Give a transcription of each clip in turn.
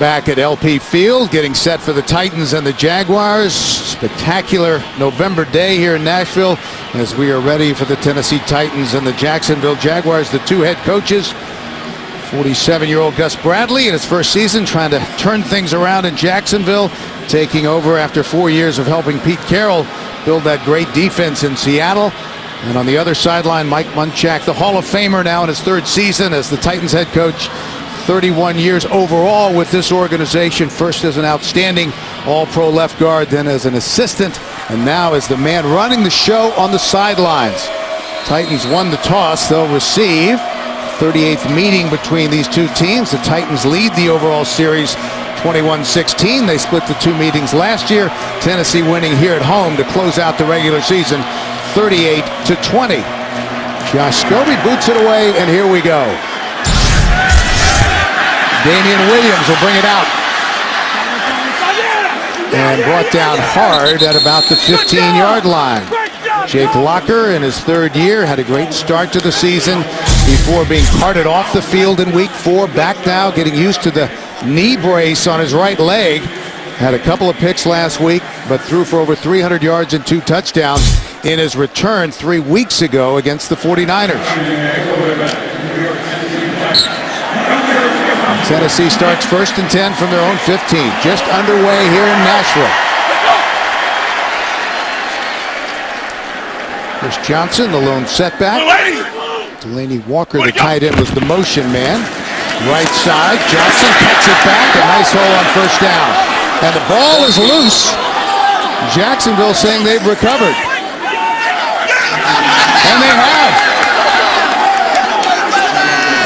back at LP Field, getting set for the Titans and the Jaguars. Spectacular November day here in Nashville as we are ready for the Tennessee Titans and the Jacksonville Jaguars. The two head coaches, 47-year-old Gus Bradley in his first season, trying to turn things around in Jacksonville, taking over after 4 years of helping Pete Carroll build that great defense in Seattle. And on the other sideline, Mike Munchak, the Hall of Famer now in his third season as the Titans head coach. 31 years overall with this organization, first as an outstanding all-pro left guard, then as an assistant, and now as the man running the show on the sidelines. Titans won the toss. They'll receive. 38th meeting between these two teams. The Titans lead the overall series 21-16. They split the two meetings last year. Tennessee winning here at home to close out the regular season 38-20. Josh Scobie boots it away, and here we go. Damian Williams will bring it out. And brought down hard at about the 15-yard line. Jake Locker in his third year had a great start to the season before being carted off the field in week 4. Back now, getting used to the knee brace on his right leg. Had a couple of picks last week, but threw for over 300 yards and 2 touchdowns in his return 3 weeks ago against the 49ers. Tennessee starts 1st and 10 from their own 15. Just underway here in Nashville. Chris Johnson, the lone setback. Delaney Walker, the tight end, was the motion man. Right side, Johnson cuts it back. A nice hole on 1st down. And the ball is loose. Jacksonville saying they've recovered. And they have.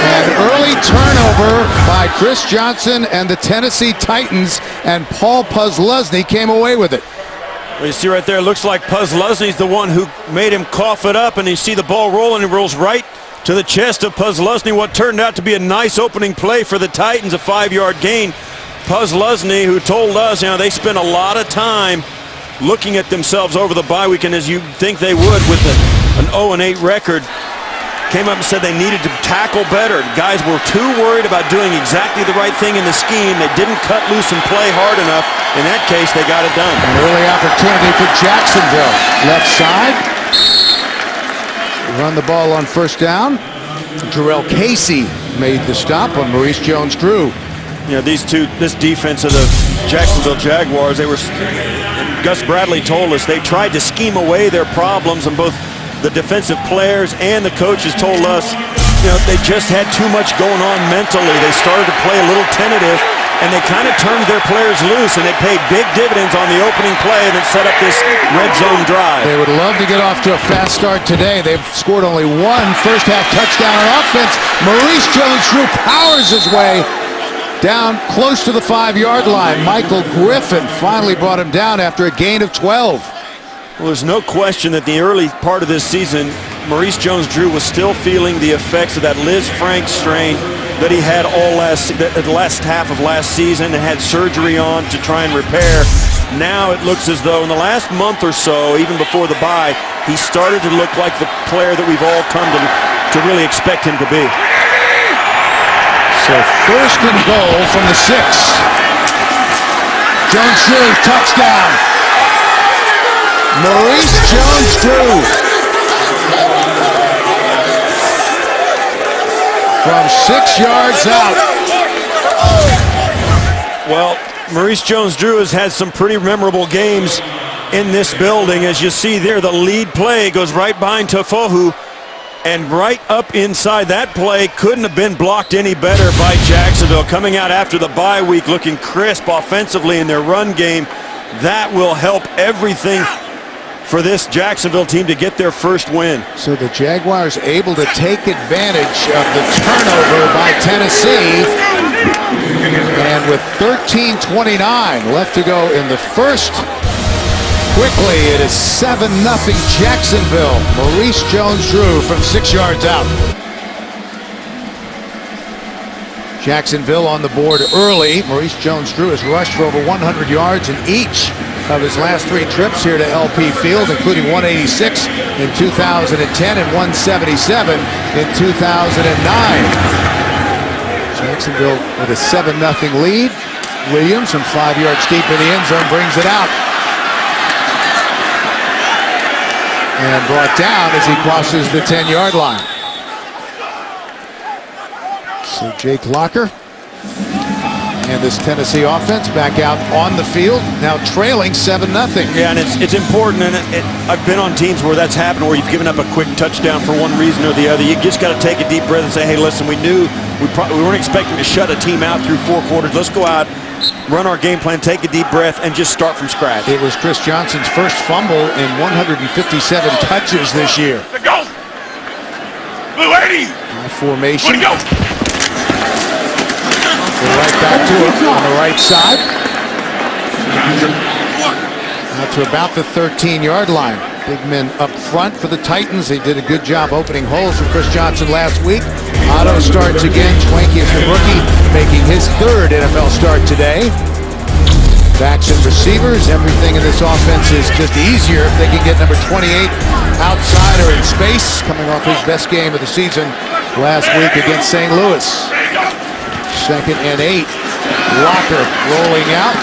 An early turnover by Chris Johnson and the Tennessee Titans, and Paul Posluszny came away with it. Well, you see right there, it looks like Posluszny's the one who made him cough it up, and you see the ball rolling. It rolls right to the chest of Posluszny. What turned out to be a nice opening play for the Titans, a 5-yard gain. Posluszny, who told us, they spent a lot of time looking at themselves over the bye weekend, as you think they would with an 0-8 record. Came up and said they needed to tackle better. Guys were too worried about doing exactly the right thing in the scheme. They didn't cut loose and play hard enough. In that case, they got it done. An early opportunity for Jacksonville. Left side. Run the ball on 1st down. Jarrell Casey made the stop on Maurice Jones-Drew. This defense of the Jacksonville Jaguars, Gus Bradley told us they tried to scheme away their problems, and both the defensive players and the coaches told us, they just had too much going on mentally. They started to play a little tentative, and they kind of turned their players loose, and it paid big dividends on the opening play that set up this red zone drive. They would love to get off to a fast start today. They've scored only 1 first-half touchdown on offense. Maurice Jones-Drew powers his way down close to the 5-yard line. Michael Griffin finally brought him down after a gain of 12. Well, there's no question that the early part of this season, Maurice Jones-Drew was still feeling the effects of that Liz Frank strain that he had the last half of last season and had surgery on to try and repair. Now it looks as though in the last month or so, even before the bye, he started to look like the player that we've all come to really expect him to be. So 1st and goal from the 6. Jones-Drew, touchdown. Maurice Jones-Drew from 6 yards out. Well, Maurice Jones-Drew has had some pretty memorable games in this building. As you see there, the lead play goes right behind Tafohu, and right up inside that play couldn't have been blocked any better by Jacksonville. Coming out after the bye week, looking crisp offensively in their run game. That will help everything for this Jacksonville team to get their first win. So the Jaguars able to take advantage of the turnover by Tennessee. And with 13:29 left to go in the first, quickly it is 7-0 Jacksonville. Maurice Jones-Drew from 6 yards out. Jacksonville on the board early. Maurice Jones-Drew has rushed for over 100 yards in each of his last 3 trips here to LP Field, including 186 in 2010 and 177 in 2009. Jacksonville with a 7-0 lead. Williams from 5 yards deep in the end zone brings it out. And brought down as he crosses the 10-yard line. So Jake Locker and this Tennessee offense back out on the field, now trailing 7-0. Yeah, and it's important, and I've been on teams where that's happened, where you've given up a quick touchdown for one reason or the other. You just got to take a deep breath and say, hey, listen, we knew we weren't expecting to shut a team out through 4 quarters. Let's go out, run our game plan, take a deep breath, and just start from scratch. It was Chris Johnson's first fumble in 157 touches this year. Let's go! Blue 80! Formation. Way to go! Right back to him on the right side. Now to about the 13-yard line. Big men up front for the Titans. They did a good job opening holes for Chris Johnson last week. Otto starts again. Schwenke is the rookie, making his 3rd NFL start today. Backs and receivers. Everything in this offense is just easier if they can get number 28 outside or in space, coming off his best game of the season last week against St. Louis. 2nd and 8. Locker rolling out.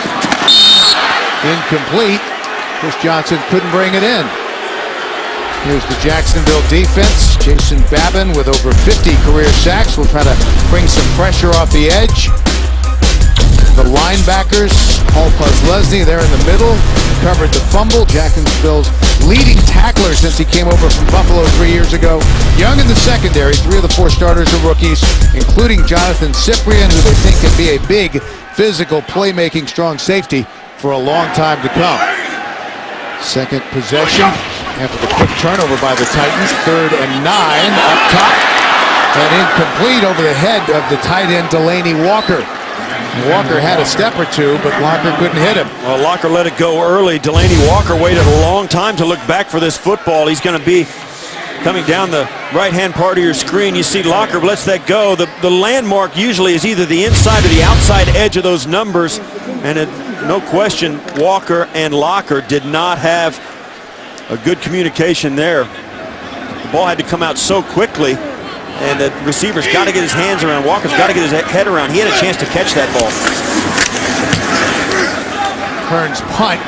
Incomplete. Chris Johnson couldn't bring it in. Here's the Jacksonville defense. Jason Babin with over 50 career sacks will try to bring some pressure off the edge. The linebackers, Paul Posluszny there in the middle, covered the fumble. Jacksonville's leading tackler since he came over from Buffalo 3 years ago. Young in the secondary, 3 of the 4 starters are rookies, including Jonathan Cyprien, who they think can be a big, physical, playmaking, strong safety for a long time to come. Second possession after the quick turnover by the Titans. 3rd and 9 up top, and incomplete over the head of the tight end Delanie Walker. Walker had a step or two, but Locker couldn't hit him. Well, Locker let it go early. Delanie Walker waited a long time to look back for this football. He's going to be coming down the right-hand part of your screen. You see Locker lets that go. The landmark usually is either the inside or the outside edge of those numbers. And no question, Walker and Locker did not have a good communication there. The ball had to come out so quickly. And the receiver's got to get his hands around. Walker's got to get his head around. He had a chance to catch that ball. Kern's punt.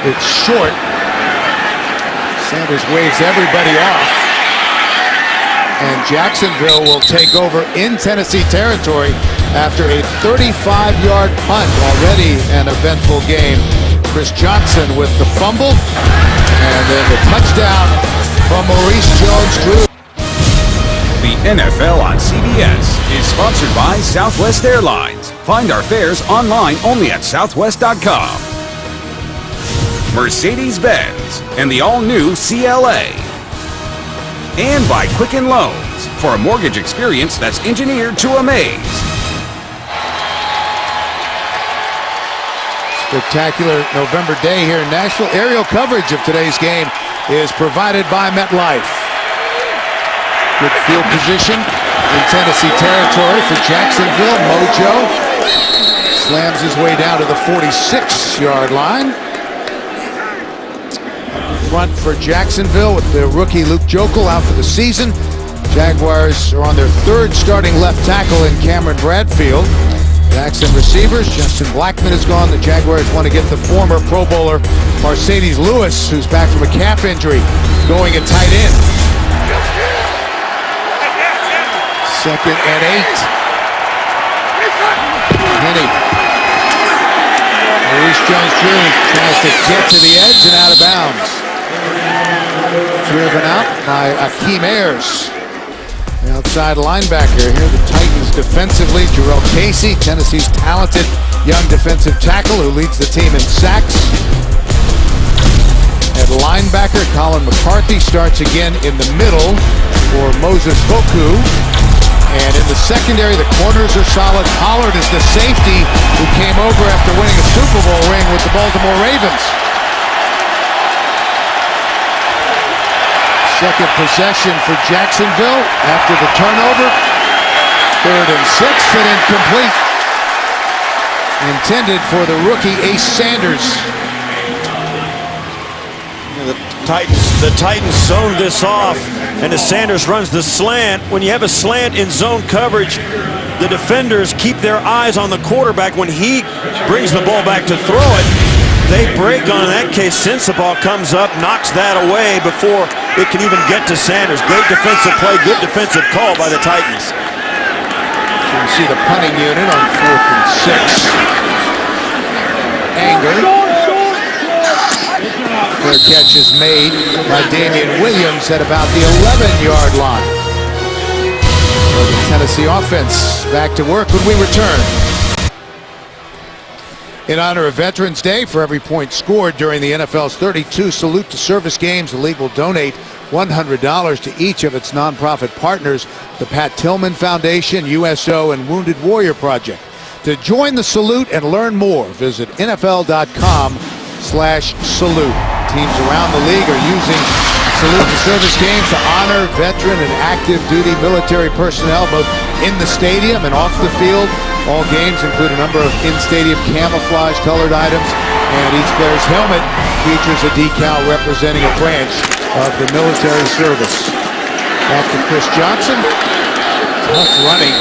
It's short. Sanders waves everybody off. And Jacksonville will take over in Tennessee territory after a 35-yard punt. Already an eventful game. Chris Johnson with the fumble. And then the touchdown from Maurice Jones-Drew. The NFL on CBS is sponsored by Southwest Airlines. Find our fares online only at southwest.com. Mercedes-Benz and the all-new CLA. And by Quicken Loans for a mortgage experience that's engineered to amaze. Spectacular November day here in Nashville. Aerial coverage of today's game is provided by MetLife. Good field position in Tennessee territory for Jacksonville. Mojo slams his way down to the 46-yard line. Front for Jacksonville with the rookie Luke Joeckel out for the season. Jaguars are on their 3rd starting left tackle in Cameron Bradfield. Jackson receivers, Justin Blackmon is gone. The Jaguars want to get the former Pro Bowler Mercedes Lewis, who's back from a calf injury, going at tight end. 2nd and 8. Henny. Maurice Jones-Drew tries to get to the edge and out of bounds. Driven out by Akeem Ayers, the outside linebacker. Here the Titans defensively. Jarrell Casey, Tennessee's talented young defensive tackle who leads the team in sacks. At linebacker, Colin McCarthy starts again in the middle for Moses Boku. And in the secondary, the corners are solid. Pollard is the safety who came over after winning a Super Bowl ring with the Baltimore Ravens. Second possession for Jacksonville after the turnover. 3rd and 6 and incomplete. Intended for the rookie Ace Sanders. The The Titans zoned this off, and as Sanders runs the slant, when you have a slant in zone coverage, the defenders keep their eyes on the quarterback. When he brings the ball back to throw it, they break on. In that case, Sensabaugh comes up, knocks that away before it can even get to Sanders. Great defensive play, good defensive call by the Titans. You can see the punting unit on 4th and 6. Anger. Fair catch is made by Damian Williams at about the 11-yard line. So the Tennessee offense back to work when we return. In honor of Veterans Day, for every point scored during the NFL's 32 Salute to Service games, the league will donate $100 to each of its nonprofit partners, the Pat Tillman Foundation, USO, and Wounded Warrior Project. To join the salute and learn more, visit NFL.com/salute. Teams around the league are using Salute to Service games to honor veteran and active duty military personnel both in the stadium and off the field. All games include a number of in-stadium camouflage colored items, and each player's helmet features a decal representing a branch of the military service. Back to Chris Johnson. Tough running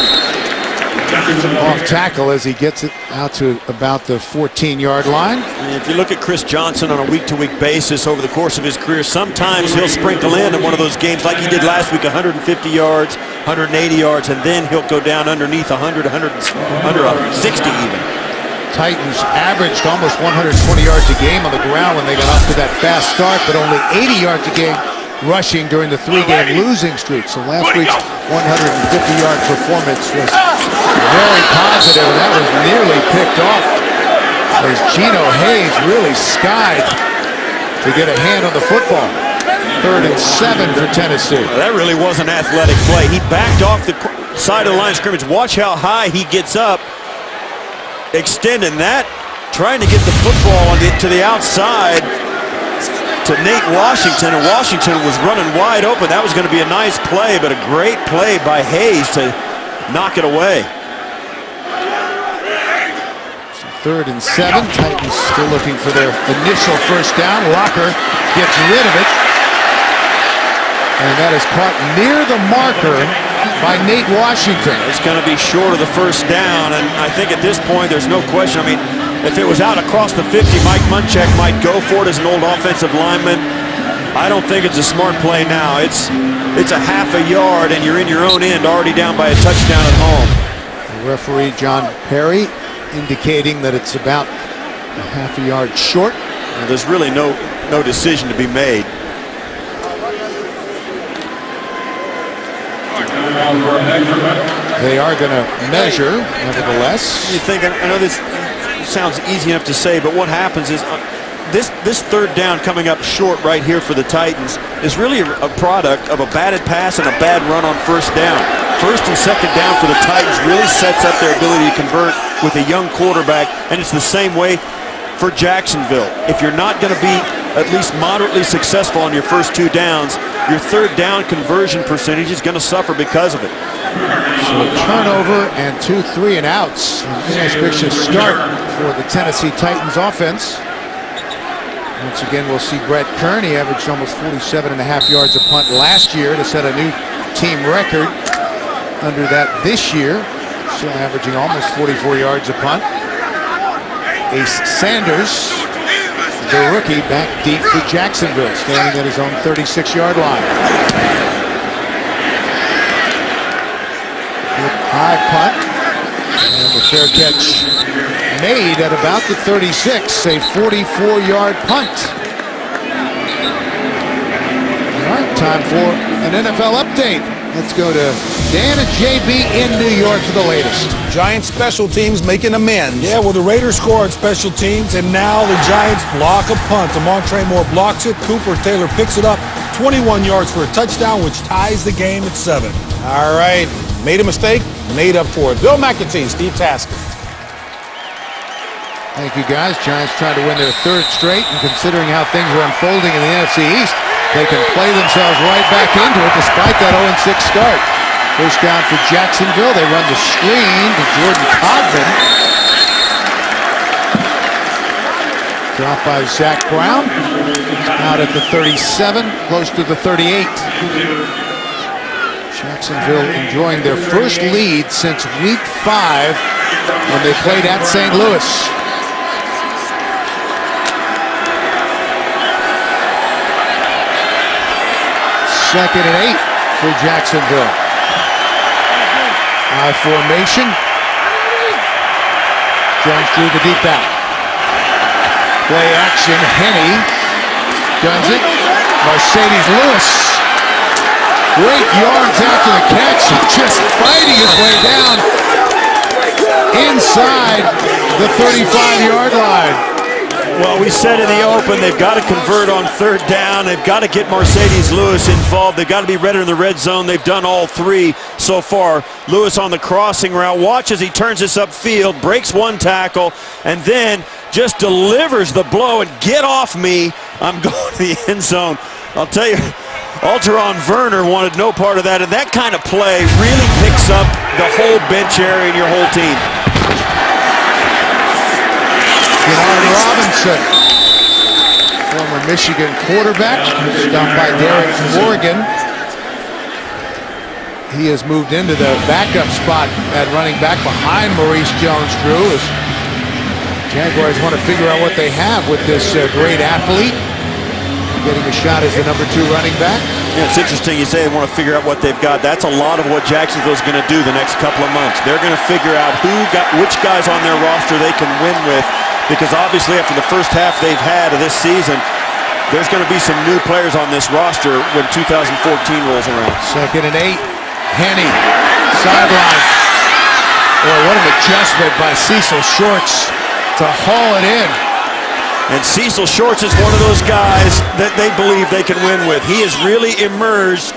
off tackle as he gets it out to about the 14-yard line. And if you look at Chris Johnson on a week-to-week basis over the course of his career, sometimes he'll sprinkle in one of those games like he did last week, 150 yards, 180 yards, and then he'll go down underneath 100, under 60 even. Titans averaged almost 120 yards a game on the ground when they got off to that fast start, but only 80 yards a game rushing during the 3-game losing streak. So last week's 150-yard performance was very positive, and that was nearly picked off as Geno Hayes really skied to get a hand on the football. 3rd and 7 for Tennessee. That really was an athletic play. He backed off the side of the line of scrimmage. Watch how high he gets up, extending that, trying to get the football to the outside to Nate Washington, and Washington was running wide open. That was going to be a nice play, but a great play by Hayes to knock it away. 3rd and 7. Titans still looking for their initial first down. Locker gets rid of it, and that is caught near the marker by Nate Washington. It's going to be short of the first down, and I think at this point there's no question. I mean, if it was out across the 50, Mike Munchak might go for it as an old offensive lineman. I don't think it's a smart play now. It's a half a yard, and you're in your own end, already down by a touchdown at home. The referee, John Perry, indicating that it's about a half a yard short. Well, there's really no decision to be made. They are going to measure, nevertheless. You think, I know this sounds easy enough to say, but what happens is this 3rd down coming up short right here for the Titans is really a product of a batted pass and a bad run on 1st down. 1st and 2nd down for the Titans really sets up their ability to convert with a young quarterback, and it's the same way for Jacksonville. If you're not going to be at least moderately successful on your first 2 downs, your 3rd down conversion percentage is going to suffer because of it. So a turnover and 2 3-and-outs. Inauspicious start for the Tennessee Titans offense. Once again, we'll see Brett Kern. He averaged almost 47.5 yards a punt last year to set a new team record under that this year. Still averaging almost 44 yards a punt. Ace Sanders, the rookie, back deep for Jacksonville, standing at his own 36-yard line. Good high punt, and the fair catch made at about the 36, a 44-yard punt. All right, time for an NFL update. Let's go to Dan and JB in New York for the latest. Giants special teams making amends. Yeah, well, the Raiders score on special teams, and now the Giants block a punt. Montre Moore blocks it. Cooper Taylor picks it up. 21 yards for a touchdown, which ties the game at 7. All right. Made a mistake, made up for it. Bill McAtee, Steve Tasker. Thank you, guys. Giants trying to win their 3rd straight, and considering how things are unfolding in the NFC East, they can play themselves right back into it despite that 0-6 start. First down for Jacksonville. They run the screen to Jordan Codman. Dropped by Zach Brown. Out at the 37, close to the 38. Jacksonville enjoying their first lead since week 5 when they played at St. Louis. Second and 8 for Jacksonville. I formation. Jones through the deep back. Play action. Henney guns it. Mercedes Lewis. Great yards after the catch. Just fighting his way down inside the 35-yard line. Well, we said in the open, they've got to convert on third down. They've got to get Mercedes Lewis involved. They've got to be ready in the red zone. They've done all 3 so far. Lewis on the crossing route. Watch as he turns this upfield, breaks 1 tackle, and then just delivers the blow. And get off me. I'm going to the end zone. I'll tell you, Alteron Werner wanted no part of that. And that kind of play really picks up the whole bench area and your whole team. Denard Robinson, former Michigan quarterback, stopped by Derek Morgan. He has moved into the backup spot at running back behind Maurice Jones-Drew as Jaguars want to figure out what they have with this great athlete. Getting a shot as the number 2 running back. Yeah, it's interesting you say they want to figure out what they've got. That's a lot of what Jacksonville's going to do the next couple of months. They're going to figure out which guys on their roster they can win with. Because obviously after the first half they've had of this season, there's going to be some new players on this roster when 2014 rolls around. Second and 8. Henney, sideline. Boy, what an adjustment by Cecil Shorts to haul it in. And Cecil Shorts is one of those guys that they believe they can win with. He has really emerged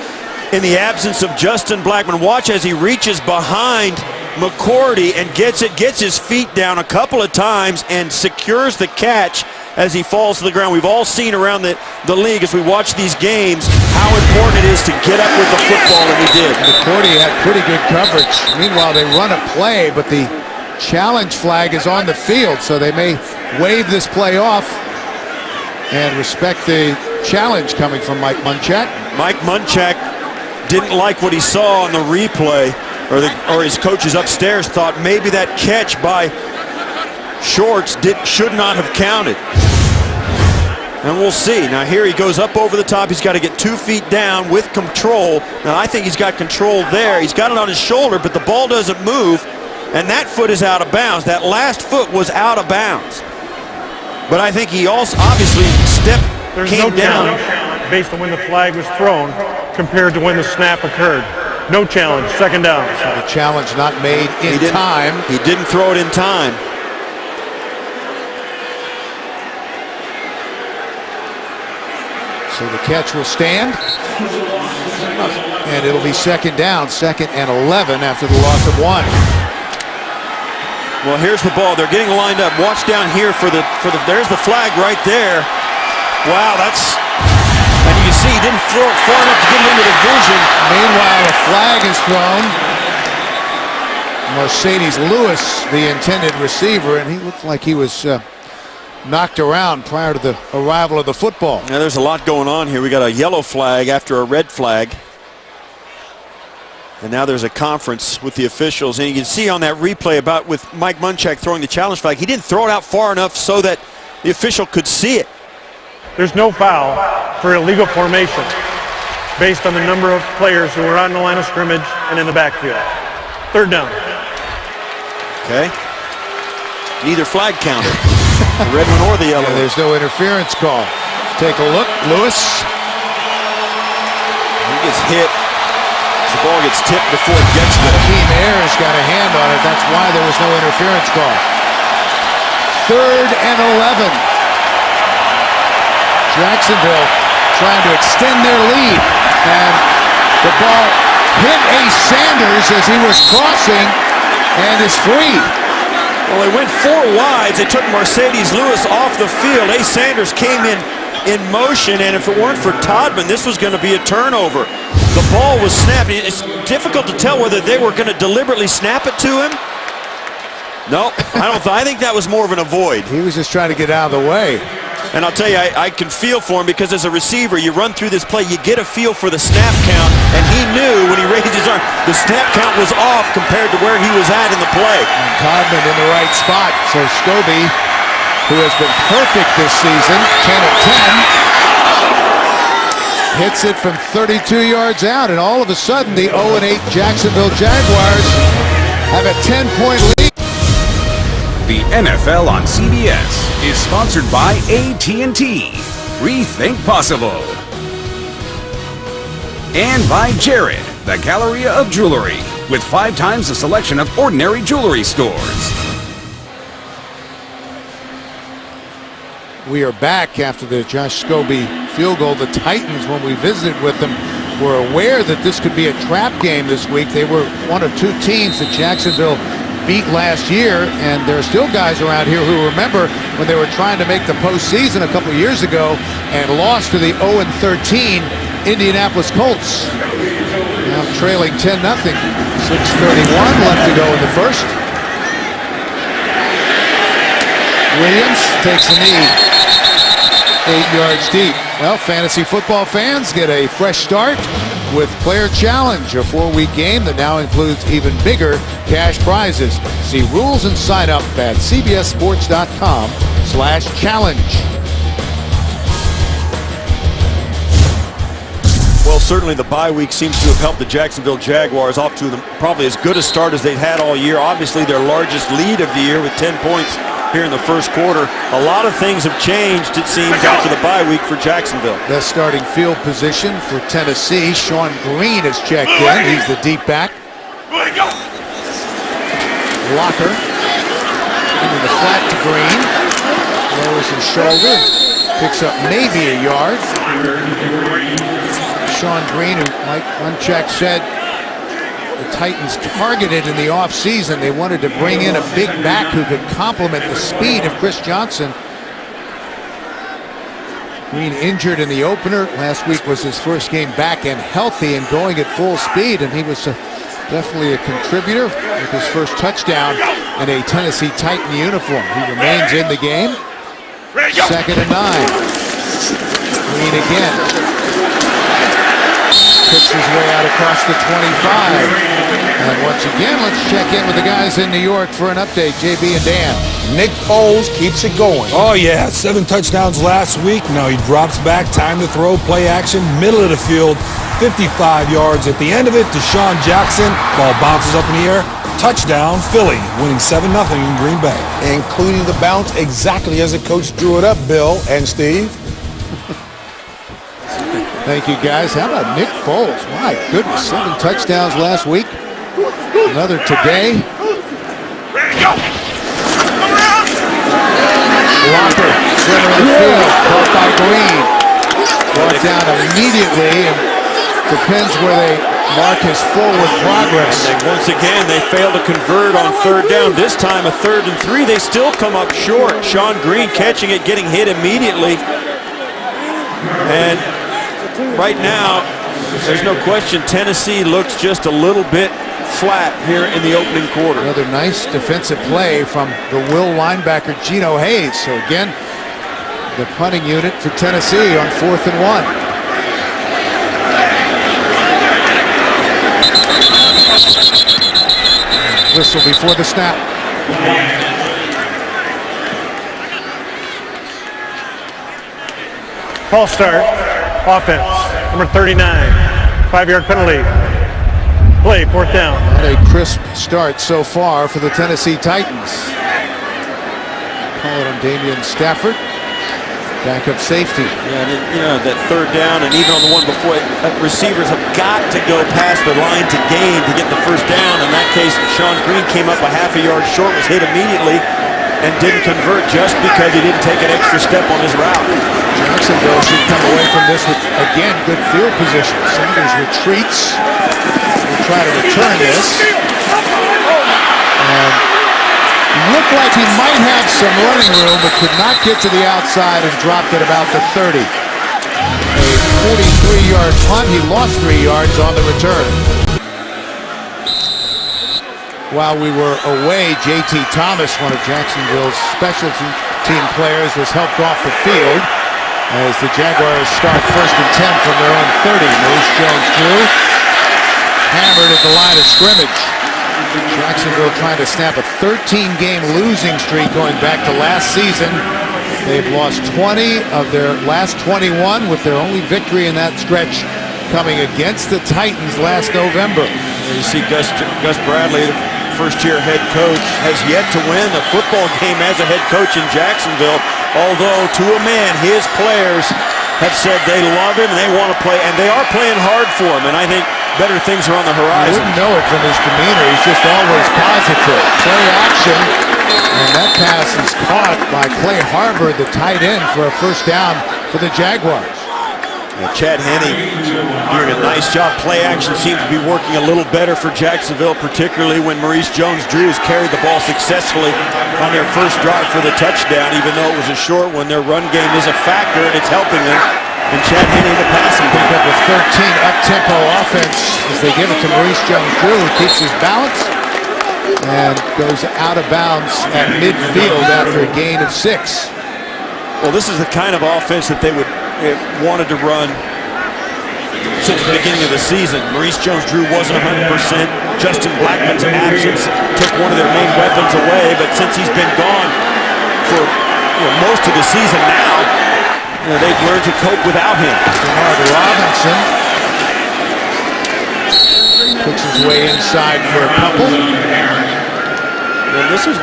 in the absence of Justin Blackman. Watch as he reaches behind McCourty and gets his feet down a couple of times and secures the catch as he falls to the ground. We've all seen around the league as we watch these games how important it is to get up with the football, and he did. McCourty had pretty good coverage. Meanwhile, they run a play, but the challenge flag is on the field, so they may wave this play off and respect the challenge coming from Mike Munchak. Mike Munchak didn't like what he saw on the replay, or his coaches upstairs thought maybe that catch by Shorts should not have counted. And we'll see. Now here he goes up over the top. He's got to get 2 feet down with control. Now I think he's got control there. He's got it on his shoulder, but the ball doesn't move, and that foot is out of bounds. That last foot was out of bounds. But I think he also obviously came down. Based on when the flag was thrown compared to when the snap occurred. No challenge, second down. So the challenge not made in time. He didn't throw it in time. So the catch will stand. And it'll be second down, 2nd and 11 after the loss of 1. Well, here's the ball. They're getting lined up. Watch down here there's the flag right there. Wow, and you can see he didn't throw it far enough to get it into the vision. Meanwhile, a flag is thrown. Mercedes Lewis, the intended receiver, and he looked like he was knocked around prior to the arrival of the football. Now there's a lot going on here. We got a yellow flag after a red flag. And now there's a conference with the officials. And you can see on that replay with Mike Munchak throwing the challenge flag, he didn't throw it out far enough so that the official could see it. There's no foul for illegal formation based on the number of players who were on the line of scrimmage and in the backfield. Third down. Okay. Neither flag counted. The red one or the yellow. And there's no interference call. Take a look. Lewis. He gets hit. The ball gets tipped before it gets there. Team Ayers got a hand on it. That's why there was no interference call. 3rd and 11. Jacksonville trying to extend their lead. And the ball hit Ace Sanders as he was crossing and is free. Well, they went 4 wides. They took Mercedes Lewis off the field. Ace Sanders came in motion, and if it weren't for Todman, this was going to be a turnover. The ball was snapped. It's difficult to tell whether they were going to deliberately snap it to him. No, I think that was more of an avoid. He was just trying to get out of the way. And I'll tell you, I can feel for him because as a receiver, you run through this play, you get a feel for the snap count, and he knew when he raised his arm, the snap count was off compared to where he was at in the play. And Codman in the right spot. So Scobie, who has been perfect this season, 10 of 10, hits it from 32 yards out, and all of a sudden the 0-8 Jacksonville Jaguars have a 10-point lead. The NFL on CBS is sponsored by AT&T. Rethink possible. And by Jared, the Galleria of Jewelry, with 5 times the selection of ordinary jewelry stores. We are back after the Josh Scobie field goal. The Titans, when we visited with them, were aware that this could be a trap game this week. They were one of 2 teams that Jacksonville beat last year, and there are still guys around here who remember when they were trying to make the postseason a couple years ago and lost to the 0-13 Indianapolis Colts. Now trailing 10-0, 6:31 left to go in the first. Williams takes a knee, 8 yards deep. Well, fantasy football fans get a fresh start with Player Challenge, a 4-week game that now includes even bigger cash prizes. See rules and sign up at cbssports.com/challenge. Well, certainly the bye week seems to have helped the Jacksonville Jaguars off to probably as good a start as they've had all year. Obviously their largest lead of the year with 10 points here in the first quarter. A lot of things have changed, it seems, after the bye week for Jacksonville. Best starting field position for Tennessee. Sean Green has checked in. He's the deep back. Locker into the flat to Green. Lowers his shoulder. Picks up maybe a yard. Sean Green, who Mike Munchak said the Titans targeted in the offseason. They wanted to bring in a big back who could complement the speed of Chris Johnson. Green injured in the opener. Last week was his first game back and healthy and going at full speed, and he was definitely a contributor with his first touchdown in a Tennessee Titan uniform. He remains in the game. 2nd and 9. Green again. Picks his way out across the 25. And once again, let's check in with the guys in New York for an update. JB and Dan. Nick Foles keeps it going. Oh, yeah, 7 touchdowns last week. Now he drops back, time to throw, play action, middle of the field, 55 yards. At the end of it, Deshaun Jackson, ball bounces up in the air, touchdown, Philly, winning 7-0 in Green Bay. Including the bounce exactly as the coach drew it up, Bill and Steve. Thank you, guys. How about Nick Foles? My goodness, 7 touchdowns last week. Another today. Locker, center of the field, caught by Green. Brought down immediately, and depends where they mark his forward progress. And once again, they fail to convert on 3rd down. This time, a 3rd and 3. They still come up short. Sean Green catching it, getting hit immediately. And right now, there's no question, Tennessee looks just a little bit flat here in the opening quarter. Another nice defensive play from the Will linebacker, Geno Hayes. So again, the punting unit for Tennessee on 4th and 1. Whistle before the snap. False start. Offense. Number 39. 5-yard penalty. Play, 4th down. Not a crisp start so far for the Tennessee Titans. Call it on Damian Stafford. Backup safety. Yeah, and you know, that 3rd down, and even on the one before, receivers have got to go past the line to gain to get the 1st down. In that case, Sean Green came up a half a yard short, was hit immediately, and didn't convert just because he didn't take an extra step on his route. Jacksonville should come away from this with, again, good field position. Sanders retreats. Will try to return this. And looked like he might have some running room, but could not get to the outside and dropped at about the 30. A 43-yard punt. He lost 3 yards on the return. while we were away, J.T. Thomas, one of Jacksonville's special team players, was helped off the field as the Jaguars start 1st and 10 from their own 30. Maurice Jones-Drew hammered at the line of scrimmage. Jacksonville trying to snap a 13-game losing streak going back to last season. They've lost 20 of their last 21, with their only victory in that stretch coming against the Titans last November. You see Gus Bradley, the first-year head coach, has yet to win a football game as a head coach in Jacksonville, although to a man, his players have said they love him and they want to play, and they are playing hard for him, and I think better things are on the I horizon. wouldn't know it from his demeanor. He's just always positive. Play action, and that pass is caught by Clay Harbor, the tight end, for a first down for the Jaguars. Chad Henne doing a nice job. Play action seems to be working a little better for Jacksonville, particularly when Maurice Jones-Drew has carried the ball successfully on their first drive for the touchdown, even though it was a short one. Their run game is a factor, and it's helping them. And Chad Henne in the passing Pick up a 13 up-tempo offense as they give it to Maurice Jones-Drew, who keeps his balance and goes out of bounds at midfield after a gain of 6. Well, this is the kind of offense that they would wanted to run since the beginning of the season. Maurice Jones-Drew wasn't 100%. Justin Blackman's absence took one of their main weapons away, but since he's been gone for most of the season now, they've learned to cope without him. Denard Robinson puts his way inside for a couple. And this is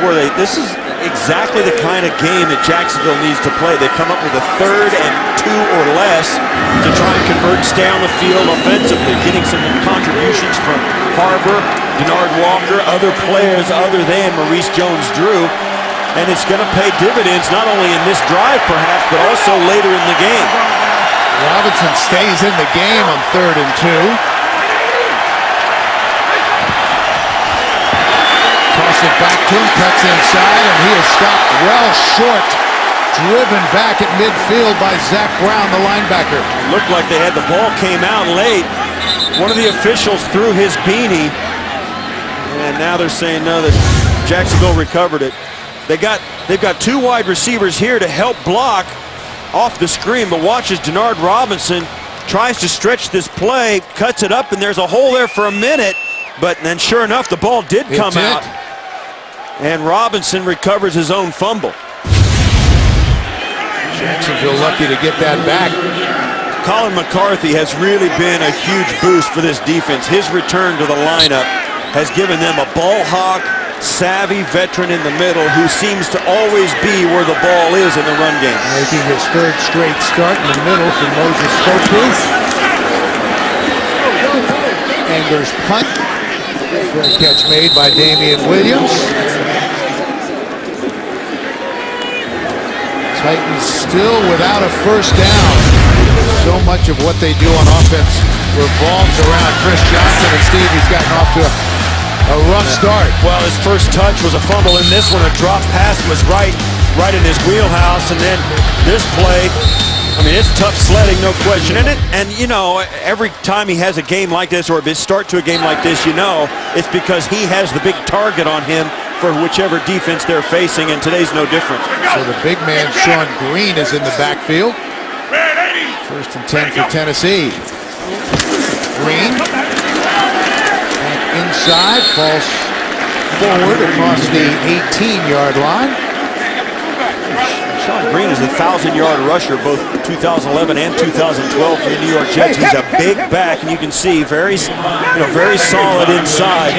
exactly the kind of game that Jacksonville needs to play. They come up with a 3rd and 2 or less to try and convert and stay on the field offensively, getting some contributions from Harbor, Denard Walker, other players other than Maurice Jones-Drew. And it's going to pay dividends not only in this drive perhaps, but also later in the game. Robinson stays in the game on 3rd and 2. Toss it back to him, cuts inside, and he is stopped well short. Driven back at midfield by Zach Brown, the linebacker. It looked like they had the ball, came out late. One of the officials threw his beanie, and now they're saying no, that Jacksonville recovered it. They've got 2 wide receivers here to help block off the screen, but watch as Denard Robinson tries to stretch this play, cuts it up, and there's a hole there for a minute, but then sure enough, the ball did come out. And Robinson recovers his own fumble. Jacksonville lucky to get that back. Colin McCarthy has really been a huge boost for this defense. His return to the lineup has given them a ball hawk, savvy veteran in the middle who seems to always be where the ball is in the run game. Making his 3rd straight start in the middle for Moses Fotu. Angler's punt. Fair catch made by Damian Williams. Titans still without a first down. So much of what they do on offense revolves around Chris Johnson, and Steve, he's gotten off to a rough start. Well, his first touch was a fumble. In this one, a drop pass was right in his wheelhouse, and then this play, I mean, it's tough sledding, no question. And every time he has a game like this, or a start to a game like this, it's because he has the big target on him for whichever defense they're facing, and today's no different. So the big man, Sean Green, is in the backfield. 1st and 10 for Tennessee. Green back inside, falls forward across the 18-yard line. Sean Green is a 1,000-yard rusher, both 2011 and 2012 for the New York Jets. He's a big back, and you can see very solid inside.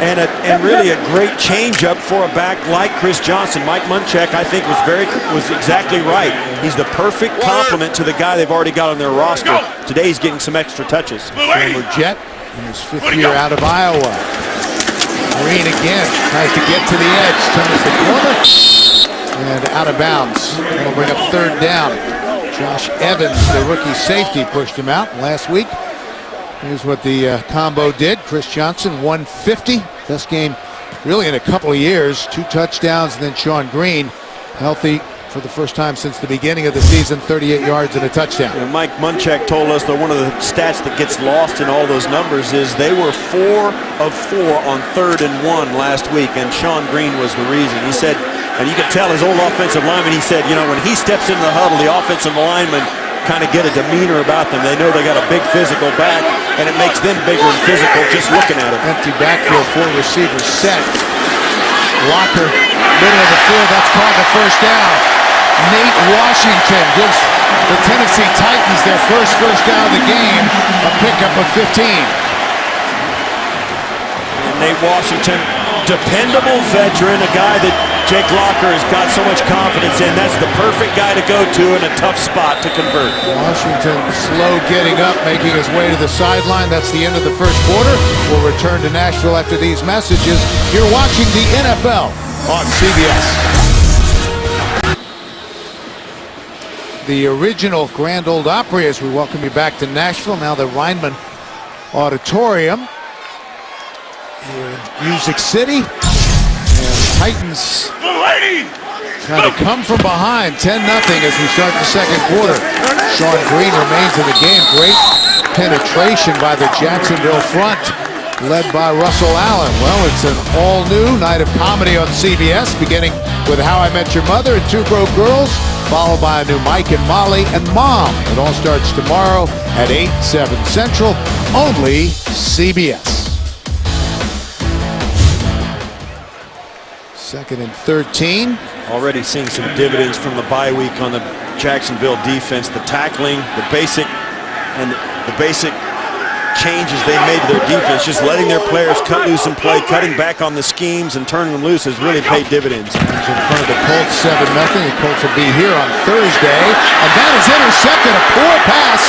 And really a great changeup for a back like Chris Johnson. Mike Munchak, I think, was exactly right. He's the perfect complement to the guy they've already got on their roster. Today he's getting some extra touches. Former Jet in his 5th year out of Iowa. Green again tries to get to the edge, turns the corner, and out of bounds. That'll bring up 3rd down. Josh Evans, the rookie safety, pushed him out last week. Here's what the combo did. Chris Johnson, 150. Best game really in a couple of years. 2 touchdowns, and then Sean Green, healthy for the first time since the beginning of the season, 38 yards and a touchdown. Mike Munchak told us that one of the stats that gets lost in all those numbers is they were 4 of 4 on 3rd and 1 last week, and Sean Green was the reason. He said, and you could tell his old offensive lineman, he said, you know, when he steps into the huddle, the offensive linemen kind of get a demeanor about them. They know they got a big physical back, and it makes them bigger and physical just looking at him. Empty backfield, 4 receivers set. Locker, middle of the field, that's called the first down. Nate Washington gives the Tennessee Titans their first down of the game, a pickup of 15. And Nate Washington, dependable veteran, a guy that Jake Locker has got so much confidence in. That's the perfect guy to go to in a tough spot to convert. Washington slow getting up, making his way to the sideline. That's the end of the first quarter. We'll return to Nashville after these messages. You're watching the NFL on CBS. The original Grand Ole Opry, as we welcome you back to Nashville, now the Rhineman Auditorium here in Music City. And Titans kind of come from behind, 10-0 as we start the second quarter. Sean Green remains in the game. Great penetration by the Jacksonville front, led by Russell Allen. Well, it's an all-new night of comedy on CBS, beginning with How I Met Your Mother and Two Broke Girls, followed by a new Mike and Molly and Mom. It all starts tomorrow at 8, 7 Central, only CBS. 2nd and 13. Already seeing some dividends from the bye week on the Jacksonville defense. The tackling, the basic changes they made to their defense, just letting their players cut loose and play, cutting back on the schemes and turning them loose has really paid dividends. He's in front of the Colts, 7-0. The Colts will be here on Thursday. And that is intercepted, a poor pass.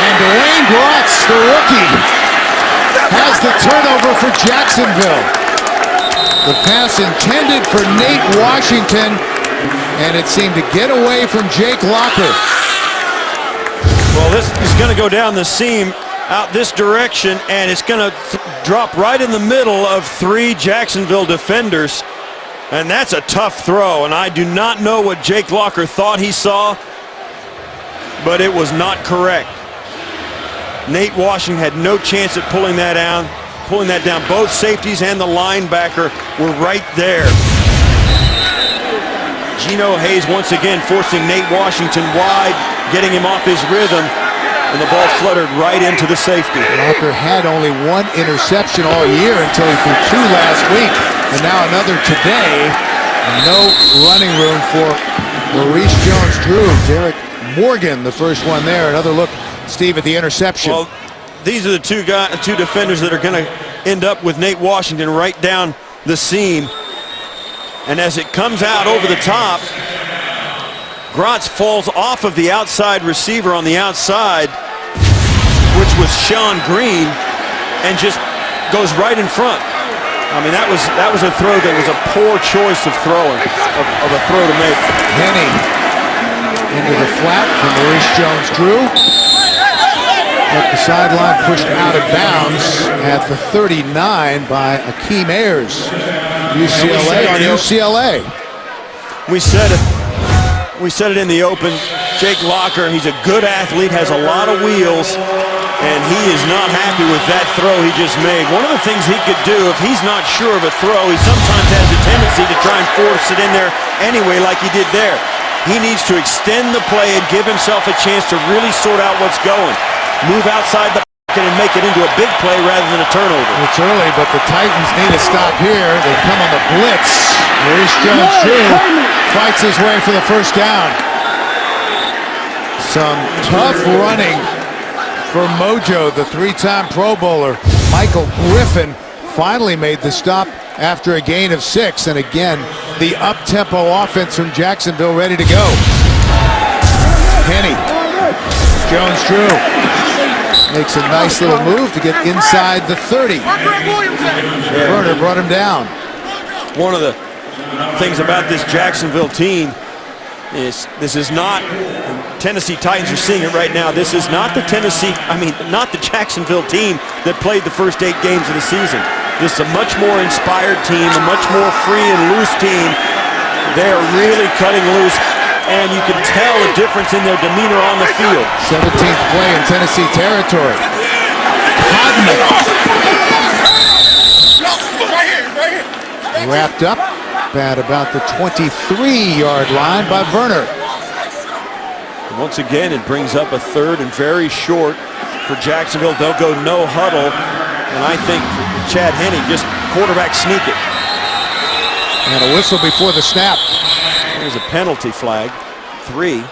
And Dwayne Gratz, the rookie, has the turnover for Jacksonville. The pass intended for Nate Washington, and it seemed to get away from Jake Locker. Well, this is going to go down the seam out this direction, and it's going to drop right in the middle of 3 Jacksonville defenders. And that's a tough throw, and I do not know what Jake Locker thought he saw, but it was not correct. Nate Washington had no chance at pulling that down. Both safeties and the linebacker were right there. Geno Hayes once again forcing Nate Washington wide, getting him off his rhythm, and the ball fluttered right into the safety. Locker had only 1 interception all year until he threw 2 last week, and now another today. No running room for Maurice Jones-Drew. Derek Morgan, the first one there. Another look, Steve, at the interception. Well, these are the two defenders that are going to end up with Nate Washington right down the seam. And as it comes out over the top, Gratz falls off of the outside receiver on the outside, which was Sean Green, and just goes right in front. I mean, that was a throw that was a poor choice of throwing, of a throw to make. Henny into the flat for Maurice Jones-Drew. Up the sideline, pushed out of bounds at the 39 by Akeem Ayers. UCLA on UCLA. We said it in the open. Jake Locker, he's a good athlete, has a lot of wheels, and he is not happy with that throw he just made. One of the things he could do, if he's not sure of a throw, he sometimes has a tendency to try and force it in there anyway, like he did there. He needs to extend the play and give himself a chance to really sort out what's going. Move outside the pocket and make it into a big play rather than a turnover. It's early, but the Titans need a stop here. They come on the blitz. Maurice Jones-Drew fights his way for the first down. Some tough running for Mojo, the 3-time Pro Bowler. Michael Griffin finally made the stop after a gain of 6. And again, the up-tempo offense from Jacksonville ready to go. Henny. Jones-Drew makes a nice little move to get inside the 30. Werner brought him down. One of the things about this Jacksonville team is this is not, Tennessee Titans are seeing it right now, this is not the not the Jacksonville team that played the first 8 games of the season. This is a much more inspired team, a much more free and loose team They are really cutting loose, and you can tell the difference in their demeanor on the field. 17th play in Tennessee territory. Codman wrapped up at about the 23-yard line by Werner. Once again, it brings up a third and very short for Jacksonville. They'll go no huddle, and I think Chad Henne just quarterback sneak it. And a whistle before the snap. There's a penalty flag, 3.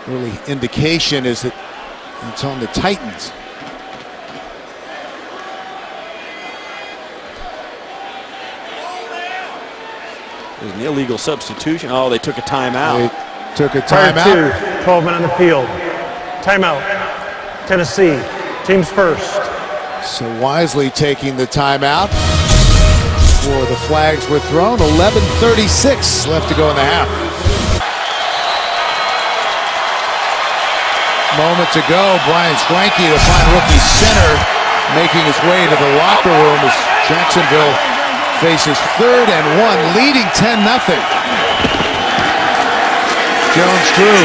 Early indication is that it's on the Titans. There's an illegal substitution. Oh, they took a timeout. They took a Prior timeout. to 12 men on the field. Timeout. Tennessee. Teams first. So wisely taking the timeout before the flags were thrown. 11:36 left to go in the half. Moments ago, Brian Schwanke, the fine rookie center, making his way to the locker room as Jacksonville faces 3rd and 1, leading 10-0. Jones-Drew,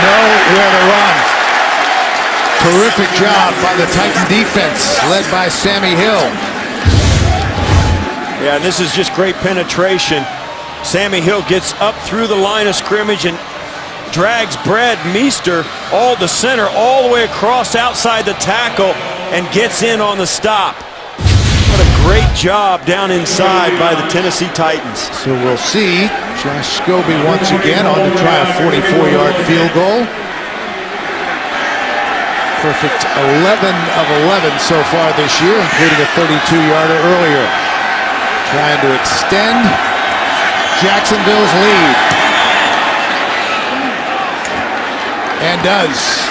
nowhere to run. Terrific job by the Titan defense, led by Sammy Hill. Yeah, and this is just great penetration. Sammy Hill gets up through the line of scrimmage and drags Brad Meester all to center, all the way across outside the tackle, and gets in on the stop. What a great job down inside by the Tennessee Titans. So we'll see Josh Scobie once again on to try a 44-yard field goal. Perfect 11 of 11 so far this year, including a 32-yarder earlier. Trying to extend Jacksonville's lead. And does.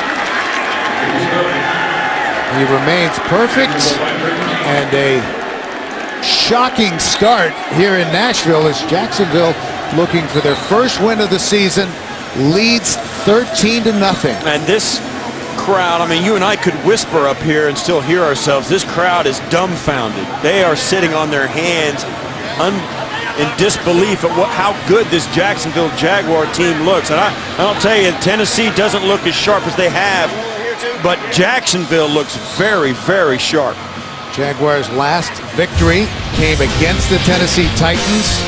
He remains perfect, and a shocking start here in Nashville as Jacksonville, looking for their first win of the season, leads 13-0. And this crowd, I mean, you and I could whisper up here and still hear ourselves. This crowd is dumbfounded. They are sitting on their hands in disbelief at how good this Jacksonville Jaguar team looks. And I'll tell you, Tennessee doesn't look as sharp as they have, but Jacksonville looks very, very sharp. Jaguars' last victory came against the Tennessee Titans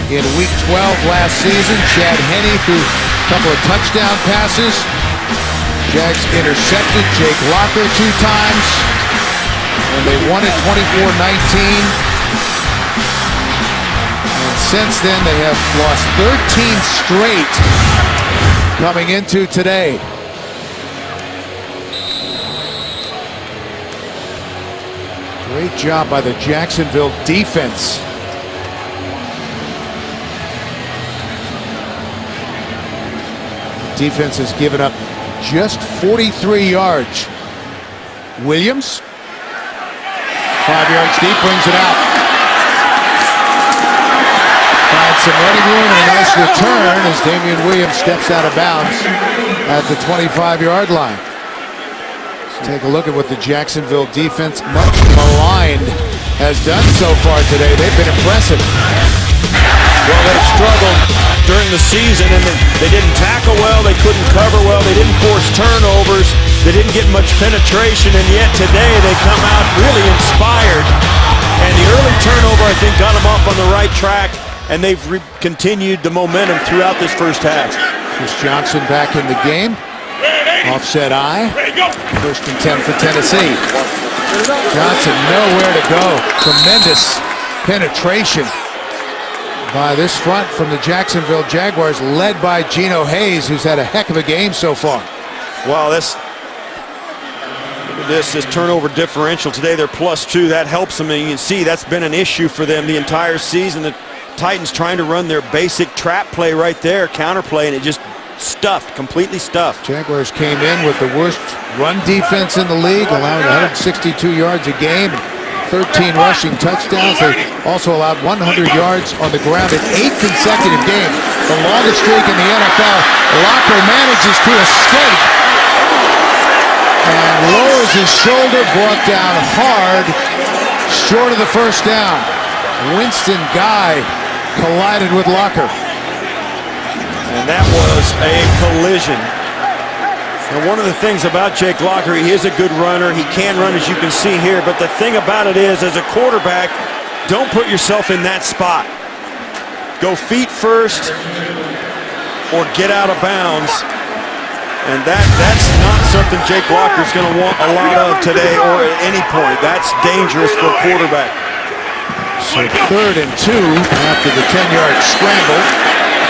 in Week 12 last season. Chad Henne threw a couple of touchdown passes. Jags intercepted Jake Locker 2 times, and they won it 24-19. And since then, they have lost 13 straight coming into today. Great job by the Jacksonville defense. The defense has given up just 43 yards. Williams, 5 yards deep, brings it out. Finds some running room and a nice return as Damian Williams steps out of bounds at the 25-yard line. Let's take a look at what the Jacksonville defense, much maligned, has done so far today. They've been impressive. Well, they've struggled during the season, and they didn't tackle well, they couldn't cover well, they didn't force turnovers, they didn't get much penetration, and yet today they come out really inspired. And the early turnover, I think, got them off on the right track, and they've continued the momentum throughout this first half. Chris Johnson back in the game. Offset eye. 1st and 10 for Tennessee. Johnson nowhere to go. Tremendous penetration by this front from the Jacksonville Jaguars, led by Geno Hayes, who's had a heck of a game so far. Wow, this turnover differential today, they're +2. That helps them, and you can see that's been an issue for them the entire season. The Titans trying to run their basic trap play right there, counter play, and it just stuffed, completely stuffed. Jaguars came in with the worst run defense in the league, allowing 162 yards a game, 13 rushing touchdowns. They also allowed 100 yards on the ground in 8 consecutive games, the longest streak in the NFL. Locker manages to escape and lowers his shoulder, brought down hard, short of the first down. Winston Guy collided with Locker. And that was a collision. And one of the things about Jake Locker, he is a good runner. He can run, as you can see here. But the thing about it is, as a quarterback, don't put yourself in that spot. Go feet first or get out of bounds. And that's not something Jake Locker's going to want a lot of today or at any point. That's dangerous for a quarterback. So 3rd and 2 after the 10-yard scramble.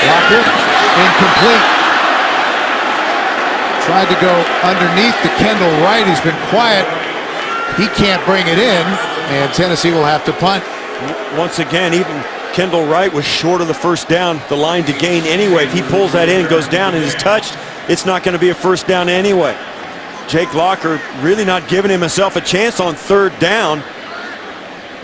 Locker incomplete. Tried to go underneath to Kendall Wright. He's been quiet. He can't bring it in, and Tennessee will have to punt. Once again, even Kendall Wright was short of the first down, the line to gain anyway. If he pulls that in and goes down and is touched, it's not going to be a first down anyway. Jake Locker really not giving himself a chance on 3rd down.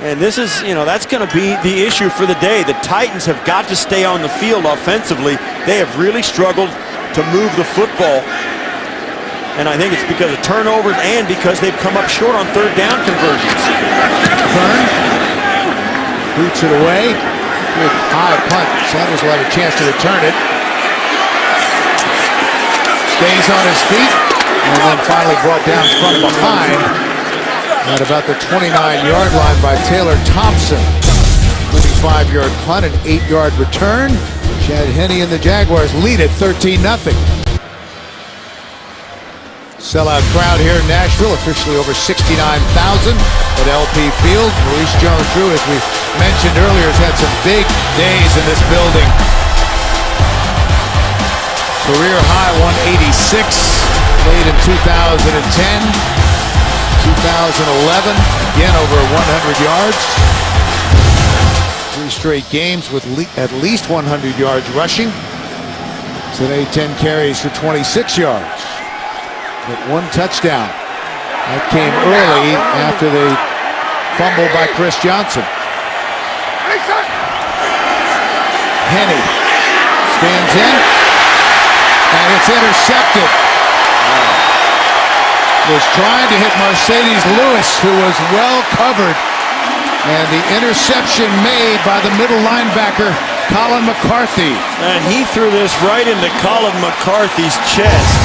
And this is, that's going to be the issue for the day. The Titans have got to stay on the field offensively. They have really struggled to move the football. And I think it's because of turnovers and because they've come up short on 3rd down conversions. Kern boots it away. Good high punt. Sanders will have a chance to return it. Stays on his feet and then finally brought down from behind at about the 29-yard line by Taylor Thompson. 25-yard punt, an 8-yard return. Chad Henne and the Jaguars lead at 13-0. Sellout crowd here in Nashville, officially over 69,000 at LP Field. Maurice Jones-Drew, as we mentioned earlier, has had some big days in this building. Career high 186, made in 2010, 2011, again over 100 yards. 3 straight games with at least 100 yards rushing. Today 10 carries for 26 yards. With 1 touchdown. That came early after the fumble by Chris Johnson. Henne stands in, and it's intercepted. Was trying to hit Mercedes Lewis, who was well covered. And the interception made by the middle linebacker, Colin McCarthy. And he threw this right into Colin McCarthy's chest.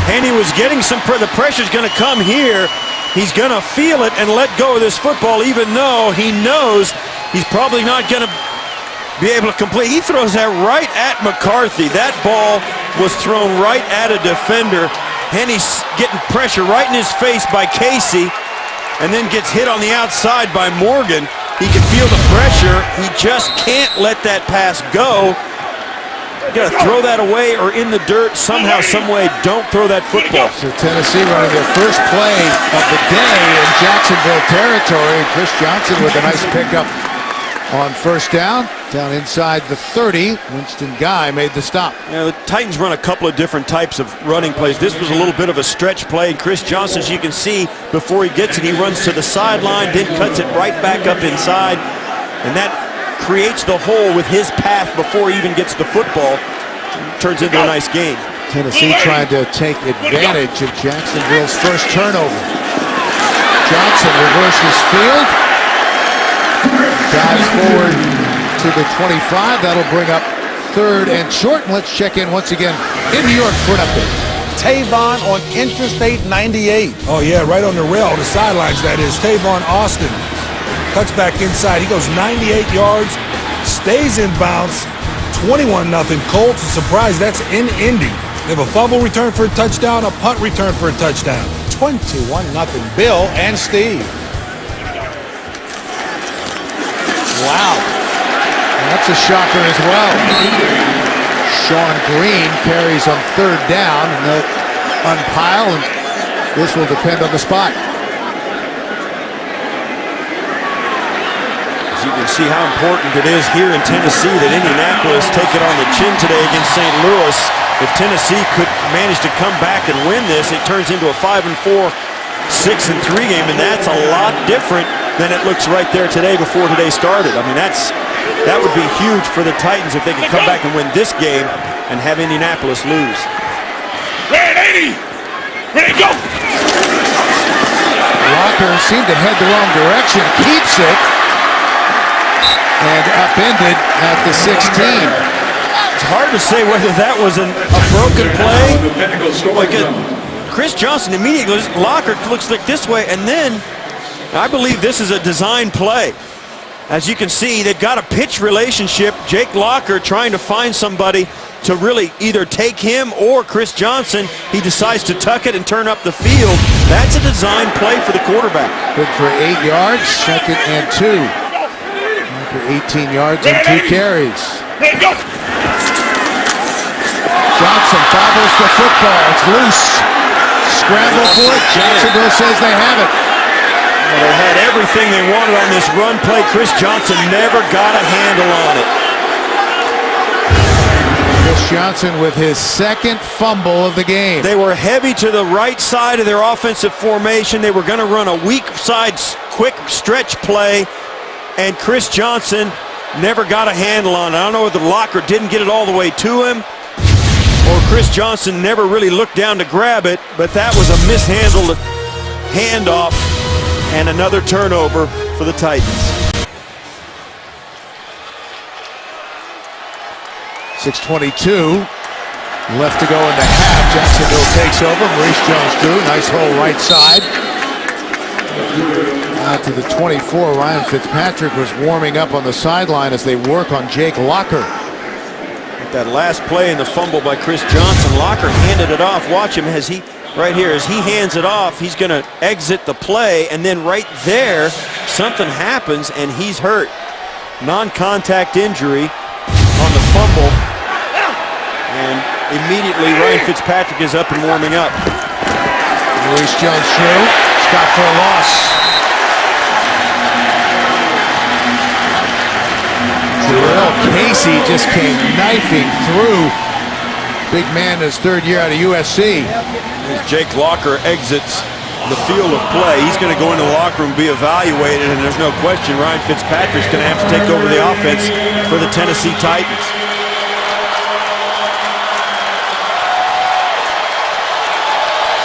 Henne was getting the pressure's going to come here. He's going to feel it and let go of this football, even though he knows he's probably not going to be able to complete. He throws that right at McCarthy. That ball was thrown right at a defender. Henne's getting pressure right in his face by Casey, and then gets hit on the outside by Morgan. He can feel the pressure. He just can't let that pass go. You gotta throw that away or in the dirt somehow, some way. Don't throw that football. So Tennessee running their first play of the day in Jacksonville territory. Chris Johnson with a nice pickup on 1st down. Down inside the 30. Winston Guy made the stop. The Titans run a couple of different types of running plays. This was a little bit of a stretch play. Chris Johnson, as you can see, before he gets it, he runs to the sideline, then cuts it right back up inside. And that creates the hole with his path before he even gets the football. Turns into a nice gain. Tennessee trying to take advantage of Jacksonville's first turnover. Johnson reverses field. Dives forward to the 25. That'll bring up 3rd and short. And let's check in once again in New York for an update. Tavon on Interstate 98. Oh, yeah, right on the rail, the sidelines, that is. Tavon Austin cuts back inside. He goes 98 yards, stays in bounds. 21-0 Colts. A surprise, that's in Indy. They have a fumble return for a touchdown, a punt return for a touchdown. 21-0 Bill and Steve. Wow. And that's a shocker as well. Sean Green carries on 3rd down, and they'll unpile, and this will depend on the spot. As you can see how important it is here in Tennessee that Indianapolis take it on the chin today against St. Louis. If Tennessee could manage to come back and win this, it turns into a 5-4, 6-3 game, and that's a lot different than it looks right there today before today started. I mean, that would be huge for the Titans if they could come back and win this game and have Indianapolis lose. Red 80! Ready, go! Locker seemed to head the wrong direction, keeps it. and upended at the 16. It's hard to say whether that was a broken play. Like Chris Johnson immediately, Locker looks like this way, and then I believe this is a design play. As you can see, they've got a pitch relationship. Jake Locker trying to find somebody to really either take him or Chris Johnson. He decides to tuck it and turn up the field. That's a design play for the quarterback. Good for 8 yards, 2nd and 2. For 18 yards and 2 carries. Johnson bobbles the football. It's loose. Scramble for it. Jacksonville says they have it. Well, they had everything they wanted on this run play. Chris Johnson never got a handle on it. Chris Johnson with his 2nd fumble of the game. They were heavy to the right side of their offensive formation. They were going to run a weak side quick stretch play, and Chris Johnson never got a handle on it. I don't know if the Locker didn't get it all the way to him, or Chris Johnson never really looked down to grab it, but that was a mishandled handoff and another turnover for the Titans. 6:22 left to go in the half. Jacksonville takes over. Maurice Jones-Drew, nice hole right side. Out to the 24. Ryan Fitzpatrick was warming up on the sideline as they work on Jake Locker. That last play in the fumble by Chris Johnson, Locker handed it off. Watch him as he, right here, as he hands it off, he's going to exit the play, and then right there, something happens, and he's hurt. Non-contact injury on the fumble, and immediately Ryan Fitzpatrick is up and warming up. Maurice Jones-Drew, stopped for a loss. Jarrell Casey just came knifing through. Big man in his 3rd year out of USC. As Jake Locker exits the field of play, he's going to go into the locker room, be evaluated, and there's no question Ryan Fitzpatrick's going to have to take over the offense for the Tennessee Titans.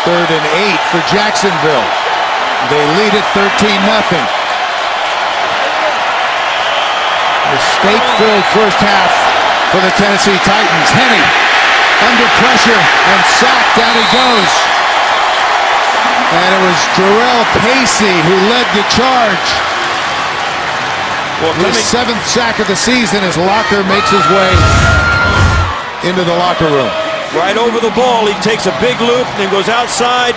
Third and 8 for Jacksonville. They lead it 13-0. Mistake-filled first half for the Tennessee Titans. Henne under pressure and sacked. Down he goes. And it was Jarrell Casey who led the charge. Well, his 7th sack of the season as Locker makes his way into the locker room. Right over the ball, he takes a big loop, then goes outside,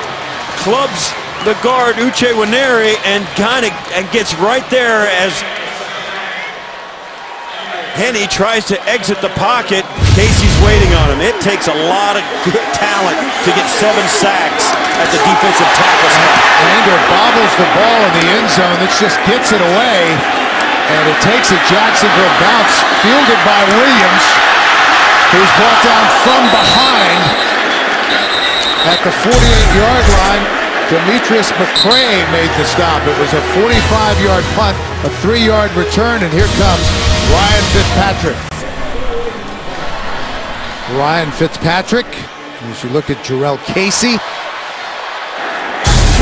clubs the guard Uche Nwaneri, and gets right there as Henne tries to exit the pocket. Casey's waiting on him. It takes a lot of good talent to get 7 sacks at the defensive tackle spot. Anger bobbles the ball in the end zone. It just gets it away, and it takes a Jacksonville bounce, fielded by Williams, who's brought down from behind at the 48-yard line. Demetrius McCray made the stop. It was a 45-yard punt, a 3-yard return, and here comes Ryan Fitzpatrick. Ryan Fitzpatrick, as you look at Jarrell Casey, a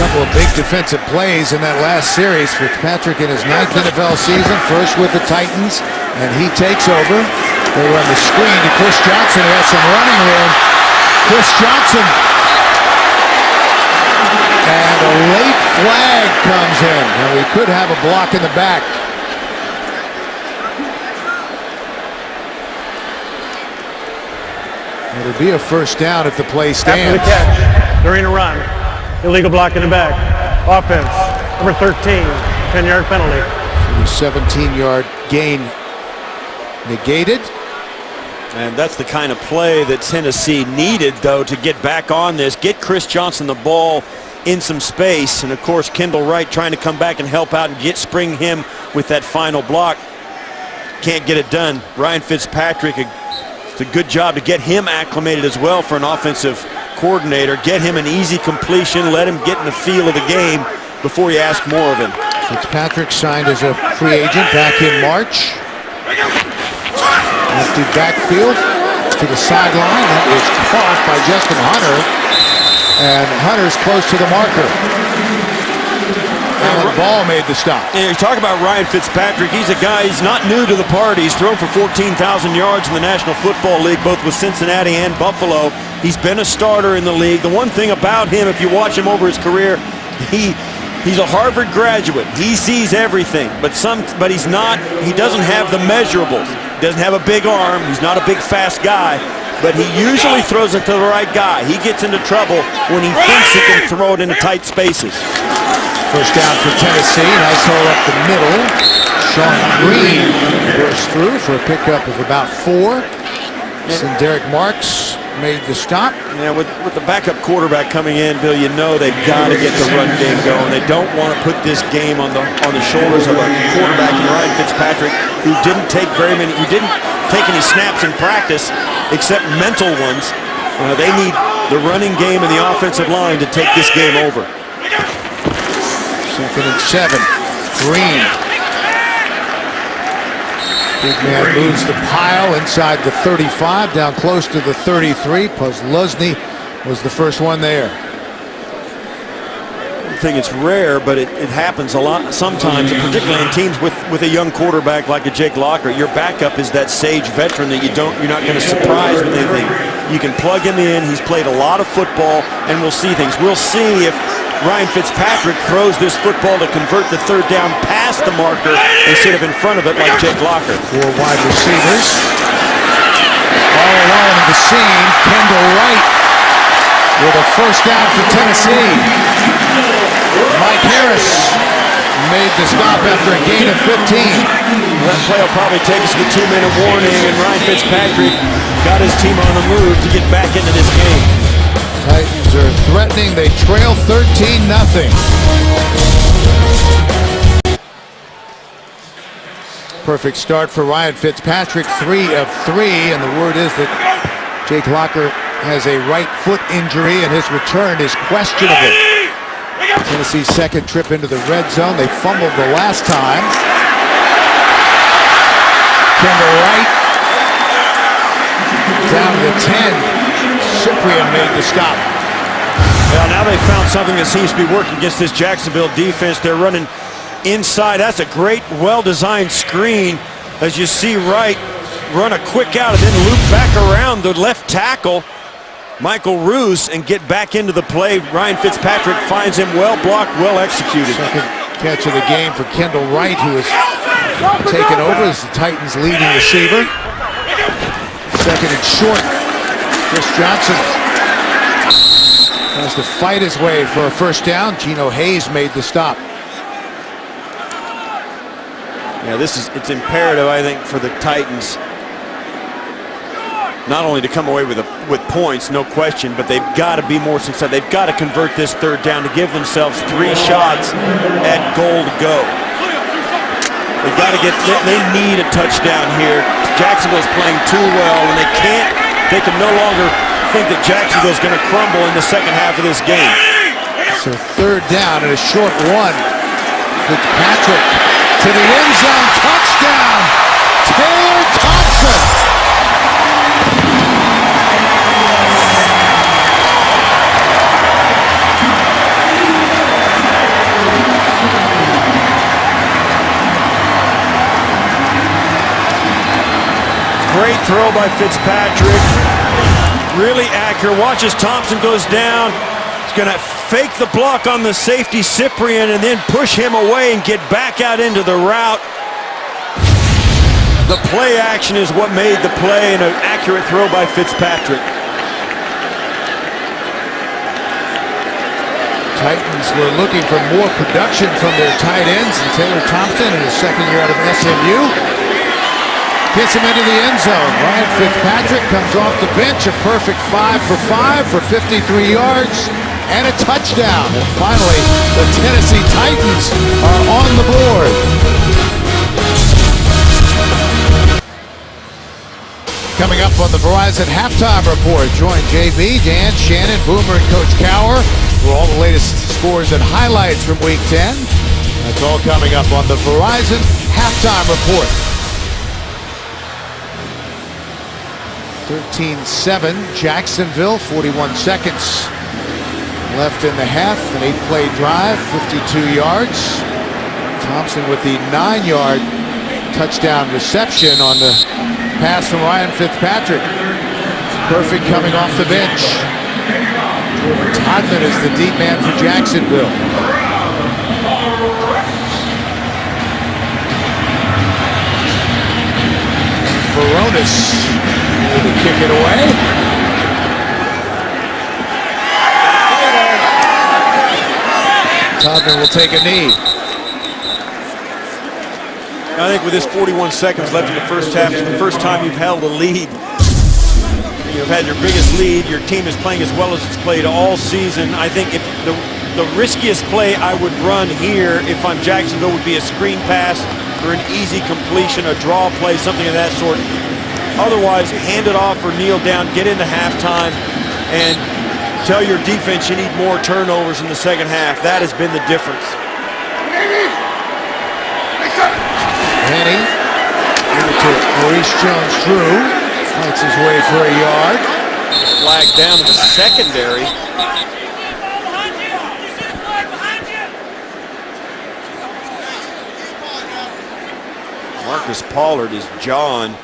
couple of big defensive plays in that last series. Fitzpatrick in his 9th NFL season, first with the Titans, and he takes over. They run the screen to Chris Johnson, who has some running room. Chris Johnson. And a late flag comes in, and we could have a block in the back. It'll be a first down if the play stands. After the catch, during a run, illegal block in the back. Offense, number 13, 10-yard penalty. 17-yard gain negated. And that's the kind of play that Tennessee needed, though, to get back on this, get Chris Johnson the ball in some space, and of course Kendall Wright trying to come back and help out and spring him with that final block. Can't get it done. Ryan Fitzpatrick, it's a good job to get him acclimated as well for an offensive coordinator. Get him an easy completion, let him get in the feel of the game before you ask more of him. Fitzpatrick signed as a free agent back in March. Empty backfield to the sideline. That was caught by Justin Hunter. And Hunter's close to the marker. Alan Ball made the stop. Yeah, you talk about Ryan Fitzpatrick. He's a guy, he's not new to the party. He's thrown for 14,000 yards in the National Football League, both with Cincinnati and Buffalo. He's been a starter in the league. The one thing about him, if you watch him over his career, he's a Harvard graduate. He sees everything, but he's not, he doesn't have the measurables. He doesn't have a big arm. He's not a big, fast guy, but he usually throws it to the right guy. He gets into trouble when he thinks he can throw it into tight spaces. First down for Tennessee. Nice hole up the middle. Sean Green burst through for a pickup of about 4. And Derek Marks made the stop. Yeah, with the backup quarterback coming in, Bill, you know they've got to get the run game going. They don't want to put this game on the shoulders of a quarterback in Ryan Fitzpatrick who didn't take any snaps in practice except mental ones. They need the running game and the offensive line to take this game over. 2nd and 7. Green. Big man moves the pile inside the 35, down close to the 33. Posluszny was the first one there. I think it's rare, but it happens a lot sometimes, and particularly in teams with a young quarterback like a Jake Locker. Your backup is that sage veteran that you're not going to surprise with anything. You can plug him in. He's played a lot of football, and we'll see things. We'll see if Ryan Fitzpatrick throws this football to convert the 3rd down past the marker instead of in front of it like Jake Locker. 4 wide receivers. All alone in the seam, Kendall Wright with a first down for Tennessee. Mike Harris made the stop after a gain of 15. That play will probably take us to the 2-minute warning, and Ryan Fitzpatrick got his team on the move to get back into this game. Titans are threatening. They trail 13-0. Perfect start for Ryan Fitzpatrick, 3 of 3, and the word is that Jake Locker has a right foot injury and his return is questionable. Tennessee's 2nd trip into the red zone. They fumbled the last time. Kendall Wright down to the 10. Cyprian made the stop. Well, now they found something that seems to be working against this Jacksonville defense. They're running inside. That's a great, well-designed screen. As you see Wright run a quick out and then loop back around the left tackle, Michael Roos, and get back into the play. Ryan Fitzpatrick finds him well blocked, well executed. 2nd catch of the game for Kendall Wright, who has taken over as the Titans' leading receiver. 2nd and short. Chris Johnson has to fight his way for a first down. Geno Hayes made the stop. Yeah, it's imperative, I think, for the Titans not only to come away with points, no question, but they've got to be more successful. They've got to convert this 3rd down to give themselves 3 shots at goal to go. They need a touchdown here. Jacksonville's playing too well, and they can no longer think that Jacksonville's going to crumble in the second half of this game. So 3rd down and a short one. Fitzpatrick to the end zone, touchdown, Taylor Thompson. Great throw by Fitzpatrick. Really accurate. Watch as Thompson goes down. He's going to fake the block on the safety Cyprian and then push him away and get back out into the route. The play action is what made the play, and an accurate throw by Fitzpatrick. Titans were looking for more production from their tight ends, and Taylor Thompson in his 2nd year out of SMU gets him into the end zone. Ryan Fitzpatrick comes off the bench, a perfect 5 for 5 for 53 yards and a touchdown. And finally, the Tennessee Titans are on the board. Coming up on the Verizon Halftime Report, join JB, Dan, Shannon, Boomer, and Coach Cower for all the latest scores and highlights from Week 10. That's all coming up on the Verizon Halftime Report. 13-7, Jacksonville, 41 seconds left in the half. An 8-play drive, 52 yards. Thompson with the 9-yard touchdown reception on the pass from Ryan Fitzpatrick. Perfect coming off the bench. Todman is the deep man for Jacksonville. Baronis to kick it away. Todman will take a knee. I think with this 41 seconds left in the first half, it's the first time you've held a lead. You've had your biggest lead. Your team is playing as well as it's played all season. I think if the riskiest play I would run here if I'm Jacksonville would be a screen pass or an easy completion, a draw play, something of that sort. Otherwise, hand it off or kneel down, get into halftime, and tell your defense you need more turnovers in the second half. That has been the difference. Henny, give it to Maurice Jones-Drew. Fights his way for a yard. Flag down in the secondary. Marcus Pollard is John.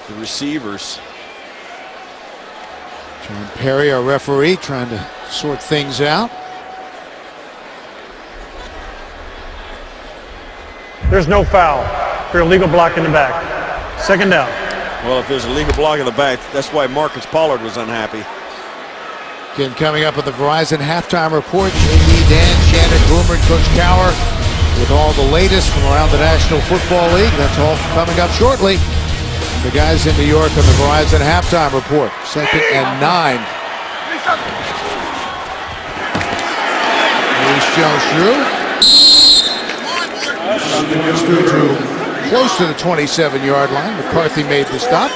The receivers. John Perry, our referee, trying to sort things out. There's no foul for illegal block in the back. Second down. Well, if there's a legal block in the back, that's why Marcus Pollard was unhappy. Again, coming up with the Verizon halftime report, JD, Dan, Shannon, Boomer, and Coach Cower with all the latest from around the National Football League. That's all coming up shortly. The guys in New York on the Verizon halftime report. 2nd and 9. Maurice Jones-Drew. Close to the 27-yard line. McCarthy made the stop.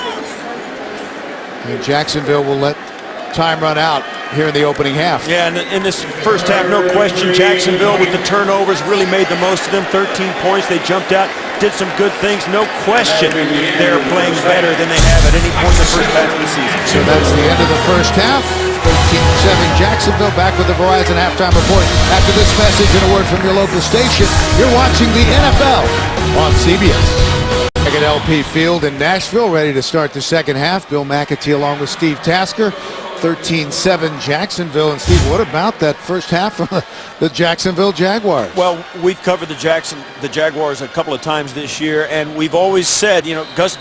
And Jacksonville will let time run out here in the opening half. Yeah, and in this first half, no question, Jacksonville with the turnovers really made the most of them. 13 points, they jumped out, did some good things. No question they're playing better than they have at any point in the first half of the season. So that's the end of the first half. 13-7 Jacksonville. Back with the Verizon halftime report. After this message and a word from your local station, you're watching the NFL on CBS. Back at LP Field in Nashville, ready to start the second half. Bill McAtee along with Steve Tasker. 13-7 Jacksonville. And Steve, what about that first half from the Jacksonville Jaguars? Well, we've covered the Jaguars a couple of times this year, and we've always said, you know, Gus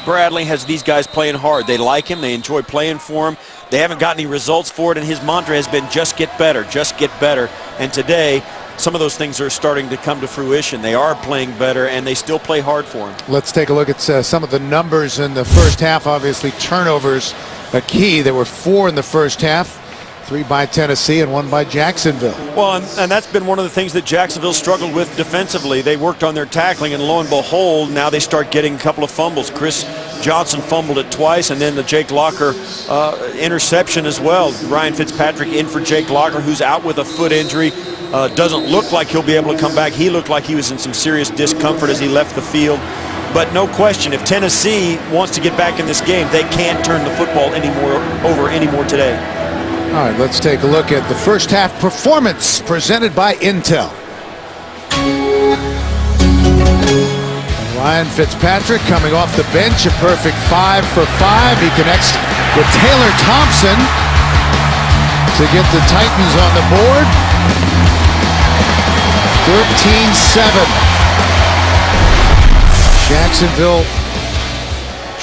Bradley has these guys playing hard. They like him. They enjoy playing for him. They haven't got any results for it, and his mantra has been just get better, just get better. And today, some of those things are starting to come to fruition. They are playing better, and they still play hard for him. Let's take a look at some of the numbers in the first half. Obviously, turnovers a key. There were 4 in the first half. 3 by Tennessee and 1 by Jacksonville. Well, and that's been one of the things that Jacksonville struggled with defensively. They worked on their tackling, and lo and behold, now they start getting a couple of fumbles. Chris Johnson fumbled it twice, and then the Jake Locker interception as well. Ryan Fitzpatrick in for Jake Locker, who's out with a foot injury. Doesn't look like he'll be able to come back. He looked like he was in some serious discomfort as he left the field. But no question, if Tennessee wants to get back in this game, they can't turn the football over anymore today. All right, let's take a look at the first half performance presented by Intel. Ryan Fitzpatrick coming off the bench, a perfect 5 for 5. He connects with Taylor Thompson to get the Titans on the board. 13-7. Jacksonville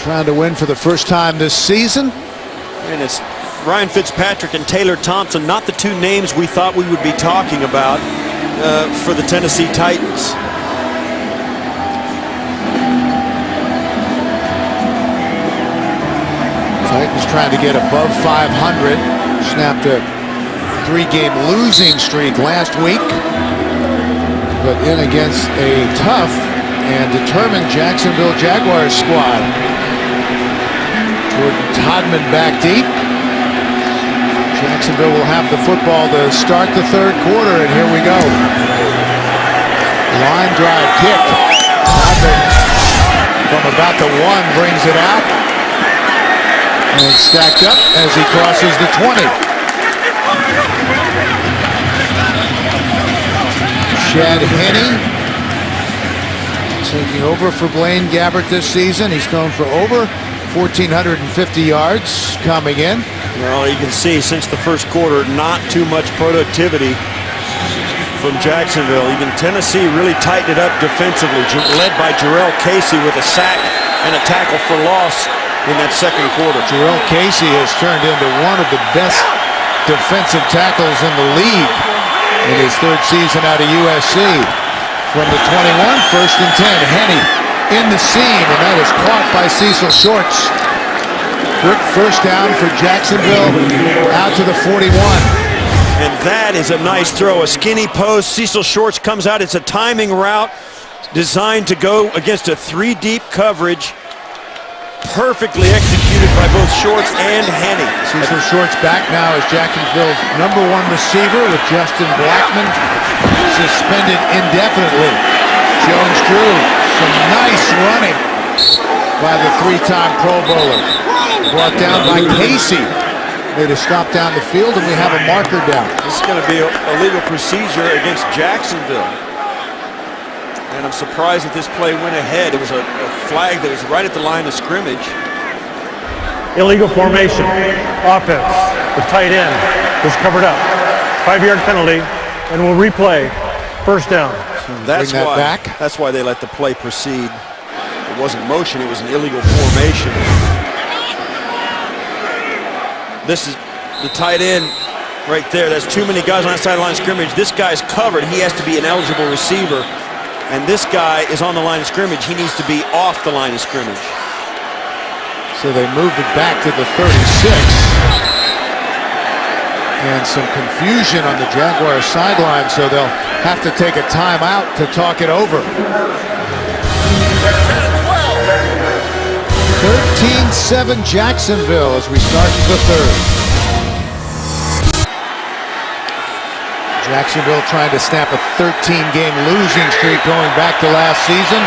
trying to win for the first time this season. And it's Ryan Fitzpatrick and Taylor Thompson, not the two names we thought we would be talking about for the Tennessee Titans. Titans trying to get above 500. Snapped a 3-game losing streak last week, but in against a tough and determined Jacksonville Jaguars squad. Jordan Todman back deep. Jacksonville will have the football to start the third quarter, and here we go. Line drive kick. Todman from about the 1 brings it out. And stacked up as he crosses the 20. Chad Henne taking over for Blaine Gabbert this season. He's thrown for over 1,450 yards coming in. Well, you can see since the first quarter, not too much productivity from Jacksonville. Even Tennessee really tightened it up defensively, led by Jarrell Casey with a sack and a tackle for loss in that second quarter. Jarrell Casey has turned into one of the best defensive tackles in the league in his third season out of USC. From the 21, 1st and 10. Henne in the seam, and that is caught by Cecil Shorts. Quick first down for Jacksonville out to the 41. And that is a nice throw, a skinny post. Cecil Shorts comes out. It's a timing route designed to go against a 3-deep coverage. Perfectly executed by both Shorts and Henne. Cecil Shorts back now as Jacksonville's #1 receiver with Justin Blackmon suspended indefinitely. Jones-Drew, some nice running by the 3-time Pro Bowler. Brought down by Casey. Made a stop down the field, and we have a marker down. This is going to be a legal procedure against Jacksonville. And I'm surprised that this play went ahead. It was a flag that was right at the line of scrimmage. Illegal formation. Offense. The tight end was covered up. 5-yard penalty, and we'll replay. First down. That's Bring that why. back. That's why they let the play proceed. It wasn't motion. It was an illegal formation. This is the tight end right there. That's too many guys on that sideline scrimmage. This guy's covered. He has to be an eligible receiver. And this guy is on the line of scrimmage. He needs to be off the line of scrimmage. So they moved it back to the 36. And some confusion on the Jaguars sideline, so they'll have to take a timeout to talk it over. 13-7 Jacksonville as we start the third. Jacksonville trying to snap a 13-game losing streak going back to last season.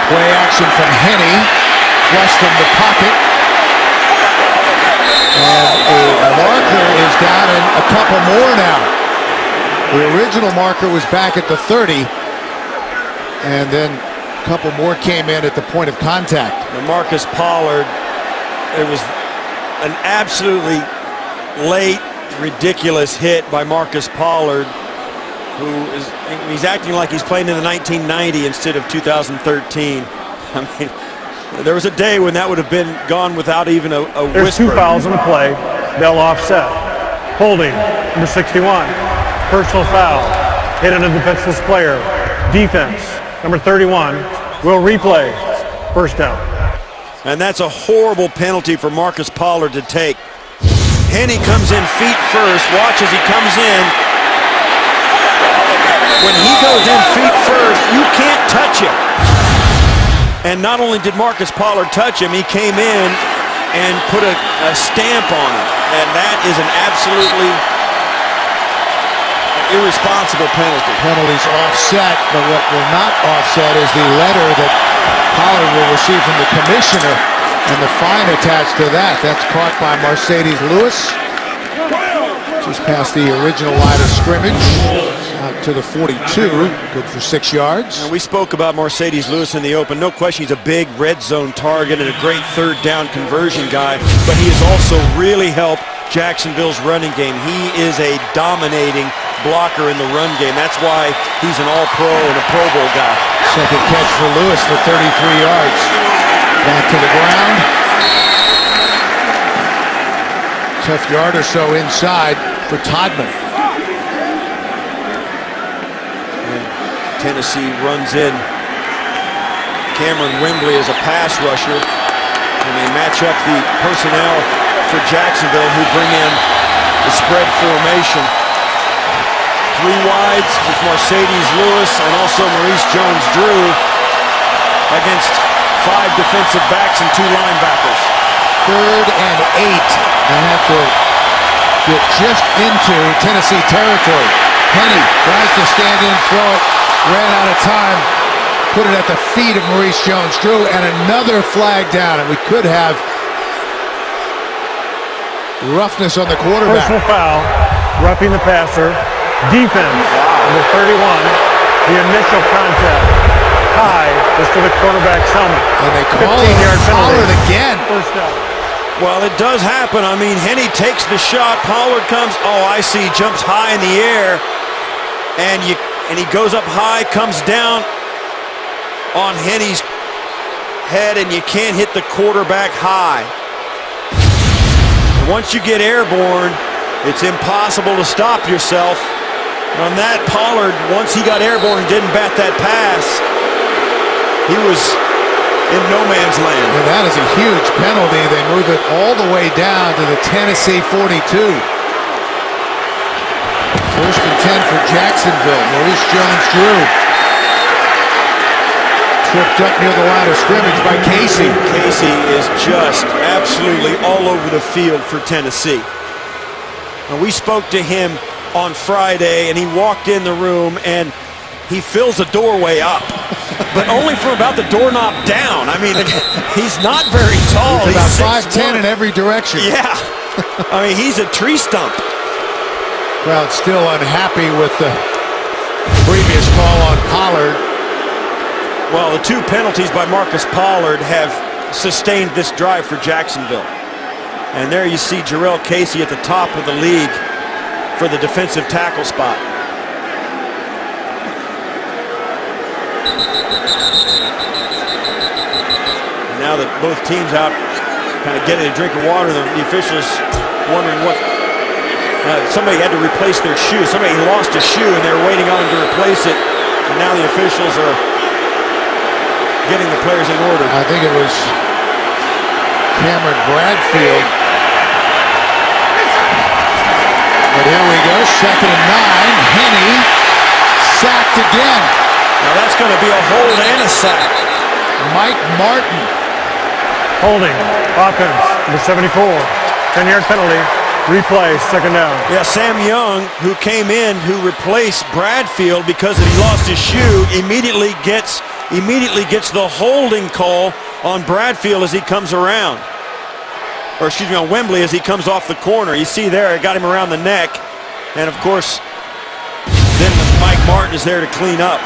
Play action from Henne, flush from the pocket. And a marker is down and a couple more now. The original marker was back at the 30, and then a couple more came in at the point of contact. Marcus Pollard, it was an absolutely late, ridiculous hit by Marcus Pollard, he's acting like he's playing in the 1990 instead of 2013. I mean, there was a day when that would have been gone without even a There's whisper. 2 fouls on the play. They'll offset. Holding, number 61. Personal foul. Hit on a defenseless player. Defense, number 31. Will replay. First down. And that's a horrible penalty for Marcus Pollard to take. Henne comes in feet first. Watch as he comes in. When he goes in feet first, you can't touch him. And not only did Marcus Pollard touch him, he came in and put a stamp on it. And that is an absolutely irresponsible penalty. Penalties offset, but what will not offset is the letter that Pollard will receive from the commissioner and the fine attached to that. That's caught by Mercedes Lewis. Just past the original line of scrimmage. Out to the 42, good for 6 yards. And we spoke about Mercedes Lewis in the open. No question, he's a big red zone target and a great third down conversion guy, but he has also really helped Jacksonville's running game. He is a dominating blocker in the run game. That's why he's an all-pro and a Pro Bowl guy. Second catch for Lewis for 33 yards. Back to the ground. Tough yard or so inside for Todman. Tennessee runs in Cameron Wembley as a pass rusher, and they match up the personnel for Jacksonville, who bring in the spread formation. 3 wides with Mercedes Lewis and also Maurice Jones-Drew against 5 defensive backs and 2 linebackers. 3rd and 8. They have to get just into Tennessee territory. Henne tries to stand in, throw it. Ran out of time. put it at the feet of Maurice Jones-Drew, and another flag down, and we could have roughness on the quarterback. Personal foul, roughing the passer. Defense, number 31, the initial contact. High is to the quarterback's helmet. And they call it Pollard again. First down. Well, it does happen. I mean, Henne takes the shot. Pollard comes. Oh, I see. Jumps high in the air, and he goes up high, comes down on Henne's head, and you can't hit the quarterback high. Once you get airborne, it's impossible to stop yourself. On that, Pollard, once he got airborne and didn't bat that pass, he was in no man's land. And that is a huge penalty. They move it all the way down to the Tennessee 42. First and 10 for Jacksonville. Maurice Jones-Drew tripped up near the line of scrimmage by Casey. Casey is just absolutely all over the field for Tennessee. And we spoke to him on Friday, and he walked in the room, and he fills the doorway up, but only from about the doorknob down. I mean, he's not very tall. He's about 5'10" in every direction. Yeah. I mean, he's a tree stump. Crowd still unhappy with the previous call on Pollard. Well, the two penalties by Marcus Pollard have sustained this drive for Jacksonville. And there you see Jarrell Casey at the top of the league for the defensive tackle spot. Now that both teams out kind of getting a drink of water, the officials wondering what, somebody had to replace their shoe. Somebody lost a shoe and they were waiting on him to replace it. And now the officials are getting the players in order. I think it was Cameron Bradfield. But here we go, 2nd and 9. Henne sacked again. Now that's going to be a hold and a sack. Mike Martin. Holding, offense, number 74. 10-yard penalty, replay, 2nd down. Yeah, Sam Young, who came in, who replaced Bradfield because he lost his shoe, immediately gets the holding call on Bradfield as he comes around. Or excuse me, on Wembley as he comes off the corner. You see there, it got him around the neck. And of course, then Mike Martin is there to clean up.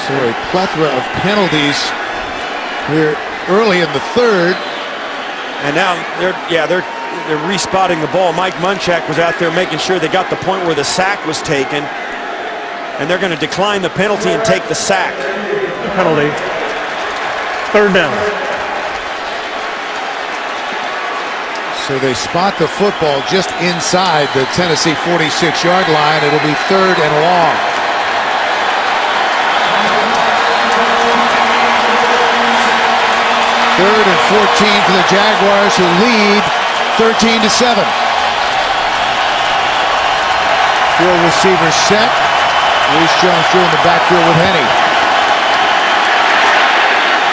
So a plethora of penalties here early in the 3rd. And now they're respotting the ball. Mike Munchak was out there making sure they got the point where the sack was taken. And they're going to decline the penalty and take the sack. Penalty. 3rd down. So they spot the football just inside the Tennessee 46-yard line. It'll be 3rd and long. Third and 14 for the Jaguars, who lead 13-7. Field receiver set. Maurice Jones-Drew in the backfield with Henne.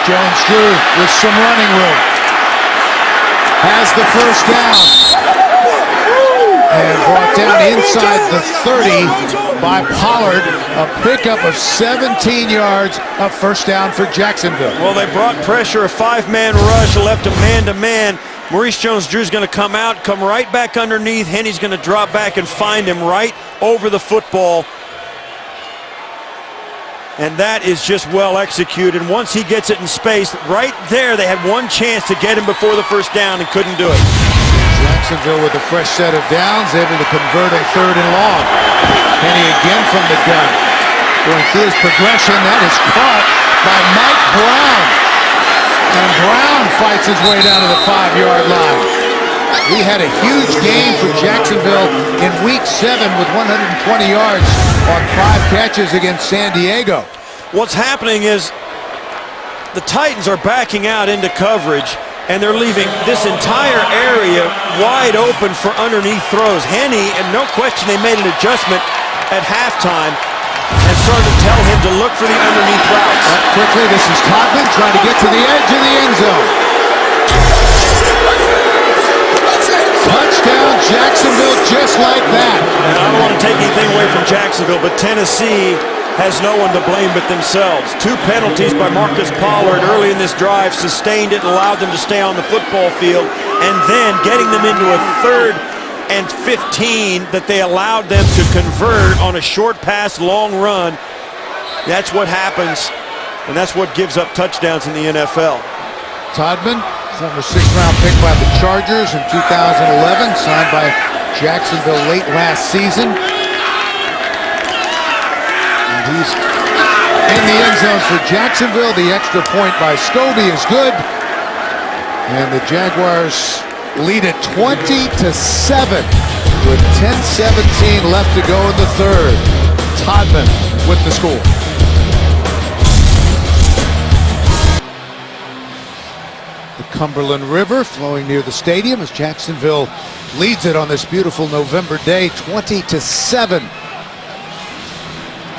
Jones-Drew with some running room. Has the first down. And brought down inside the 30 by Pollard. A pickup of 17 yards, a first down for Jacksonville. Well, they brought pressure, a 5-man rush, left a man-to-man. Maurice Jones-Drew's going to come out, come right back underneath. Henne's going to drop back and find him right over the football. And that is just well executed. Once he gets it in space, right there, they had one chance to get him before the first down and couldn't do it. Jacksonville with a fresh set of downs, able to convert on 3rd and long. Henne again from the gun. Going through his progression, that is caught by Mike Brown. And Brown fights his way down to the 5-yard line. He had a huge game for Jacksonville in week 7 with 120 yards on 5 catches against San Diego. What's happening is the Titans are backing out into coverage, and they're leaving this entire area wide open for underneath throws. Henne, and no question they made an adjustment at halftime and started to tell him to look for the underneath routes. Quickly, this is Todman trying to get to the edge of the end zone. Touchdown, Jacksonville, just like that. take anything away from Jacksonville, but Tennessee has no one to blame but themselves. 2 penalties by Marcus Pollard early in this drive sustained it and allowed them to stay on the football field, and then getting them into a 3rd and 15 that they allowed them to convert on a short pass, long run. That's what happens, and that's what gives up touchdowns in the NFL. Todman, former 6th-round pick by the Chargers in 2011, signed by Jacksonville late last season. He's in the end zone for Jacksonville. The extra point by Scobie is good. And the Jaguars lead at 20-7 with 10:17 left to go in the 3rd. Todman with the score. The Cumberland River flowing near the stadium as Jacksonville leads it on this beautiful November day, 20-7.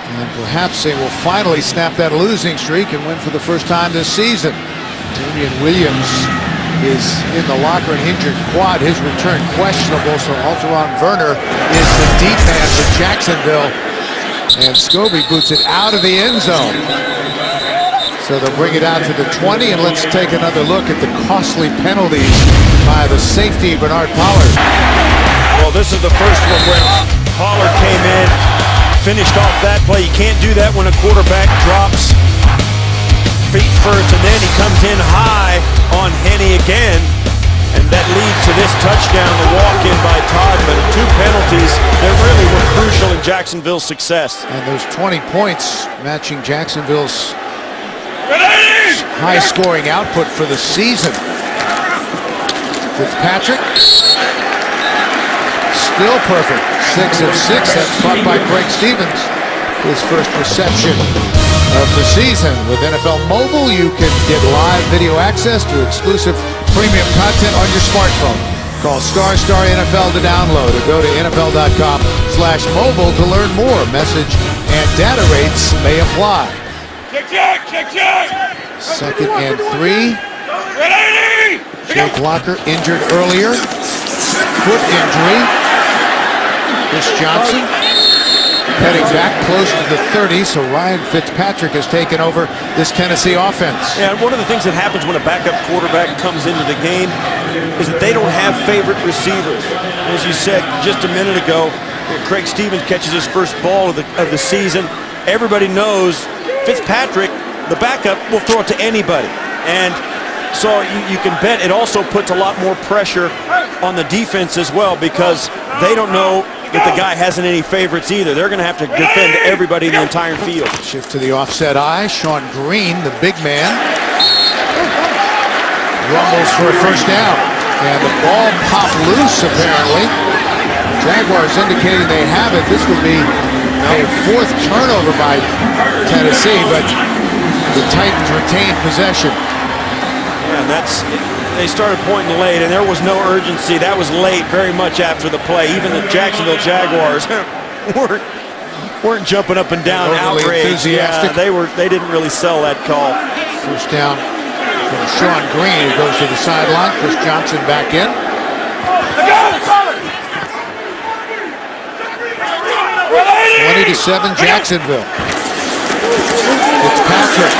And perhaps they will finally snap that losing streak and win for the first time this season. Damian Williams is in the locker and injured quad. His return questionable, so Alteron Werner is the deep man for Jacksonville. And Scobie boots it out of the end zone. So they'll bring it out to the 20, and let's take another look at the costly penalties by the safety, Bernard Pollard. Well, this is the first one where Pollard came in, finished off that play. You can't do that when a quarterback drops feet first, and then he comes in high on Henne again, and that leads to this touchdown, the walk-in by Todman. 2 penalties that really were crucial in Jacksonville's success. And those 20 points matching Jacksonville's high-scoring output for the season. Fitzpatrick, still perfect. 6 of 6. That's caught by Craig Stevens. His first reception of the season. With NFL Mobile, you can get live video access to exclusive premium content on your smartphone. Call ** NFL to download, or go to NFL.com/mobile to learn more. Message and data rates may apply. Check. 2nd and 3. Jake Locker injured earlier. Foot injury. Chris Johnson heading back close to the 30, so Ryan Fitzpatrick has taken over this Tennessee offense. Yeah, and one of the things that happens when a backup quarterback comes into the game is that they don't have favorite receivers. As you said just a minute ago, Craig Stevens catches his first ball of the season. Everybody knows Fitzpatrick, the backup, will throw it to anybody. And so you can bet it also puts a lot more pressure on the defense as well, because they don't know that the guy hasn't any favorites either. They're going to have to defend everybody in the entire field. Shift to the offset eye. Sean Green, the big man, rumbles for a first down. And the ball popped loose, apparently. Jaguars indicating they have it. This will be a 4th turnover by Tennessee, but the Titans retain possession. Yeah, they started pointing late, and there was no urgency. That was late, very much after the play. Even the Jacksonville Jaguars weren't jumping up and down outraged. Yeah, they didn't really sell that call. First down from Sean Green, who goes to the sideline. Chris Johnson back in. 20-7 Jacksonville. Fitzpatrick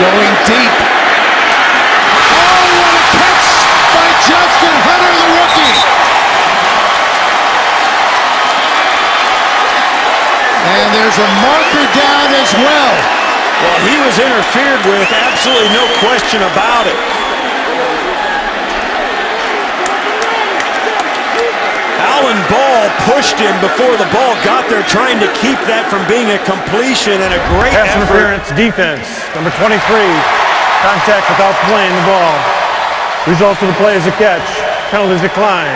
going deep. Justin Hunter, the rookie. And there's a marker down as well. Well, he was interfered with, absolutely no question about it. Alan Ball pushed him before the ball got there, trying to keep that from being a completion, and a great Pass effort. interference, defense, number 23, contact without playing the ball. Result of the play is a catch. Penalties decline.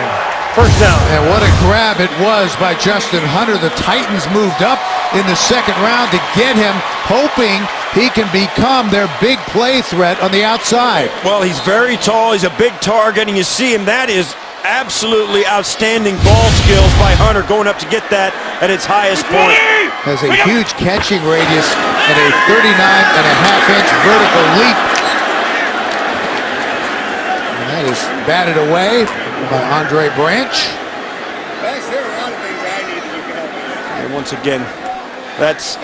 First down. And what a grab it was by Justin Hunter. The Titans moved up in the 2nd round to get him, hoping he can become their big play threat on the outside. Well, he's very tall. He's a big target, and you see him. That is absolutely outstanding ball skills by Hunter, going up to get that at its highest point. Has a huge catching radius and a 39.5-inch vertical leap. And that is batted away by Andre Branch. And once again, that's,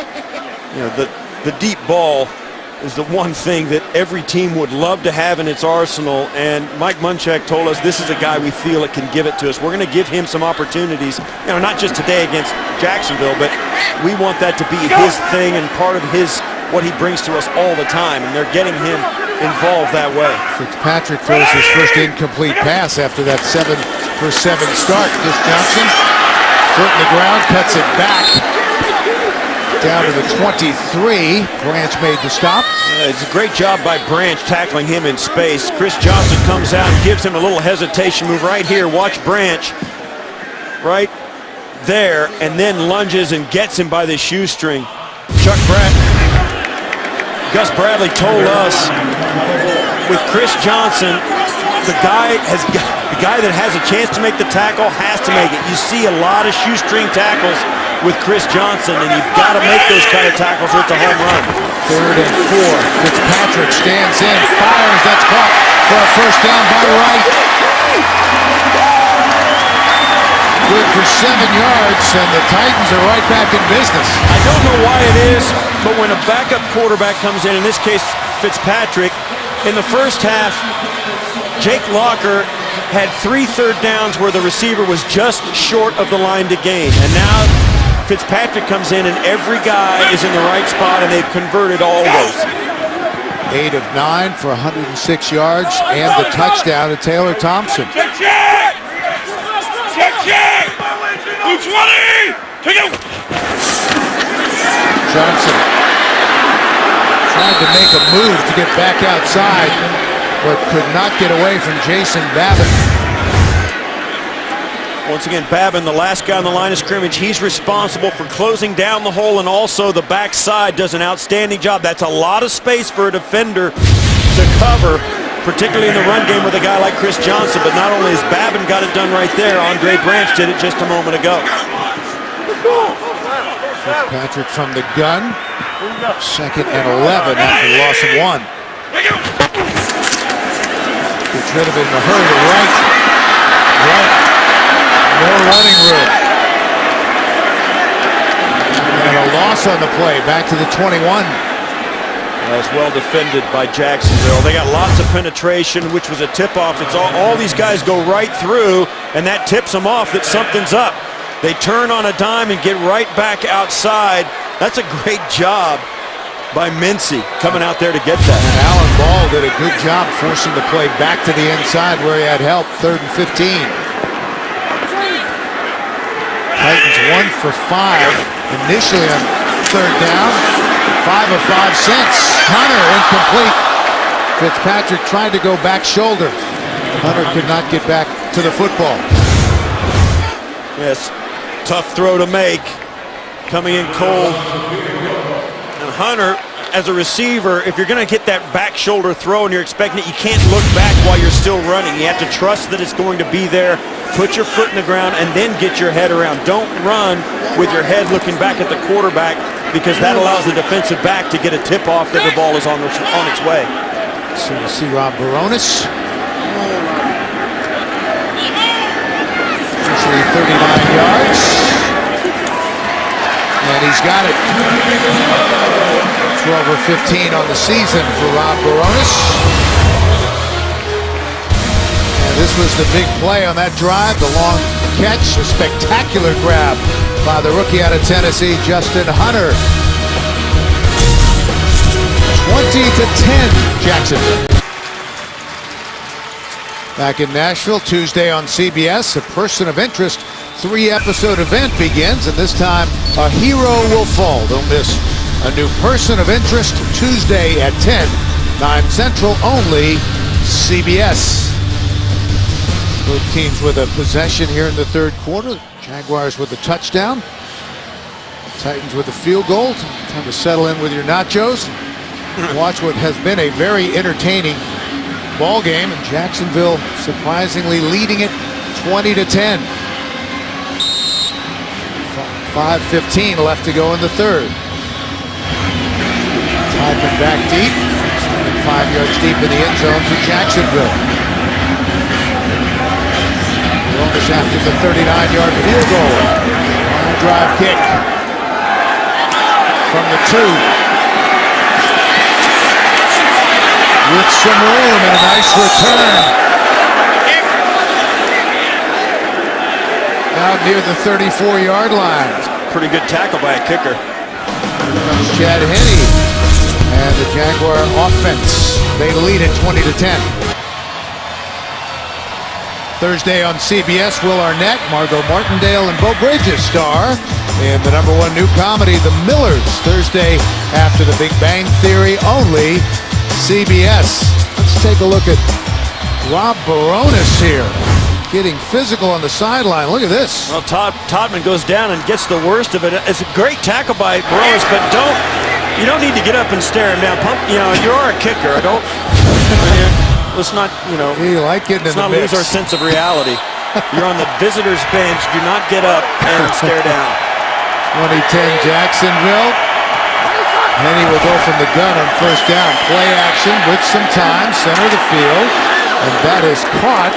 the deep ball is the one thing that every team would love to have in its arsenal, and Mike Munchak told us this is a guy we feel that can give it to us. We're going to give him some opportunities, not just today against Jacksonville, but we want that to be his thing and part of what he brings to us all the time, and they're getting him involved that way. Fitzpatrick throws his first incomplete pass after that 7-for-7 start. Chris Johnson, foot in the ground, cuts it back down to the 23. Branch made the stop. It's a great job by Branch tackling him in space. Chris Johnson comes out and gives him a little hesitation move right here. Watch Branch right there, and then lunges and gets him by the shoestring. Gus Bradley told us with Chris Johnson, the guy that has a chance to make the tackle has to make it. You see a lot of shoestring tackles with Chris Johnson, and you've got to make those kind of tackles or it's a home run. 3rd and 4. Fitzpatrick stands in, fires. That's caught for a first down by Wright. Good for 7 yards, and the Titans are right back in business. I don't know why it is, but when a backup quarterback comes in this case Fitzpatrick, in the first half, Jake Locker had 3 third downs where the receiver was just short of the line to gain. And now Fitzpatrick comes in and every guy is in the right spot, and they've converted all those. 8 of 9 for 106 yards and the touchdown to Taylor Thompson. Check, check! Check, check! 220! Take it! Johnson tried to make a move to get back outside, but could not get away from Jason Babin. Once again, Babin, the last guy on the line of scrimmage, he's responsible for closing down the hole, and also the backside does an outstanding job. That's a lot of space for a defender to cover, particularly in the run game with a guy like Chris Johnson. But not only has Babin got it done right there, Andre Branch did it just a moment ago. Fitzpatrick from the gun. 2nd and 11 after the loss of 1. Gets rid of it in a hurry. Right. No running room. And a loss on the play. Back to the 21. That's well defended by Jacksonville. They got lots of penetration, which was a tip-off. It's all these guys go right through, and that tips them off that something's up. They turn on a dime and get right back outside. That's a great job by Mincy coming out there to get that. And Alan Ball did a good job forcing the play back to the inside where he had help. 3rd and 15. Titans 1 for 5 initially on 3rd down. 5 of 5 since. Hunter incomplete. Fitzpatrick tried to go back shoulder. Hunter could not get back to the football. Yes, tough throw to make. Coming in cold. And Hunter, as a receiver, if you're going to get that back shoulder throw and you're expecting it, you can't look back while you're still running. You have to trust that it's going to be there. Put your foot in the ground and then get your head around. Don't run with your head looking back at the quarterback, because that allows the defensive back to get a tip-off that the ball is on its way. So you see Rob Baronis. Officially 39 yards. And he's got it. 12 or 15 on the season for Rob Baronis. And this was the big play on that drive. The long catch, a spectacular grab by the rookie out of Tennessee, Justin Hunter. 20-10, Jacksonville. Back in Nashville, Tuesday on CBS, a Person of Interest 3-episode event begins, and this time a hero will fall. Don't miss a new Person of Interest Tuesday at 10, 9 Central, only CBS. Both teams with a possession here in the 3rd quarter. Jaguars with a touchdown. Titans with a field goal. Time to settle in with your nachos. Watch what has been a very entertaining ball game, and Jacksonville surprisingly leading it 20-10. 5:15 left to go in the 3rd. Typing back deep, 5 yards deep in the end zone for Jacksonville. Bonus after the 39-yard field goal. Line drive kick from the 2. With some room and a nice return. Out near the 34-yard line. Pretty good tackle by a kicker. Here comes Chad Henne. And the Jaguar offense, they lead it 20-10. Thursday on CBS, Will Arnett, Margot Martindale, and Bo Bridges star in the #1 new comedy, The Millers, Thursday after The Big Bang Theory, only CBS. Let's take a look at Rob Baronis here, getting physical on the sideline. Look at this. Well, Todman goes down and gets the worst of it. It's a great tackle by Baronis, but you don't need to get up and stare him down. You are a kicker. Let's not, You like getting in let's the not mix. lose our sense of reality. You're on the visitor's bench. Do not get up and stare down. 2010 Jacksonville. Henne will go from the gun on first down. Play action with some time, center of the field. And that is caught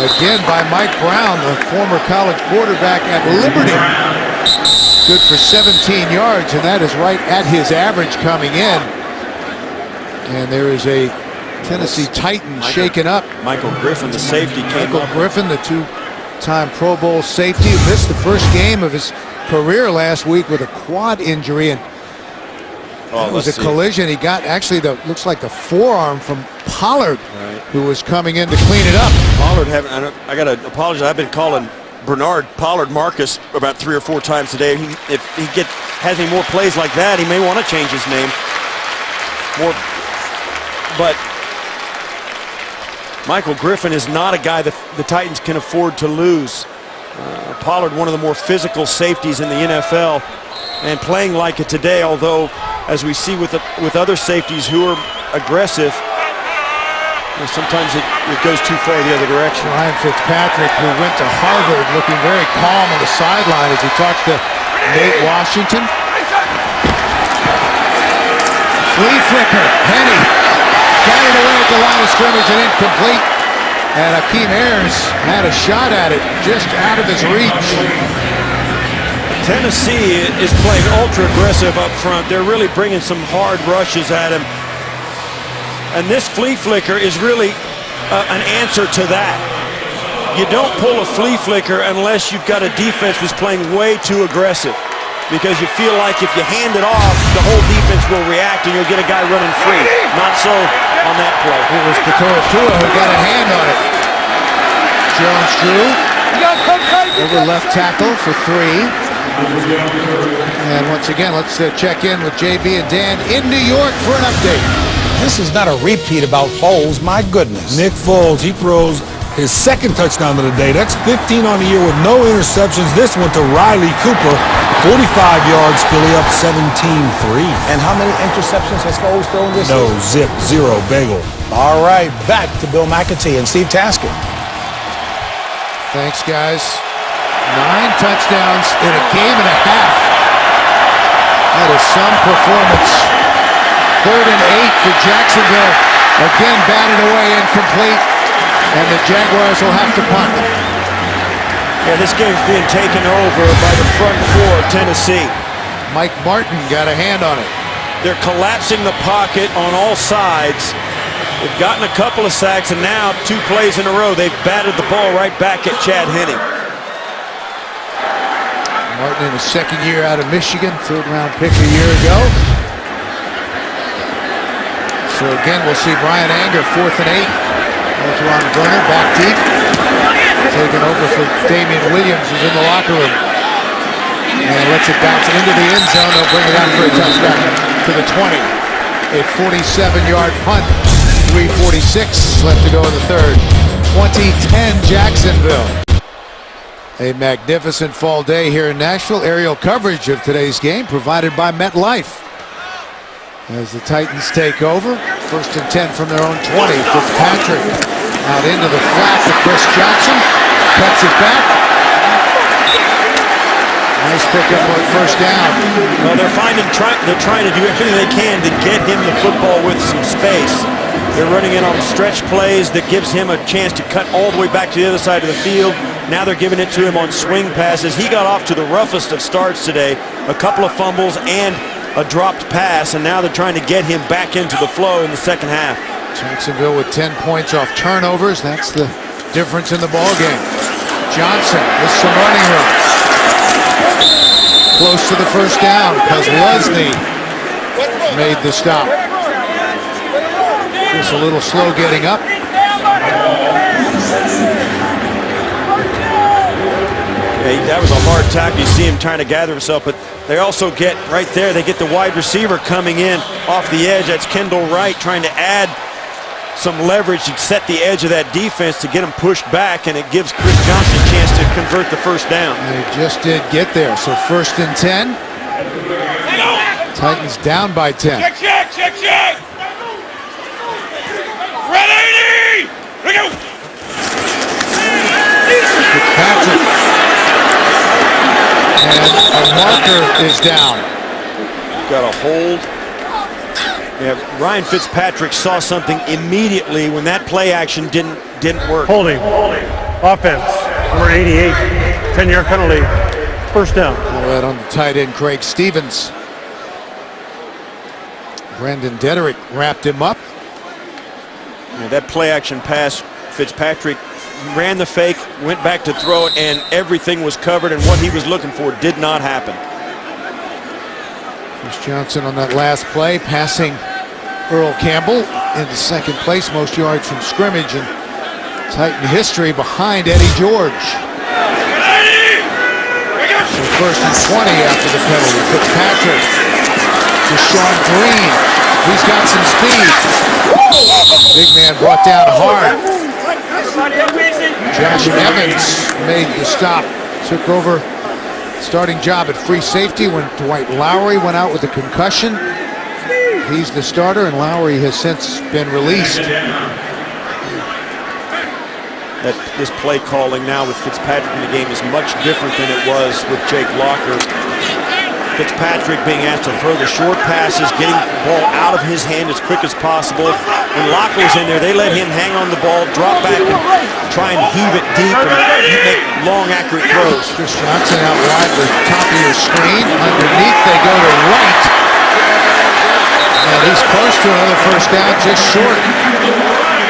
again by Mike Brown, the former college quarterback at Liberty. Good for 17 yards, and that is right at his average coming in. And there is a Tennessee Titan shaken up. Michael Griffin, the safety, came Michael up. Griffin, the two-time Pro Bowl safety, missed the first game of his career last week with a quad injury, and it was a collision. He got actually looks like the forearm from Pollard, who was coming in to clean it up. Pollard, I got to apologize. I've been calling Bernard Pollard Marcus about 3 or 4 times today. If he has any more plays like that, he may want to change his name. But Michael Griffin is not a guy that the Titans can afford to lose. Pollard, one of the more physical safeties in the NFL, and playing like it today, although as we see with other safeties who are aggressive, sometimes it goes too far the other direction. Ryan Fitzpatrick, who went to Harvard, looking very calm on the sideline as he talked to Nate Washington. Flea flicker, Henne got it away at the line of scrimmage and incomplete. And Akeem Ayers had a shot at it just out of his reach. Tennessee is playing ultra aggressive up front. They're really bringing some hard rushes at him. And this flea flicker is really an answer to that. You don't pull a flea flicker unless you've got a defense that's playing way too aggressive, because you feel like if you hand it off, the whole defense will react and you'll get a guy running free. Not so on that play. It was Patora Tua who got a hand on it. Jones drew over left tackle for 3. And once again, let's check in with JB and Dan in New York for an update. This is not a repeat about Foles, my goodness. Nick Foles, he throws his second touchdown of the day. That's 15 on the year with no interceptions. This one to Riley Cooper, 45 yards, Philly up 17-3. And how many interceptions has Foles thrown this No, season? zip, zero, bagel. All right, back to Bill McAtee and Steve Tasker. Thanks, guys. 9 touchdowns in a game and a half. That is some performance. 3rd and 8 for Jacksonville. Again, batted away, incomplete. And the Jaguars will have to punt. Yeah, this game's being taken over by the front 4 of Tennessee. Mike Martin got a hand on it. They're collapsing the pocket on all sides. They've gotten a couple of sacks, and now 2 plays in a row, they've batted the ball right back at Chad Henne. Martin in his 2nd year out of Michigan, 3rd-round pick a year ago. So again, we'll see Brian Anger, 4th and 8. Ron Verner back deep. Taking over for Damian Williams, who's in the locker room. And lets it bounce into the end zone. They'll bring it out for a touchdown to the 20. A 47-yard punt. 3:46 left to go in the 3rd. 2010 Jacksonville. A magnificent fall day here in Nashville. Aerial coverage of today's game provided by MetLife. As the Titans take over, 1st and 10 from their own 20. Fitzpatrick out into the flat to Chris Johnson. Cuts it back. Nice pick up on first down. Well, they're trying to do everything they can to get him the football with some space. They're running in on stretch plays that gives him a chance to cut all the way back to the other side of the field. Now they're giving it to him on swing passes. He got off to the roughest of starts today. A couple of fumbles and a dropped pass, and now they're trying to get him back into the flow in the second half. Jacksonville with 10 points off turnovers. That's the difference in the ball game. Johnson with some running room. Close to the first down because Lesney made the stop. Just a little slow getting up. Yeah, that was a hard tackle. You see him trying to gather himself, but they also get right there, they get the wide receiver coming in off the edge. That's Kendall Wright trying to add some leverage to set the edge of that defense to get him pushed back, and it gives Chris Johnson a chance to convert the first down. They just did get there. So 1st and 10. Titans down by 10. Check. Ready! Here we go! Fitzpatrick. And a marker is down. Got a hold. Yeah, Ryan Fitzpatrick saw something immediately when that play action didn't work. Holding. Offense. Number 88. 10-yard penalty. First down. All that on the tight end, Craig Stevens. Brendan Dederick wrapped him up. Yeah, that play action pass, Fitzpatrick ran the fake, went back to throw it, and everything was covered, and what he was looking for did not happen. Chris Johnson on that last play, passing Earl Campbell into second place, most yards from scrimmage in Titan history behind Eddie George. So 1st and 20 after the penalty. Fitzpatrick to Sean Green. He's got some speed. Big man brought down hard. Josh Evans made the stop. Took over starting job at free safety when Dwight Lowry went out with a concussion. He's the starter, and Lowry has since been released. This play calling now with Fitzpatrick in the game is much different than it was with Jake Locker. Fitzpatrick being asked to throw the short passes, getting the ball out of his hand as quick as possible. When Locker was in there, they let him hang on the ball, drop back, and try and heave it deep and make long, accurate throws. Chris Johnson out wide with top of your screen. Underneath, they go to right. And he's close to another first down, just short.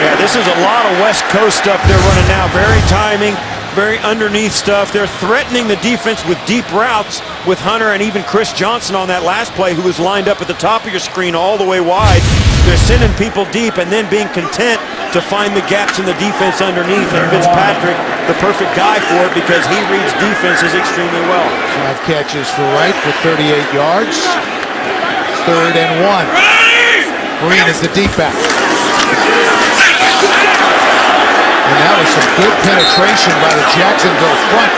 Yeah, this is a lot of West Coast stuff they're running now. Very timing, very underneath stuff. They're threatening the defense with deep routes with Hunter and even Chris Johnson on that last play, who was lined up at the top of your screen all the way wide. They're sending people deep and then being content to find the gaps in the defense underneath. And Fitzpatrick, the perfect guy for it because he reads defenses extremely well. 5 catches for Wright for 38 yards. 3rd and 1. Green is the deep back. And that was some good penetration by the Jacksonville front.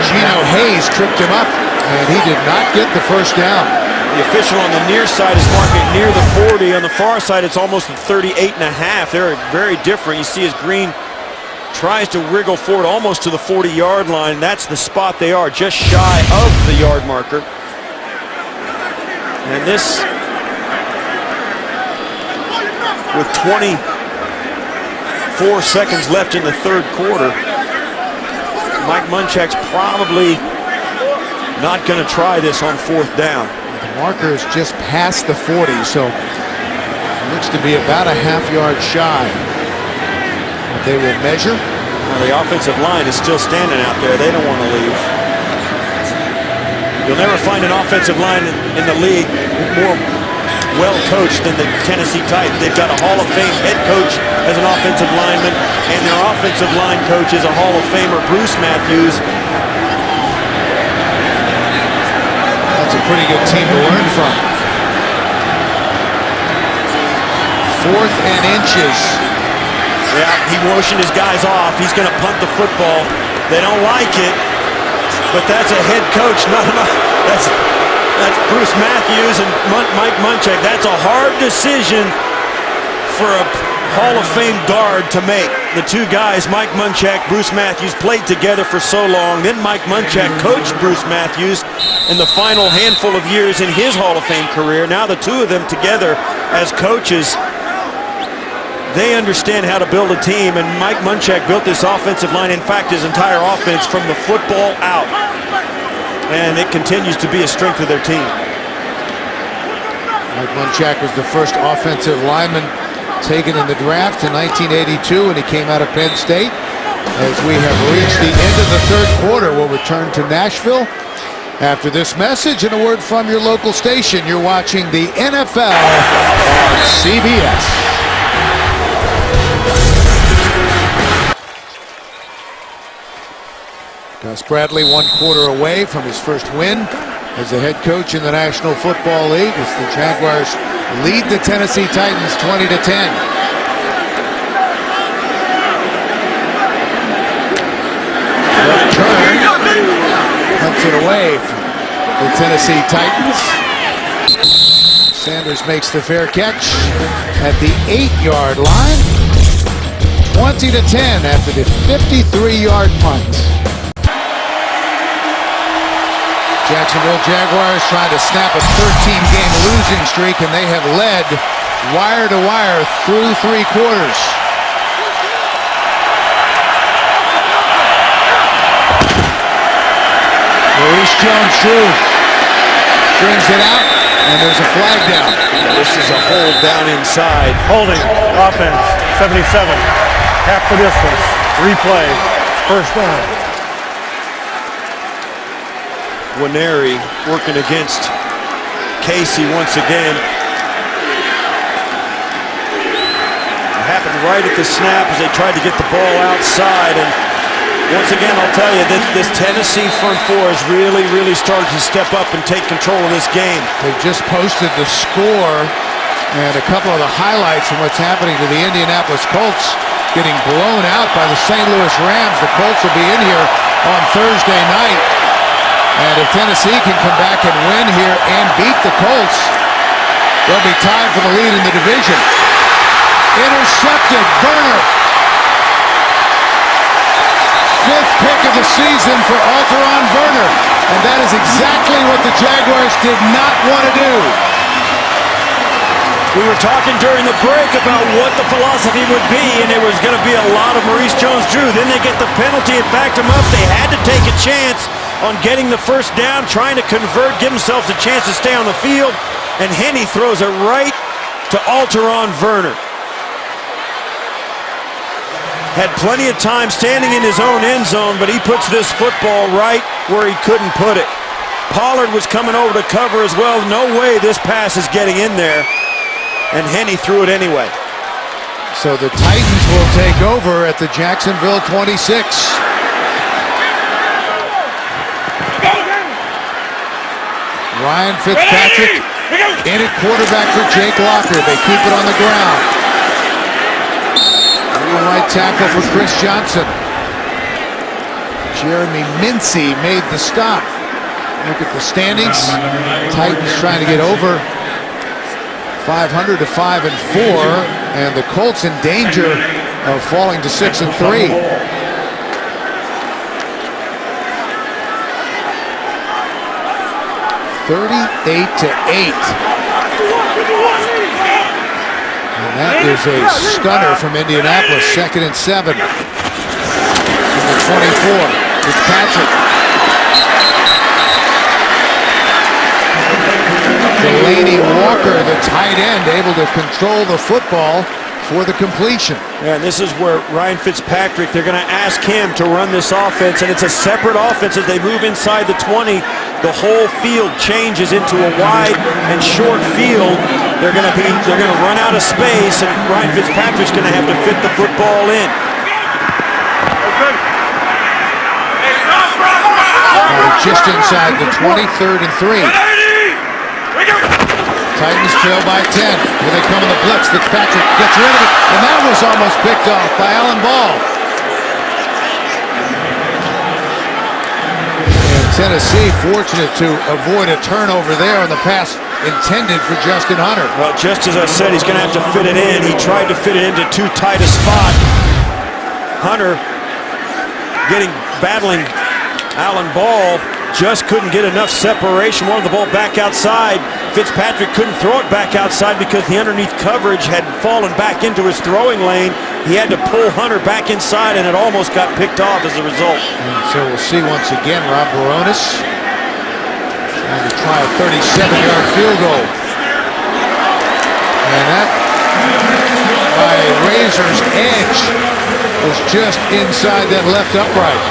Gino Hayes tripped him up, and he did not get the first down. The official on the near side is marking near the 40. On the far side, it's almost at 38.5. They're very different. You see as Green tries to wriggle forward almost to the 40-yard line. That's the spot they are, just shy of the yard marker. And this, with 24 seconds left in the third quarter, Mike Munchak's probably not going to try this on 4th down. The marker is just past the 40, so it looks to be about a half-yard shy. They will measure. Now the offensive line is still standing out there. They don't want to leave. You'll never find an offensive line in the league more well-coached than the Tennessee Titans. They've got a Hall of Fame head coach as an offensive lineman, and their offensive line coach is a Hall of Famer, Bruce Matthews. That's a pretty good team to learn from. 4th and inches. Yeah, he motioned his guys off. He's going to punt the football. They don't like it, but that's a head coach. That's Bruce Matthews and Mike Munchak. That's a hard decision for a Hall of Fame guard to make. The two guys, Mike Munchak, Bruce Matthews, played together for so long. Then Mike Munchak coached Bruce Matthews in the final handful of years in his Hall of Fame career. Now the two of them together as coaches, they understand how to build a team, and Mike Munchak built this offensive line, in fact, his entire offense from the football out. And it continues to be a strength of their team. Mike Munchak was the first offensive lineman taken in the draft in 1982 when he came out of Penn State. As we have reached the end of the third quarter, we'll return to Nashville after this message and a word from your local station. You're watching the NFL on CBS. Gus Bradley 1 quarter away from his first win as the head coach in the National Football League as the Jaguars lead the Tennessee Titans 20-10. Turn cuts it away from the Tennessee Titans. Sanders makes the fair catch at the 8-yard line. 20-10 after the 53-yard punt. Jacksonville Jaguars trying to snap a 13-game losing streak, and they have led wire to wire through 3 quarters. Maurice Jones-Drew brings it out, and there's a flag down. This is a hold down inside. Holding, offense, 77. Half the distance. Replay, first down. Winery working against Casey once again. It happened right at the snap as they tried to get the ball outside. And once again, I'll tell you, this Tennessee front four has really started to step up and take control of this game. They've just posted the score and a couple of the highlights from what's happening to the Indianapolis Colts getting blown out by the St. Louis Rams. The Colts will be in here on Thursday night. And if Tennessee can come back and win here and beat the Colts, they'll be tied for the lead in the division. Intercepted, Werner. 5th pick of the season for Alteron Werner. And that is exactly what the Jaguars did not want to do. We were talking during the break about what the philosophy would be, and it was going to be a lot of Maurice Jones-Drew. Then they get the penalty, it backed them up. They had to take a chance on getting the first down, trying to convert, give themselves a chance to stay on the field, and Henne throws it right to Alteron Werner. Had plenty of time standing in his own end zone, but he puts this football right where he couldn't put it. Pollard was coming over to cover as well. No way this pass is getting in there, and Henne threw it anyway. So the Titans will take over at the Jacksonville 26. Ryan Fitzpatrick in at quarterback for Jake Locker. They keep it on the ground. Right tackle for Chris Johnson. Jeremy Mincy made the stop. Look at the standings. Titans trying to get over 500 to 5-4, and the Colts in danger of falling to 6-3. 38-8. And that is a stunner from Indianapolis. 2nd and 7 from the 24. It's Patrick. Delaney Walker, the tight end, able to control the football for the completion. Yeah, and this is where Ryan Fitzpatrick, they're going to ask him to run this offense, and it's a separate offense as they move inside the 20. The whole field changes into a wide and short field. They're going to run out of space, and Ryan Fitzpatrick's going to have to fit the football in. Just inside the 20, 3rd and 3. Titans trail by 10. Here they come in the blitz. Fitzpatrick gets rid of it, and that was almost picked off by Alan Ball. And Tennessee fortunate to avoid a turnover there on the pass intended for Justin Hunter. Well, just as I said, he's going to have to fit it in. He tried to fit it into too tight a spot. Hunter battling Alan Ball, just couldn't get enough separation. Wanted the ball back outside. Fitzpatrick couldn't throw it back outside because the underneath coverage had fallen back into his throwing lane. He had to pull Hunter back inside, and it almost got picked off as a result. And so we'll see once again Rob Baronis trying to try a 37-yard field goal. And that, by razor's edge, was just inside that left upright.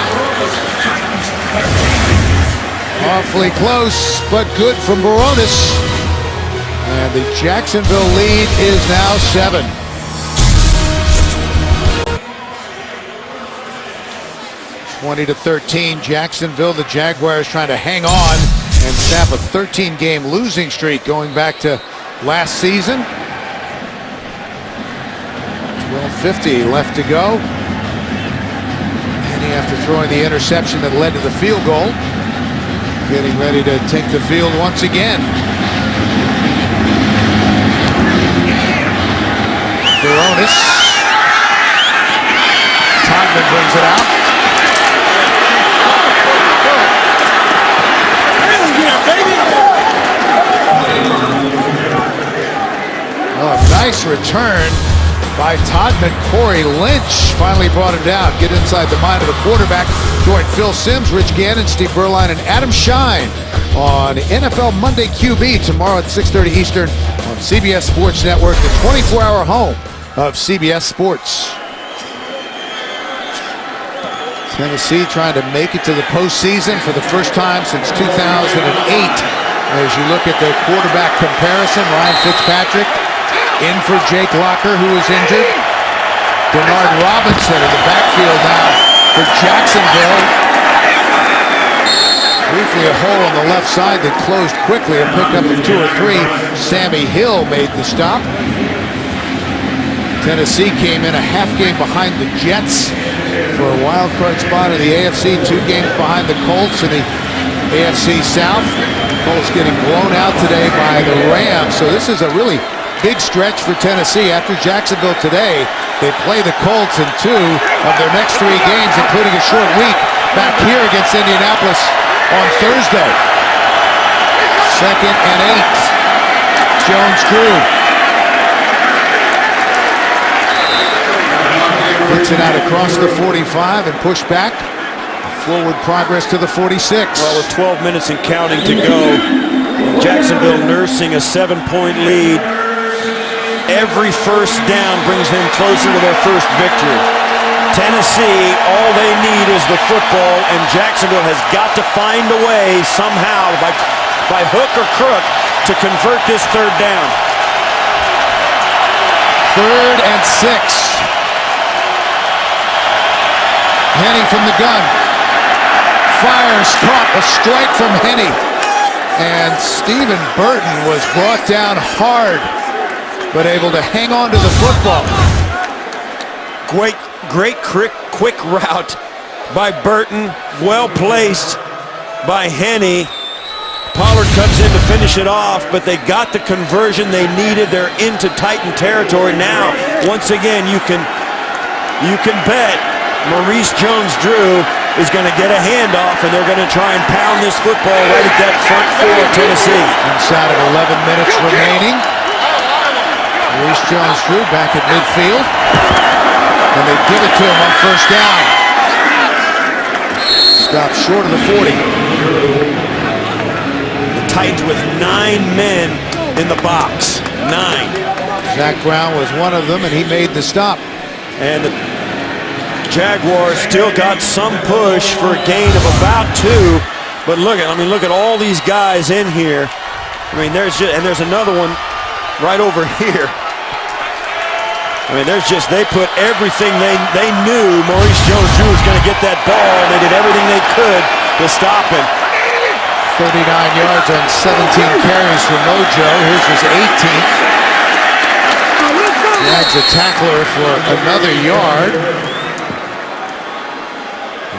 Awfully close, but good from Baronis. And the Jacksonville lead is now 7. (20-13), Jacksonville. The Jaguars trying to hang on and snap a 13-game losing streak going back to last season. 12:50 left to go. And after throwing the interception that led to the field goal, getting ready to take the field once again. Baronis. Todman brings it out. Oh, nice return by Todman. Corey Lynch finally brought it down. Get inside the mind of the quarterback. Join Phil Simms, Rich Gannon, Steve Berline, and Adam Shine on NFL Monday QB tomorrow at 6:30 Eastern on CBS Sports Network, the 24-hour home of CBS Sports. Tennessee trying to make it to the postseason for the first time since 2008. As you look at the quarterback comparison, Ryan Fitzpatrick in for Jake Locker, who was injured. Bernard Robinson in the backfield now for Jacksonville. Briefly a hole on the left side that closed quickly. A pickup of 2 or 3. Sammy Hill made the stop. Tennessee came in a half game behind the Jets for a wild card spot in the AFC. 2 games behind the Colts in the AFC South. Colts getting blown out today by the Rams. So this is a really big stretch for Tennessee. After Jacksonville today, they play the Colts in 2 of their next 3 games, including a short week back here against Indianapolis on Thursday. 2nd and 8. Jones-Drew puts it out across the 45 and pushed back. Forward progress to the 46. Well, with 12 minutes and counting to go, Jacksonville nursing a 7-point lead. Every first down brings them closer to their first victory. Tennessee, all they need is the football, and Jacksonville has got to find a way somehow, by hook or crook, to convert this 3rd down. 3rd and 6. Henny from the gun. Fires, caught, a strike from Henny. And Stephen Burton was brought down hard, but able to hang on to the football. Great quick route by Burton. Well placed by Henny. Pollard comes in to finish it off, but they got the conversion they needed. They're into Titan territory now. Once again, you can bet Maurice Jones-Drew is going to get a handoff, and they're going to try and pound this football right at that front 4 of Tennessee. Inside of 11 minutes remaining. Maurice Jones-Drew back at midfield. And they give it to him on 1st down. Stopped short of the 40. The Titans with 9 men in the box. 9. Zach Brown was one of them, and he made the stop. And the Jaguars still got some push for a gain of about 2, but look at all these guys in here. I mean, there's another one right over here. I mean, they put everything they knew Maurice Jones-Drew was going to get that ball, and they did everything they could to stop him. 39 yards on 17 carries for Mojo. Here's his 18th. Drags a tackler for another yard.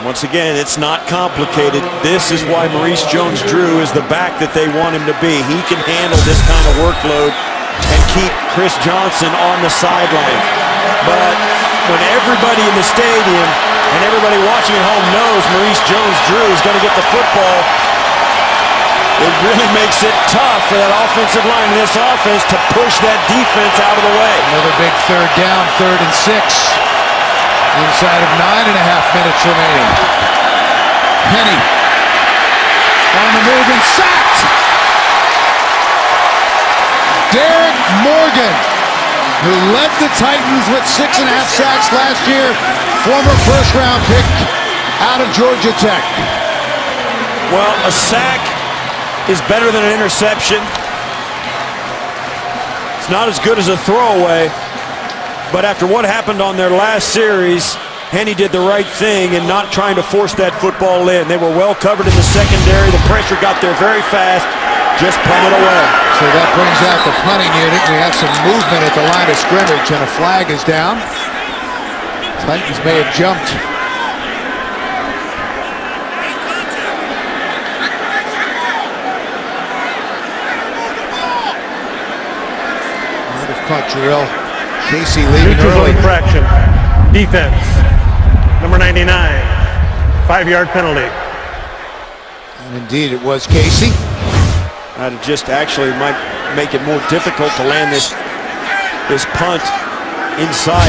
Once again, it's not complicated. This is why Maurice Jones-Drew is the back that they want him to be. He can handle this kind of workload and keep Chris Johnson on the sideline. But when everybody in the stadium and everybody watching at home knows Maurice Jones-Drew is going to get the football, it really makes it tough for that offensive line in this offense to push that defense out of the way. Another big third down, 3rd and 6. Inside of 9.5 minutes remaining. Penny on the move and sacked. Derek Morgan, who led the Titans with 6.5 sacks last year, former first-round pick out of Georgia Tech. Well, a sack is better than an interception. It's not as good as a throwaway, but after what happened on their last series, Henny did the right thing in not trying to force that football in. They were well covered in the secondary. The pressure got there very fast, just punted away. So that brings out the punting unit. We have some movement at the line of scrimmage, and a flag is down. Titans may have jumped. Caught Jarrell Casey leaving Neutral early. infraction. Defense. Number 99. 5-yard penalty. And indeed, it was Casey. That just actually might make it more difficult to land this punt inside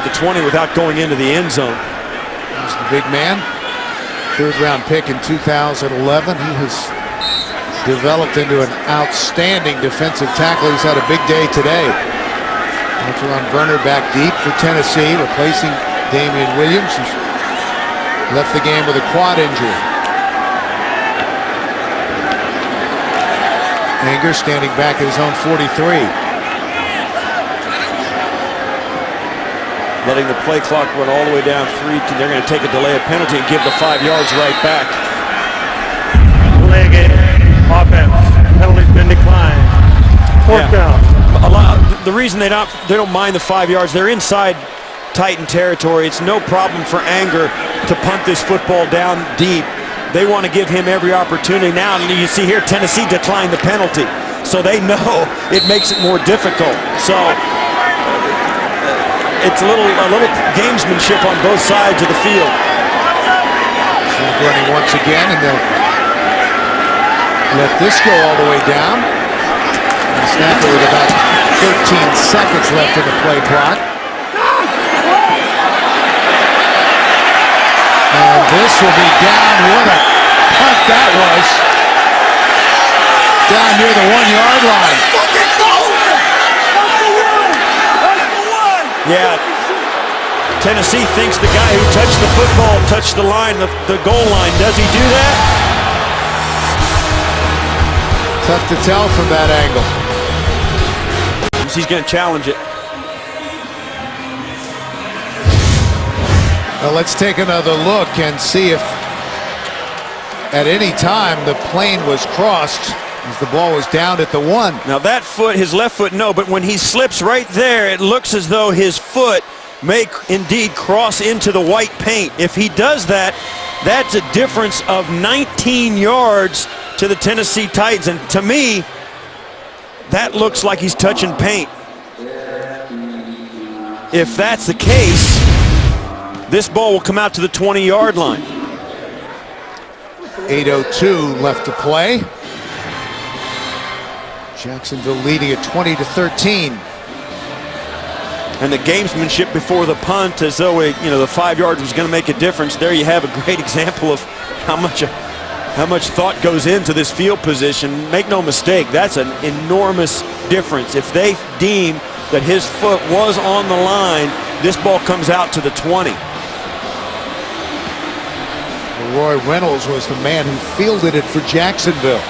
the 20 without going into the end zone. He's the big man. 3rd-round pick in 2011. He has developed into an outstanding defensive tackle. He's had a big day today. Ron Werner back deep for Tennessee, replacing Damian Williams, who's left the game with a quad injury. Anger standing back at his own 43. Letting the play clock run all the way down 3. They're going to take a delay of penalty and give the 5 yards right back. Delay game. Offense. Penalty's been declined. 4th down. The reason they don't mind the 5 yards, they're inside Titan territory. It's no problem for Anger to punt this football down deep. They want to give him every opportunity now, and you see here Tennessee declined the penalty, so they know it makes it more difficult. So it's a little gamesmanship on both sides of the field. Running once again, and they'll let this go all the way down. And snap it with about 13 seconds left in the play clock. And this will be down. What a punt that was. Down near the 1-yard line. Yeah, Tennessee thinks the guy who touched the football touched the line, the goal line. Does he do that? Tough to tell from that angle. He's going to challenge it. Well, let's take another look and see if at any time the plane was crossed as the ball was down at the 1. Now that foot, his left foot, no, but when he slips right there, it looks as though his foot may indeed cross into the white paint. If he does that, that's a difference of 19 yards to the Tennessee Titans. And to me, that looks like he's touching paint. If that's the case, this ball will come out to the 20-yard line. 8:02 left to play. Jacksonville leading at 20-13. And the gamesmanship before the punt, as though the 5 yards was going to make a difference. There you have a great example of how much thought goes into this field position. Make no mistake, that's an enormous difference. If they deem that his foot was on the line, this ball comes out to the 20. Roy Reynolds was the man who fielded it for Jacksonville.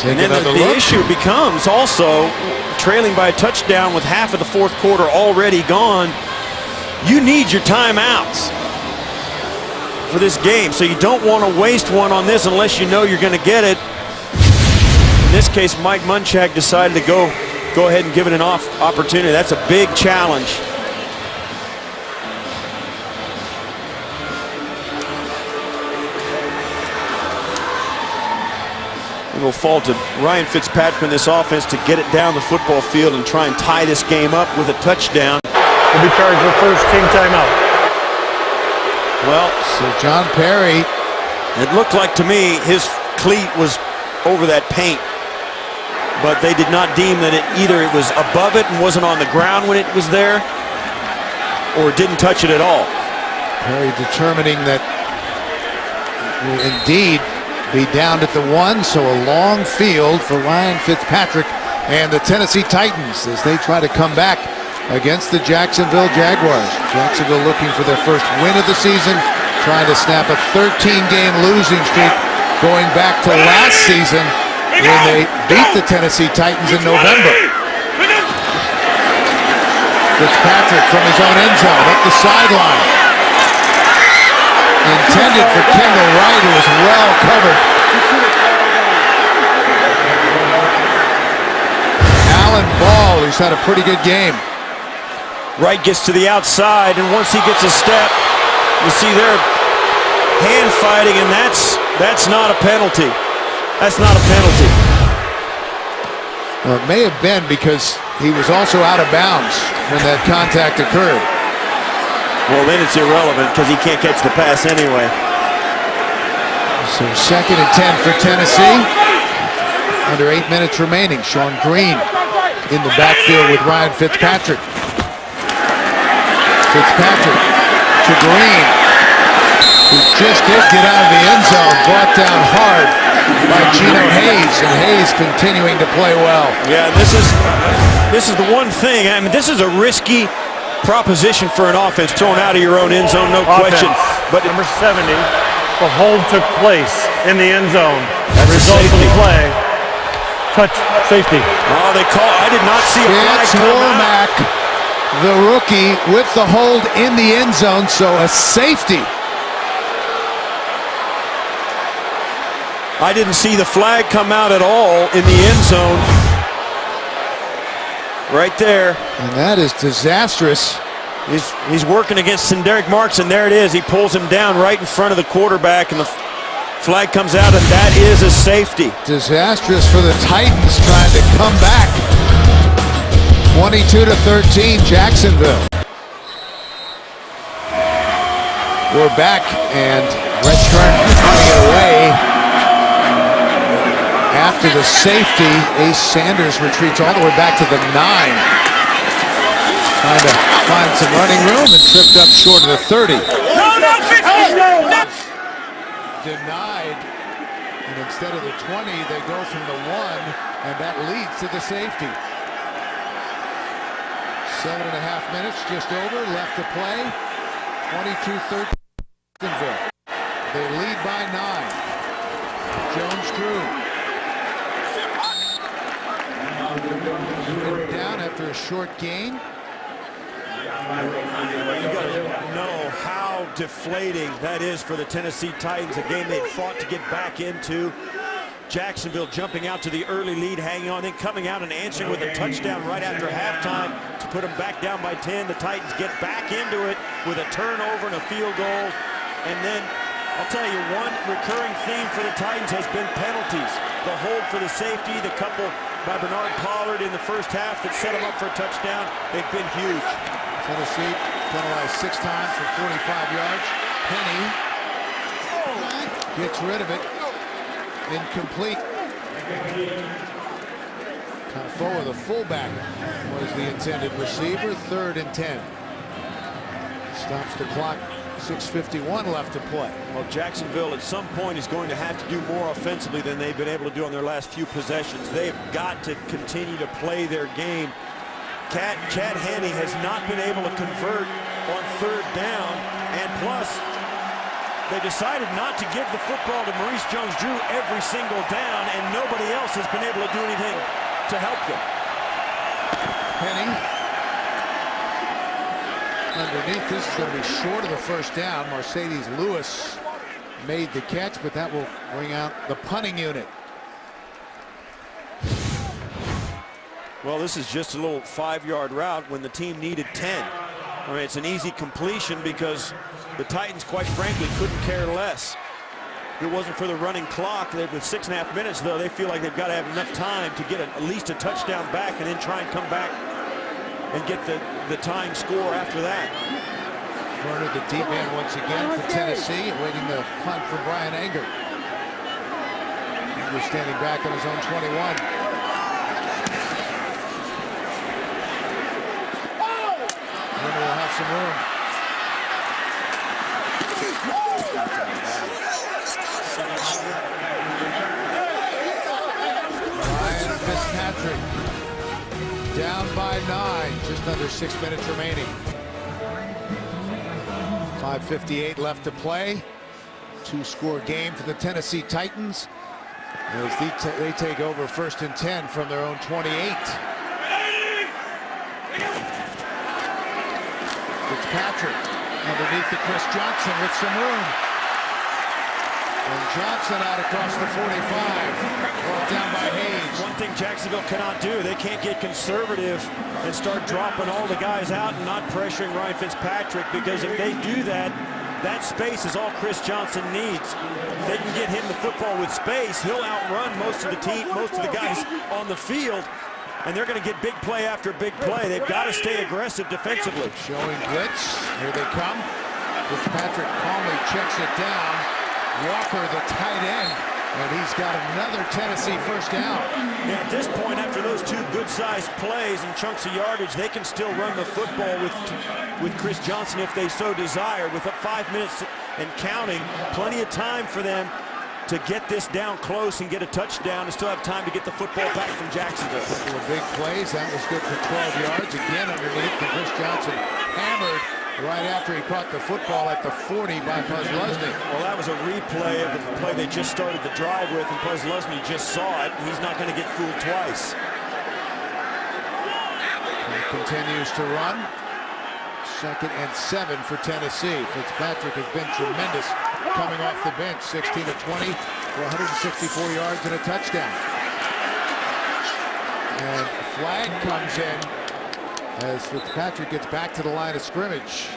And then the issue becomes also trailing by a touchdown with half of the 4th quarter already gone. You need your timeouts for this game, so you don't want to waste one on this unless you know you're going to get it. In this case, Mike Munchak decided to go ahead and give it an opportunity. That's a big challenge. It will fall to Ryan Fitzpatrick in this offense to get it down the football field and try and tie this game up with a touchdown. Will be charged with first team timeout. Well, So John Perry, it looked like to me his cleat was over that paint, but they did not deem that either it was above it and wasn't on the ground when it was there, or it didn't touch it at all. Perry determining that it will indeed be down at the 1, so a long field for Ryan Fitzpatrick and the Tennessee Titans as they try to come back against the Jacksonville Jaguars. Jacksonville looking for their first win of the season, trying to snap a 13-game losing streak going back to last season when they beat the Tennessee Titans in November. Fitzpatrick from his own end zone up the sideline. Intended for Kendall Wright, who was well covered. Alan Ball, who's had a pretty good game. Wright gets to the outside, and once he gets a step, you see they're hand fighting, and that's not a penalty. That's not a penalty. Well, it may have been because he was also out of bounds when that contact occurred. Well, then it's irrelevant because he can't catch the pass anyway. So 2nd and 10 for Tennessee. Under 8 minutes remaining. Sean Green in the backfield with Ryan Fitzpatrick. Fitzpatrick to Green, who just did get out of the end zone, brought down hard by Gino Hayes, and Hayes continuing to play well. Yeah, this is the one thing. I mean, this is a risky proposition for an offense thrown out of your own end zone, no question. But number 70, the hold took place in the end zone. That's result of the play. Touch safety. Oh, they call. I did not see a flag It's come out. Womack, the rookie, with the hold in the end zone, so a safety. I didn't see the flag come out at all in the end zone. Right there. And that is disastrous. He's working against Derek Marks, and there it is. He pulls him down right in front of the quarterback, and the flag comes out, and that is a safety. Disastrous for the Titans trying to come back. 22-13, Jacksonville. We're back, and Brett Kern running it away. After the safety, Ace Sanders retreats all the way back to the 9. Trying to find some running room and tripped up short of the 30. Denied, and instead of the 20, they go from the 1, and that leads to the safety. 7.5 minutes just over, left to play. 22-13. They lead by 9. Jones Drew. Down after a short gain. You got to know how deflating that is for the Tennessee Titans, a game they fought to get back into. Jacksonville jumping out to the early lead, hanging on, then coming out and answering with a touchdown right after halftime to put them back down by 10. The Titans get back into it with a turnover and a field goal. And then, I'll tell you, one recurring theme for the Titans has been penalties. The hold for the safety, the couple by Bernard Pollard in the first half that set him up for a touchdown, they've been huge. Tennessee penalized 6 times for 45 yards. Penny gets rid of it. Incomplete. Tafoa, the fullback, was the intended receiver. 3rd and 10. Stops the clock. 6:51 left to play. Well, Jacksonville at some point is going to have to do more offensively than they've been able to do on their last few possessions. They've got to continue to play their game. Chad Henne has not been able to convert on 3rd down, and plus they decided not to give the football to Maurice Jones-Drew every single down, and nobody else has been able to do anything to help them. Penny underneath. This is going to be short of the first down. Mercedes Lewis made the catch, but that will bring out the punting unit. Well, this is just a little 5-yard route when the team needed 10. I mean, it's an easy completion because the Titans, quite frankly, couldn't care less. If it wasn't for the running clock, with 6.5 minutes, though, they feel like they've got to have enough time to get at least a touchdown back and then try and come back and get the tying score after that. Turner, the deep man once again for Tennessee, awaiting the punt from Brian Anger. Anger standing back on his own 21. Turner will have some room. Ryan Fitzpatrick down by 9, just under 6 minutes remaining. 5:58 left to play. 2-score game for the Tennessee Titans as they take over 1st and 10 from their own 28. Fitzpatrick underneath to Chris Johnson with some room. And Johnson out across the 45. Brought down by Hayes. One thing Jacksonville cannot do, they can't get conservative and start dropping all the guys out and not pressuring Ryan Fitzpatrick, because if they do that, that space is all Chris Johnson needs. If they can get him the football with space, he'll outrun most of the team, most of the guys on the field, and they're going to get big play after big play. They've got to stay aggressive defensively. Showing blitz. Here they come. Fitzpatrick calmly checks it down. Walker, the tight end, and he's got another Tennessee first down. Yeah, at this point, after those two good-sized plays and chunks of yardage, they can still run the football with Chris Johnson if they so desire. With 5 minutes and counting, plenty of time for them to get this down close and get a touchdown and still have time to get the football back from Jacksonville. A couple of big plays. That was good for 12 yards. Again underneath, and Chris Johnson hammered right after he caught the football at the 40 by Posluszny. Well, that was a replay of the play they just started the drive with, and Posluszny just saw it. He's not going to get fooled twice. He continues to run. 2nd and 7 for Tennessee. Fitzpatrick has been tremendous coming off the bench. 16 of 20 for 164 yards and a touchdown. And a flag comes in as Fitzpatrick gets back to the line of scrimmage.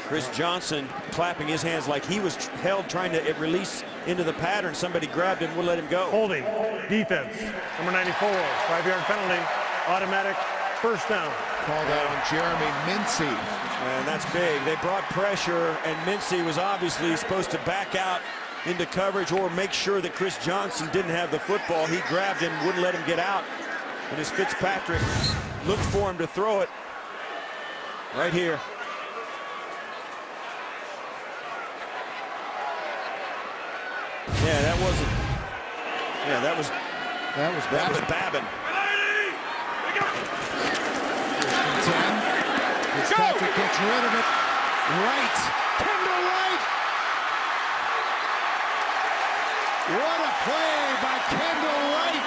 Chris Johnson clapping his hands like he was held trying to release into the pattern. Somebody grabbed him, wouldn't let him go. Holding, defense, number 94, 5-yard penalty, automatic first down. Called out on Jeremy Mincy. And that's big. They brought pressure, and Mincy was obviously supposed to back out into coverage or make sure that Chris Johnson didn't have the football. He grabbed him, wouldn't let him get out. And as Fitzpatrick looked for him to throw it right here. Yeah, that wasn't. Yeah, that was Babin. 10. Fitzpatrick gets rid of it. Right. Kendall Wright. What a play by Kendall Wright.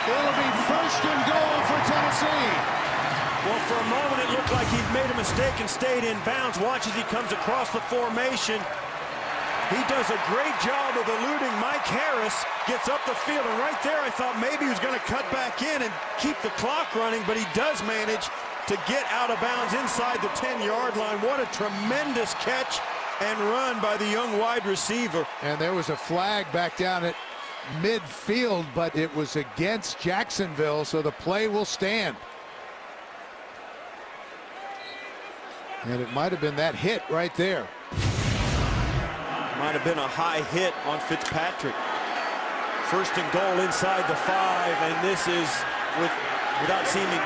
It'll be 1st and goal for Tennessee. Well, for a moment it looked like he'd made a mistake and stayed in bounds. Watch as he comes across the formation. He does a great job of eluding Mike Harris, gets up the field, and right there I thought maybe he was going to cut back in and keep the clock running, but he does manage to get out of bounds inside the 10-yard line. What a tremendous catch and run by the young wide receiver. And there was a flag back down at midfield, but it was against Jacksonville, so the play will stand. And it might have been that hit right there. Might have been a high hit on Fitzpatrick. 1st and goal inside the 5, and this is, without seeming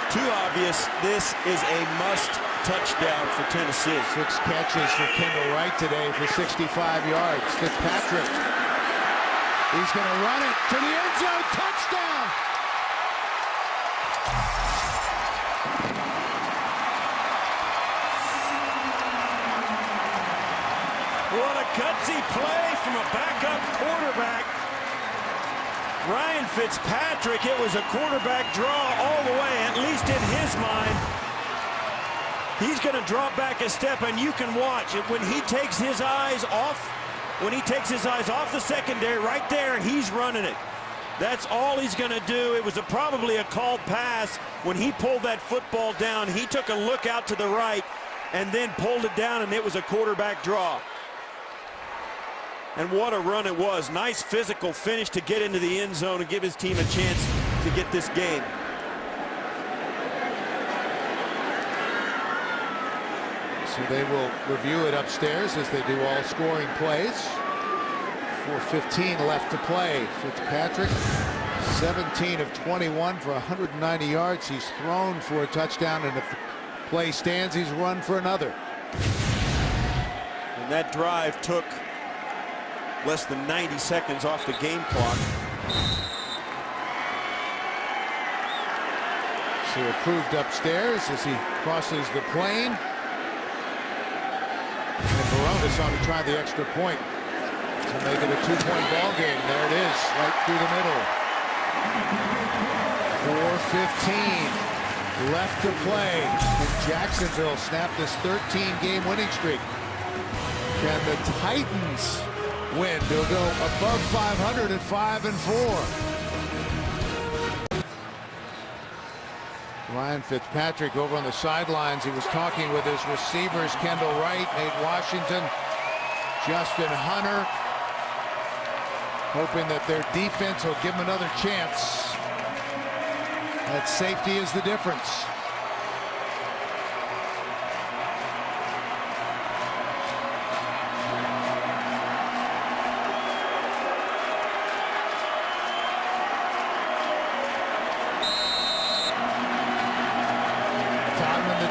too obvious, this is a must touchdown for Tennessee. 6 catches for Kendall Wright today for 65 yards. Fitzpatrick, he's going to run it to the end zone. Touchdown! What a gutsy play from a backup quarterback. Ryan Fitzpatrick, it was a quarterback draw all the way, at least in his mind. He's going to drop back a step, and you can watch it when he takes his eyes off. When he takes his eyes off the secondary, right there, he's running it. That's all he's going to do. It was probably a called pass. When he pulled that football down, he took a look out to the right, and then pulled it down, and it was a quarterback draw. And what a run it was. Nice physical finish to get into the end zone and give his team a chance to get this game. So they will review it upstairs as they do all scoring plays. 4:15 left to play. Fitzpatrick, 17 of 21 for 190 yards. He's thrown for a touchdown, and if the play stands, he's run for another. And that drive took less than 90 seconds off the game clock. So approved upstairs as he crosses the plane. And Baronis on to try the extra point to make it a 2-point ball game. There it is, right through the middle. 4:15 left to play. And Jacksonville snapped this 13-game winning streak. Can the Titans win? They'll go above 500 at 5-4. Ryan Fitzpatrick over on the sidelines. He was talking with his receivers, Kendall Wright, Nate Washington, Justin Hunter, hoping that their defense will give them another chance. That safety is the difference.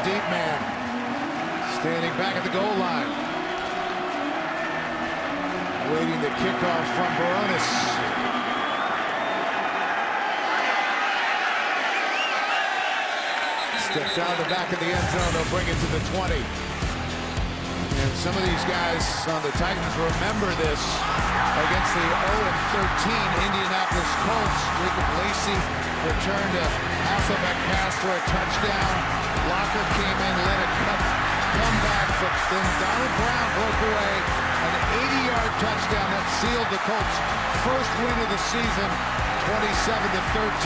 Deep man standing back at the goal line, waiting the kickoff from Baronis. Steps out of the back of the end zone. They'll bring it to the 20. And some of these guys on the Titans remember this against the 0-13 Indianapolis Colts. Jacob Lacey returned a Hasselbeck pass for a touchdown. Locker came in, let it come back, but then Donald Brown broke away. An 80-yard touchdown that sealed the Colts' first win of the season,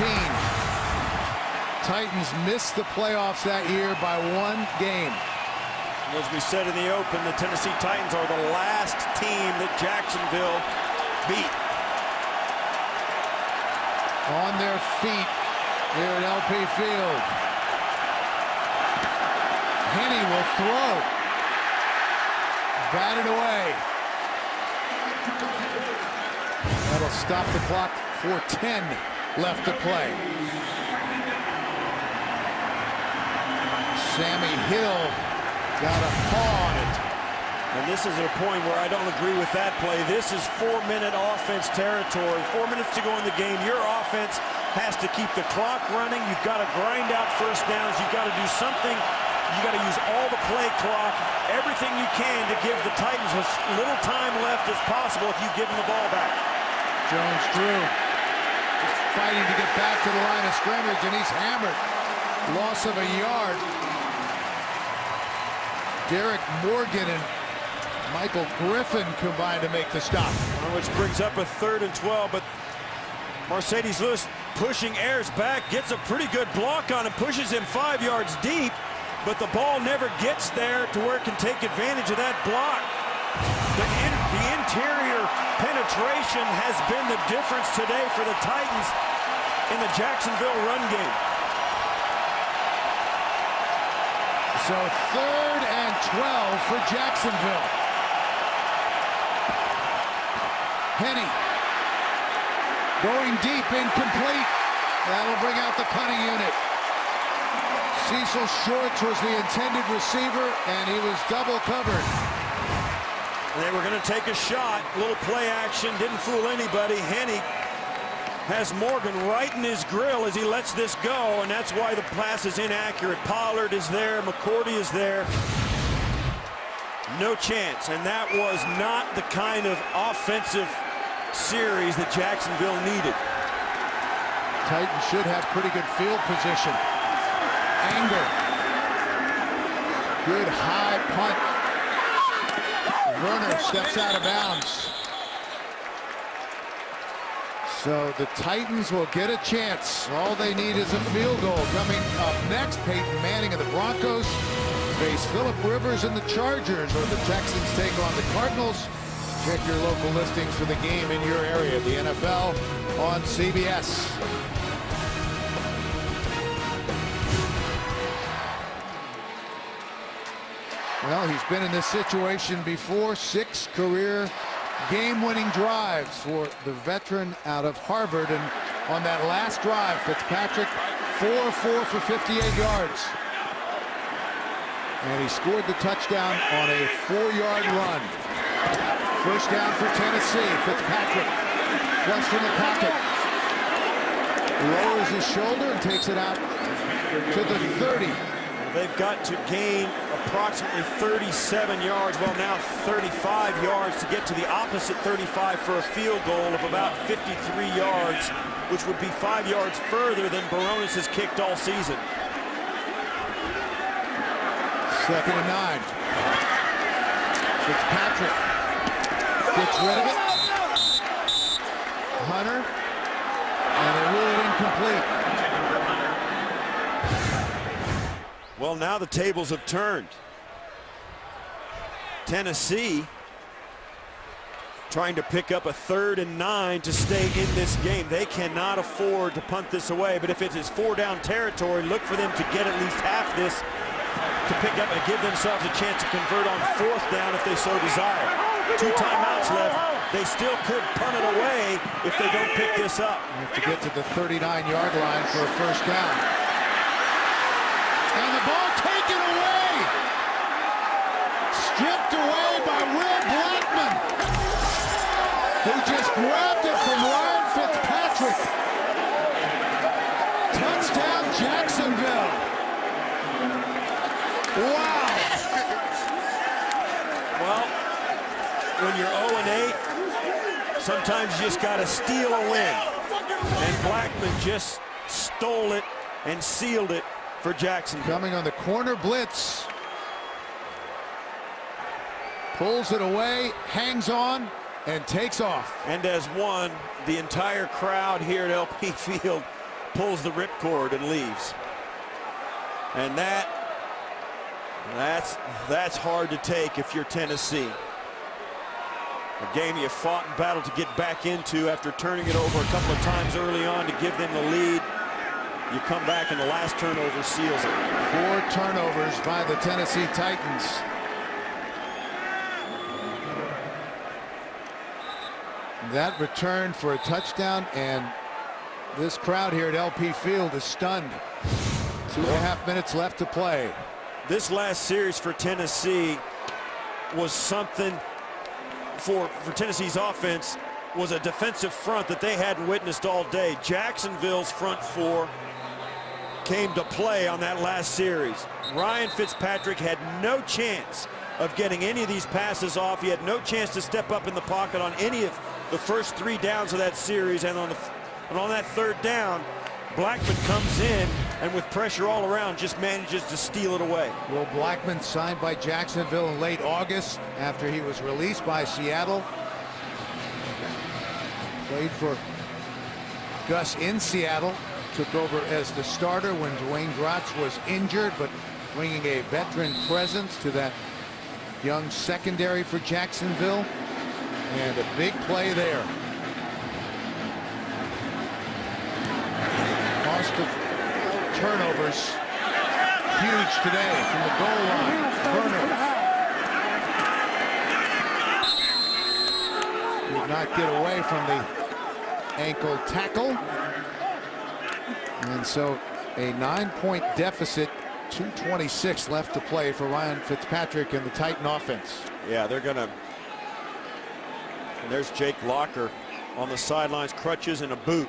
27-13. Titans missed the playoffs that year by 1 game. As we said in the open, the Tennessee Titans are the last team that Jacksonville beat. On their feet here at LP Field. Henney will throw. Batted away. That'll stop the clock. 4:10 left to play. Sammy Hill got a paw on it. And this is a point where I don't agree with that play. This is 4-minute offense territory. 4 minutes to go in the game. Your offense has to keep the clock running. You've got to grind out first downs. You've got to do something. You got to use all the play clock, everything you can to give the Titans as little time left as possible if you give them the ball back. Jones Drew just fighting to get back to the line of scrimmage, and he's hammered. Loss of a yard. Derek Morgan and Michael Griffin combined to make the stop. Which brings up a 3rd and 12, but Mercedes Lewis pushing Ayers back, gets a pretty good block on him, pushes him 5 yards deep. But the ball never gets there to where it can take advantage of that block. The interior penetration has been the difference today for the Titans in the Jacksonville run game. So 3rd and 12 for Jacksonville. Henney going deep, incomplete. That'll bring out the punting unit. Cecil Shorts was the intended receiver, and he was double covered. They were going to take a shot, a little play action, didn't fool anybody. Henney has Morgan right in his grill as he lets this go, and that's why the pass is inaccurate. Pollard is there, McCourty is there. No chance, and that was not the kind of offensive series that Jacksonville needed. Titans should have pretty good field position. Anger. Good high punt. Werner steps out of bounds. So the Titans will get a chance. All they need is a field goal. Coming up next, Peyton Manning of the Broncos face Phillip Rivers and the Chargers, or the Texans take on the Cardinals. Check your local listings for the game in your area. The NFL on CBS. Well, he's been in this situation before. 6 career game-winning drives for the veteran out of Harvard. And on that last drive, Fitzpatrick 4-4 for 58 yards. And he scored the touchdown on a 4-yard run. First down for Tennessee. Fitzpatrick flushed in the pocket. Lowers his shoulder and takes it out to the 30. They've got to gain approximately 37 yards, well now 35 yards to get to the opposite 35 for a field goal of about 53 yards, which would be 5 yards further than Baronis has kicked all season. 2nd and 9. Fitzpatrick gets rid of it. Hunter, and they rule it incomplete. Well, now the tables have turned. Tennessee trying to pick up a 3rd and 9 to stay in this game. They cannot afford to punt this away, but if it is 4-down territory, look for them to get at least half this to pick up and give themselves a chance to convert on 4th down if they so desire. 2 timeouts left. They still could punt it away if they don't pick this up. They have to get to the 39-yard line for a first down. And the ball taken away! Stripped away by Will Blackman, who just grabbed it from Ryan Fitzpatrick. Touchdown, Jacksonville. Wow. Well, when you're 0-8, sometimes you just got to steal a win. And Blackman just stole it and sealed it for Jacksonville. Coming on the corner blitz. Pulls it away, hangs on, and takes off. And as one, the entire crowd here at LP Field pulls the ripcord and leaves. And that's hard to take if you're Tennessee. A game you fought and battled to get back into after turning it over a couple of times early on to give them the lead. You come back and the last turnover seals it. 4 turnovers by the Tennessee Titans. That return for a touchdown, and this crowd here at LP Field is stunned. 2.5 minutes left to play. This last series for Tennessee was something for Tennessee's offense, was a defensive front that they hadn't witnessed all day. Jacksonville's front 4 came to play on that last series. Ryan Fitzpatrick had no chance of getting any of these passes off. He had no chance to step up in the pocket on any of the first 3 downs of that series. And on that 3rd down, Blackman comes in and with pressure all around just manages to steal it away. Will Blackman signed by Jacksonville in late August after he was released by Seattle. Played for Gus in Seattle. Took over as the starter when Dwayne Gratz was injured, but bringing a veteran presence to that young secondary for Jacksonville. And a big play there. Cost of turnovers huge today from the goal line. Turner did not get away from the ankle tackle. And so a 9-point deficit, 2:26 left to play for Ryan Fitzpatrick and the Titan offense. Yeah, they're going to... And there's Jake Locker on the sidelines, crutches and a boot.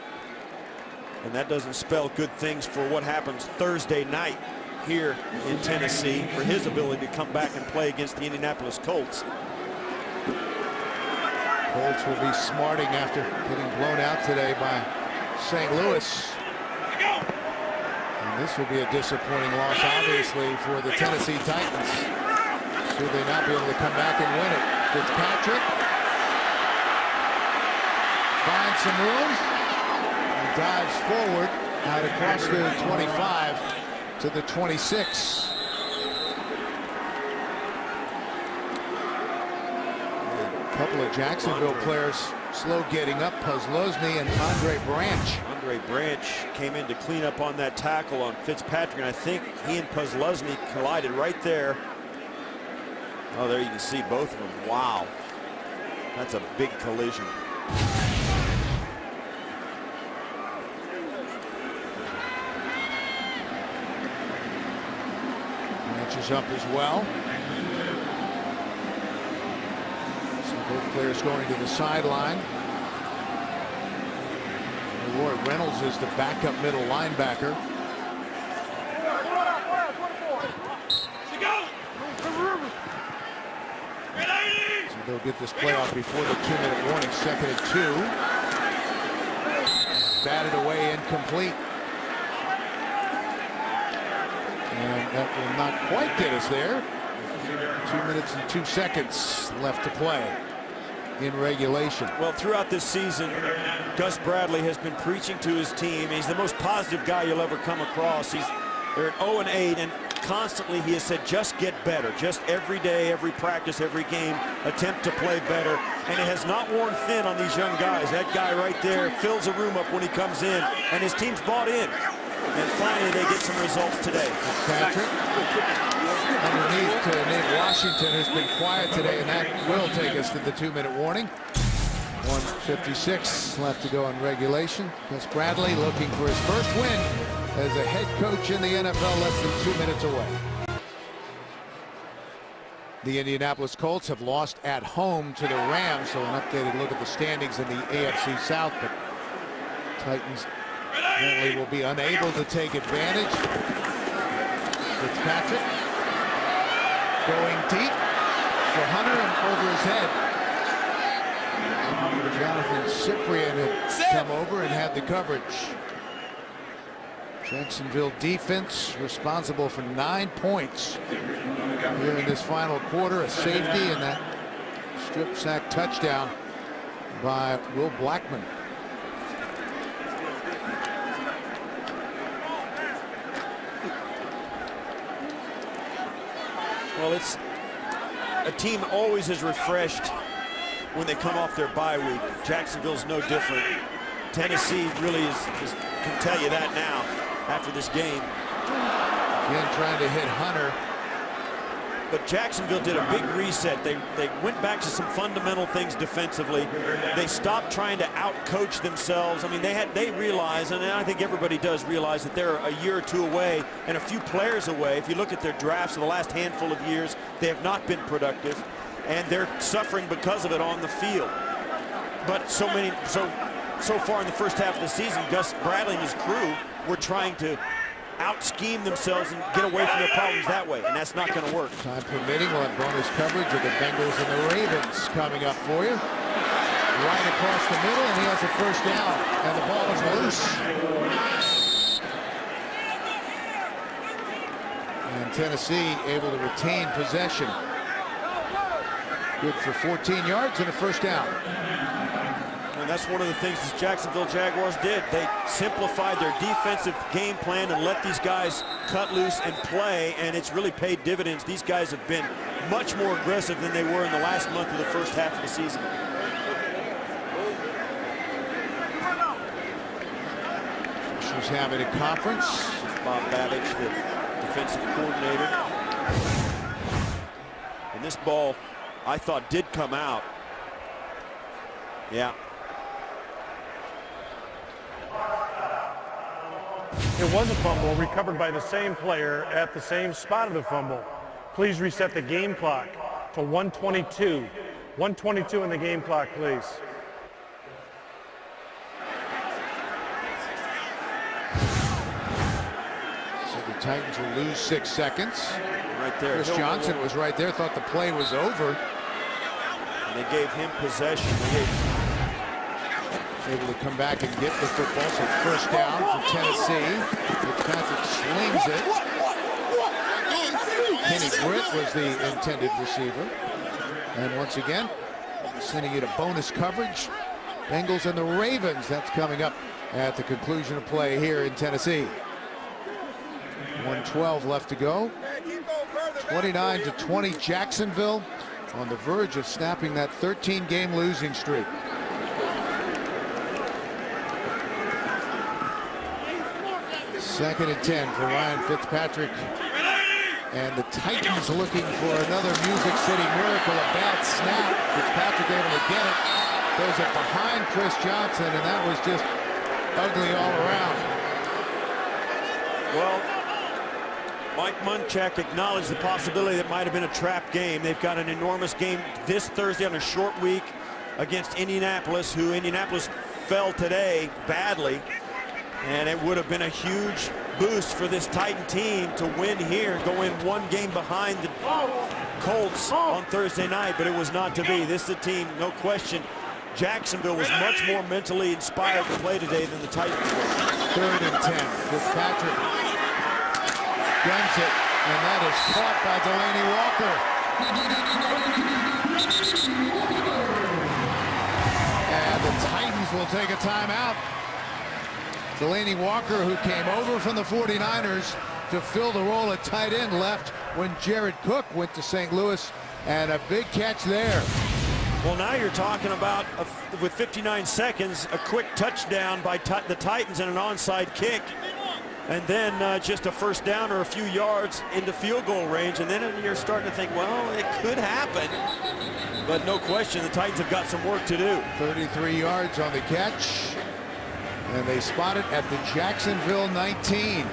And that doesn't spell good things for what happens Thursday night here in Tennessee for his ability to come back and play against the Indianapolis Colts. Colts will be smarting after getting blown out today by St. Louis. And this will be a disappointing loss, obviously, for the Tennessee Titans. Should they not be able to come back and win it? Fitzpatrick finds some room and dives forward out across the 25 to the 26. A couple of Jacksonville players slow getting up, Puslosny and Andre Branch. Andre Branch came in to clean up on that tackle on Fitzpatrick, and I think he and Puslosny collided right there. Oh, there you can see both of them. Wow. That's a big collision. Branch is up as well. So both players going to the sideline. Roy Reynolds is the backup middle linebacker. So they'll get this play off before the 2-minute warning. 2nd and 2. Batted away, incomplete. And that will not quite get us there. 2 minutes and 2 seconds left to play in regulation. Well, throughout this season, Gus Bradley has been preaching to his team. He's the most positive guy you'll ever come across. They're at 0-8, and constantly he has said, just get better. Just every day, every practice, every game, attempt to play better. And it has not worn thin on these young guys. That guy right there fills a room up when he comes in, and his team's bought in. And finally, they get some results today. Patrick, underneath to Nate Washington, has been quiet today, and that will take us to the 2-minute warning. 1:56 left to go in regulation. Gus Bradley looking for his first win as a head coach in the NFL, less than 2 minutes away. The Indianapolis Colts have lost at home to the Rams, so an updated look at the standings in the AFC South, but Titans apparently will be unable to take advantage. Fitzpatrick going deep for Hunter and over his head. Jonathan Cyprien had come over and had the coverage. Jacksonville defense responsible for 9 points here in this final quarter. A safety and that strip sack touchdown by Will Blackman. Well, it's a team always is refreshed when they come off their bye week. Jacksonville's no different. Tennessee really can tell you that now after this game. Again, trying to hit Hunter. But Jacksonville did a big reset. They went back to some fundamental things defensively. They stopped trying to out-coach themselves. I mean, they realize, and I think everybody does realize, that they're a year or two away and a few players away. If you look at their drafts of the last handful of years, they have not been productive, and they're suffering because of it on the field. But so far in the first half of the season, Gus Bradley and his crew were trying to out-scheme themselves and get away from their problems that way, and that's not going to work. Time permitting, we'll have bonus coverage of the Bengals and the Ravens coming up for you. Right across the middle, and he has a first down, and the ball is loose. And Tennessee able to retain possession. Good for 14 yards and a first down. And that's one of the things the Jacksonville Jaguars did. They simplified their defensive game plan and let these guys cut loose and play, and it's really paid dividends. These guys have been much more aggressive than they were in the last month of the first half of the season. Officials having a conference. Bob Babbage, the defensive coordinator. And this ball, I thought, did come out. Yeah. It was a fumble recovered by the same player at the same spot of the fumble. Please reset the game clock to 1:22. 1:22 in the game clock, please. So the Titans will lose 6 seconds. Right there. Chris Johnson was right there, thought the play was over. And they gave him possession. Able to come back and get the football, so first down for Tennessee. Fitzpatrick slings it. Kenny Britt was the intended receiver. And once again, sending you to bonus coverage. Bengals and the Ravens, that's coming up at the conclusion of play here in Tennessee. 1:12 left to go. 29-20 Jacksonville. on the verge of snapping that 13-game losing streak. Second and 10 for Ryan Fitzpatrick. And the Titans looking for another Music City miracle. A bad snap. Fitzpatrick able to get it. Throws it behind Chris Johnson, and that was just ugly all around. Well, Mike Munchak acknowledged the possibility that might have been a trap game. They've got an enormous game this Thursday on a short week against Indianapolis, who Indianapolis fell today badly. And it would have been a huge boost for this Titan team to win here, go in one game behind the Colts on Thursday night, but it was not to be. This is a team, no question. Jacksonville was much more mentally inspired to play today than the Titans were. Third and 10. Fitzpatrick guns it, and that is caught by Delaney Walker. And the Titans will take a timeout. Delaney Walker, who came over from the 49ers to fill the role at tight end, left when Jared Cook went to St. Louis, and a big catch there. Well, now you're talking about, with 59 seconds, a quick touchdown by the Titans and an onside kick, and then just a first down or a few yards into field goal range, and then you're starting to think, well, it could happen. But no question, the Titans have got some work to do. 33 yards on the catch. And they spot it at the Jacksonville 19.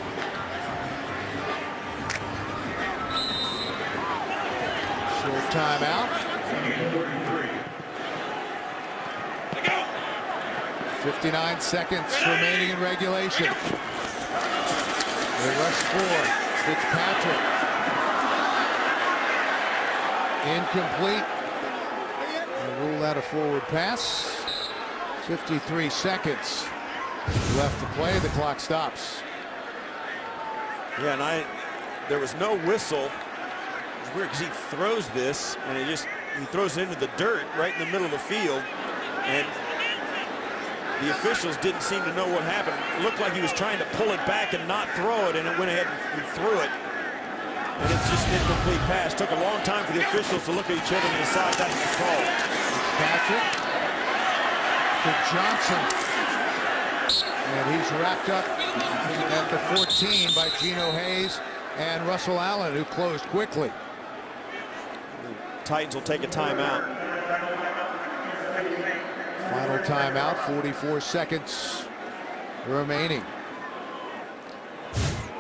Short timeout. 59 seconds remaining in regulation. They rush for Fitzpatrick. Incomplete. They rule that a forward pass. 53 seconds left to play. The clock stops. Yeah, and there was no whistle. It's weird because he throws this, and he throws it into the dirt right in the middle of the field, and the officials didn't seem to know what happened. It looked like he was trying to pull it back and not throw it, and it went ahead and threw it. And it's just an incomplete pass. Took a long time for the officials to look at each other and decide that's the call. Patrick to Johnson. And he's wrapped up at the 14 by Geno Hayes and Russell Allen, who closed quickly. The Titans will take a timeout. Final timeout, 44 seconds remaining.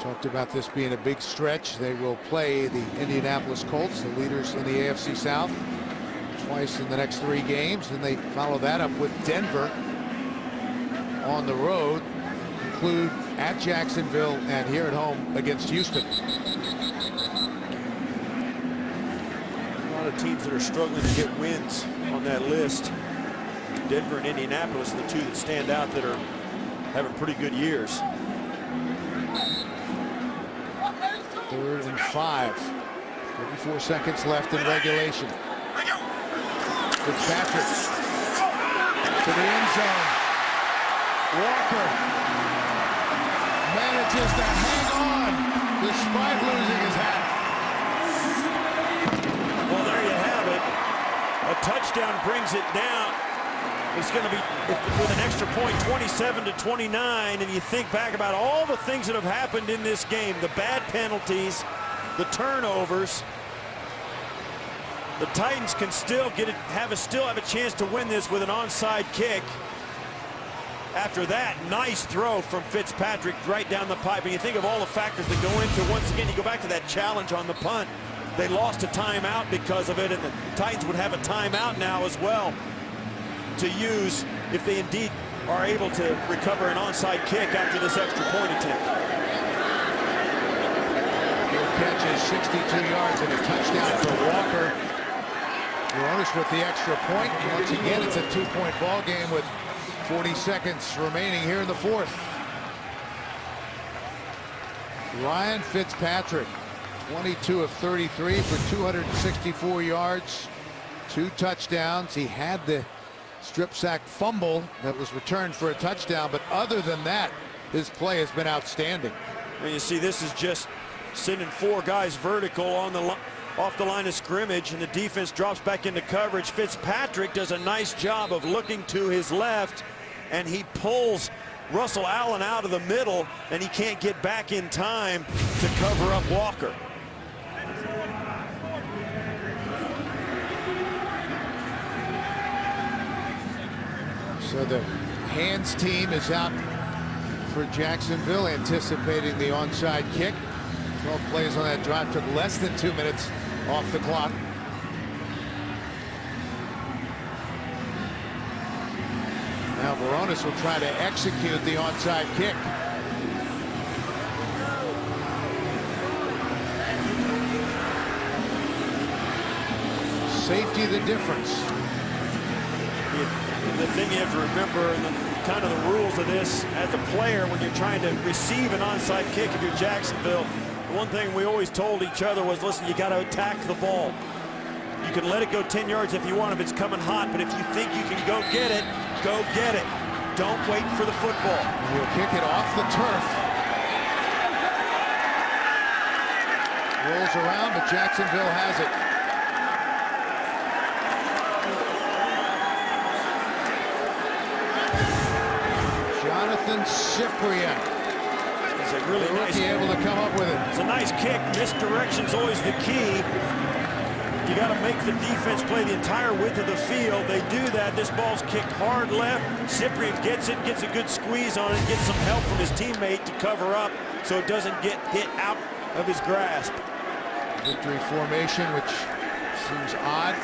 Talked about this being a big stretch. They will play the Indianapolis Colts, the leaders in the AFC South, twice in the next 3 games. Then they follow that up with Denver on the road, include at Jacksonville and here at home against Houston. A lot of teams that are struggling to get wins on that list. Denver and Indianapolis are the two that stand out that are having pretty good years. 3rd and 5. 34 seconds left in regulation. Fitzpatrick to the end zone. Walker manages to hang on despite losing his hat. Well, there you have it. A touchdown brings it down. It's going to be, with an extra point, 27-29, and you think back about all the things that have happened in this game, the bad penalties, the turnovers. The Titans can still have a chance to win this with an onside kick. After that, nice throw from Fitzpatrick right down the pipe. And you think of all the factors that go into, once again, you go back to that challenge on the punt. They lost a timeout because of it, and the Titans would have a timeout now as well to use if they indeed are able to recover an onside kick after this extra point attempt. Good catch is 62 yards and a touchdown for Walker. Notice with the extra point. Once again, it's a 2-point ball game with 40 seconds remaining here in the 4th. Ryan Fitzpatrick, 22 of 33 for 264 yards, 2 touchdowns. He had the strip sack fumble that was returned for a touchdown, but other than that, his play has been outstanding. And you see, this is just sending 4 guys vertical on off the line of scrimmage, and the defense drops back into coverage. Fitzpatrick does a nice job of looking to his left, and he pulls Russell Allen out of the middle, and he can't get back in time to cover up Walker. So the hands team is out for Jacksonville, anticipating the onside kick. 12 plays on that drive, took less than 2 minutes off the clock. Now Veronis will try to execute the onside kick. Safety the difference. The thing you have to remember, and kind of the rules of this as a player when you're trying to receive an onside kick if you're Jacksonville, the one thing we always told each other was, listen, you got to attack the ball. You can let it go 10 yards if you want, if it's coming hot, but if you think you can go get it, go get it. Don't wait for the football. He'll kick it off the turf. Rolls around, but Jacksonville has it. Jonathan Cyprien. It's a really nice, able to come up with it. It's a nice kick. Misdirection's always the key. You got to make the defense play the entire width of the field. They do that. This ball's kicked hard left. Cyprien gets it, gets a good squeeze on it, gets some help from his teammate to cover up so it doesn't get hit out of his grasp. Victory formation, which seems odd,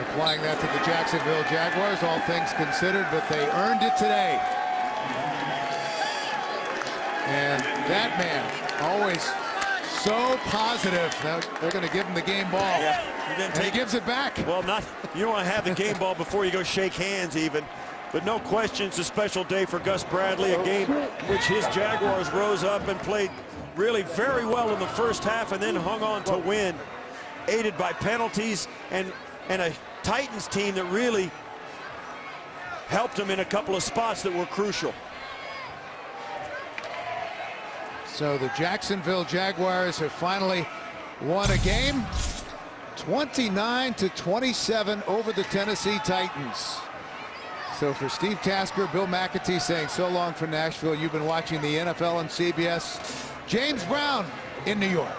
applying that to the Jacksonville Jaguars, all things considered, but they earned it today. And that man, always so positive. Now they're going to give him the game ball. Yeah, and he gives it back. Well, you don't want to have the game ball before you go shake hands even. But no question, it's a special day for Gus Bradley, a game which his Jaguars rose up and played really very well in the first half and then hung on to win, aided by penalties and a Titans team that really helped them in a couple of spots that were crucial. So the Jacksonville Jaguars have finally won a game, 29-27 over the Tennessee Titans. So for Steve Tasker, Bill McAtee saying so long for Nashville. You've been watching the NFL on CBS. James Brown in New York.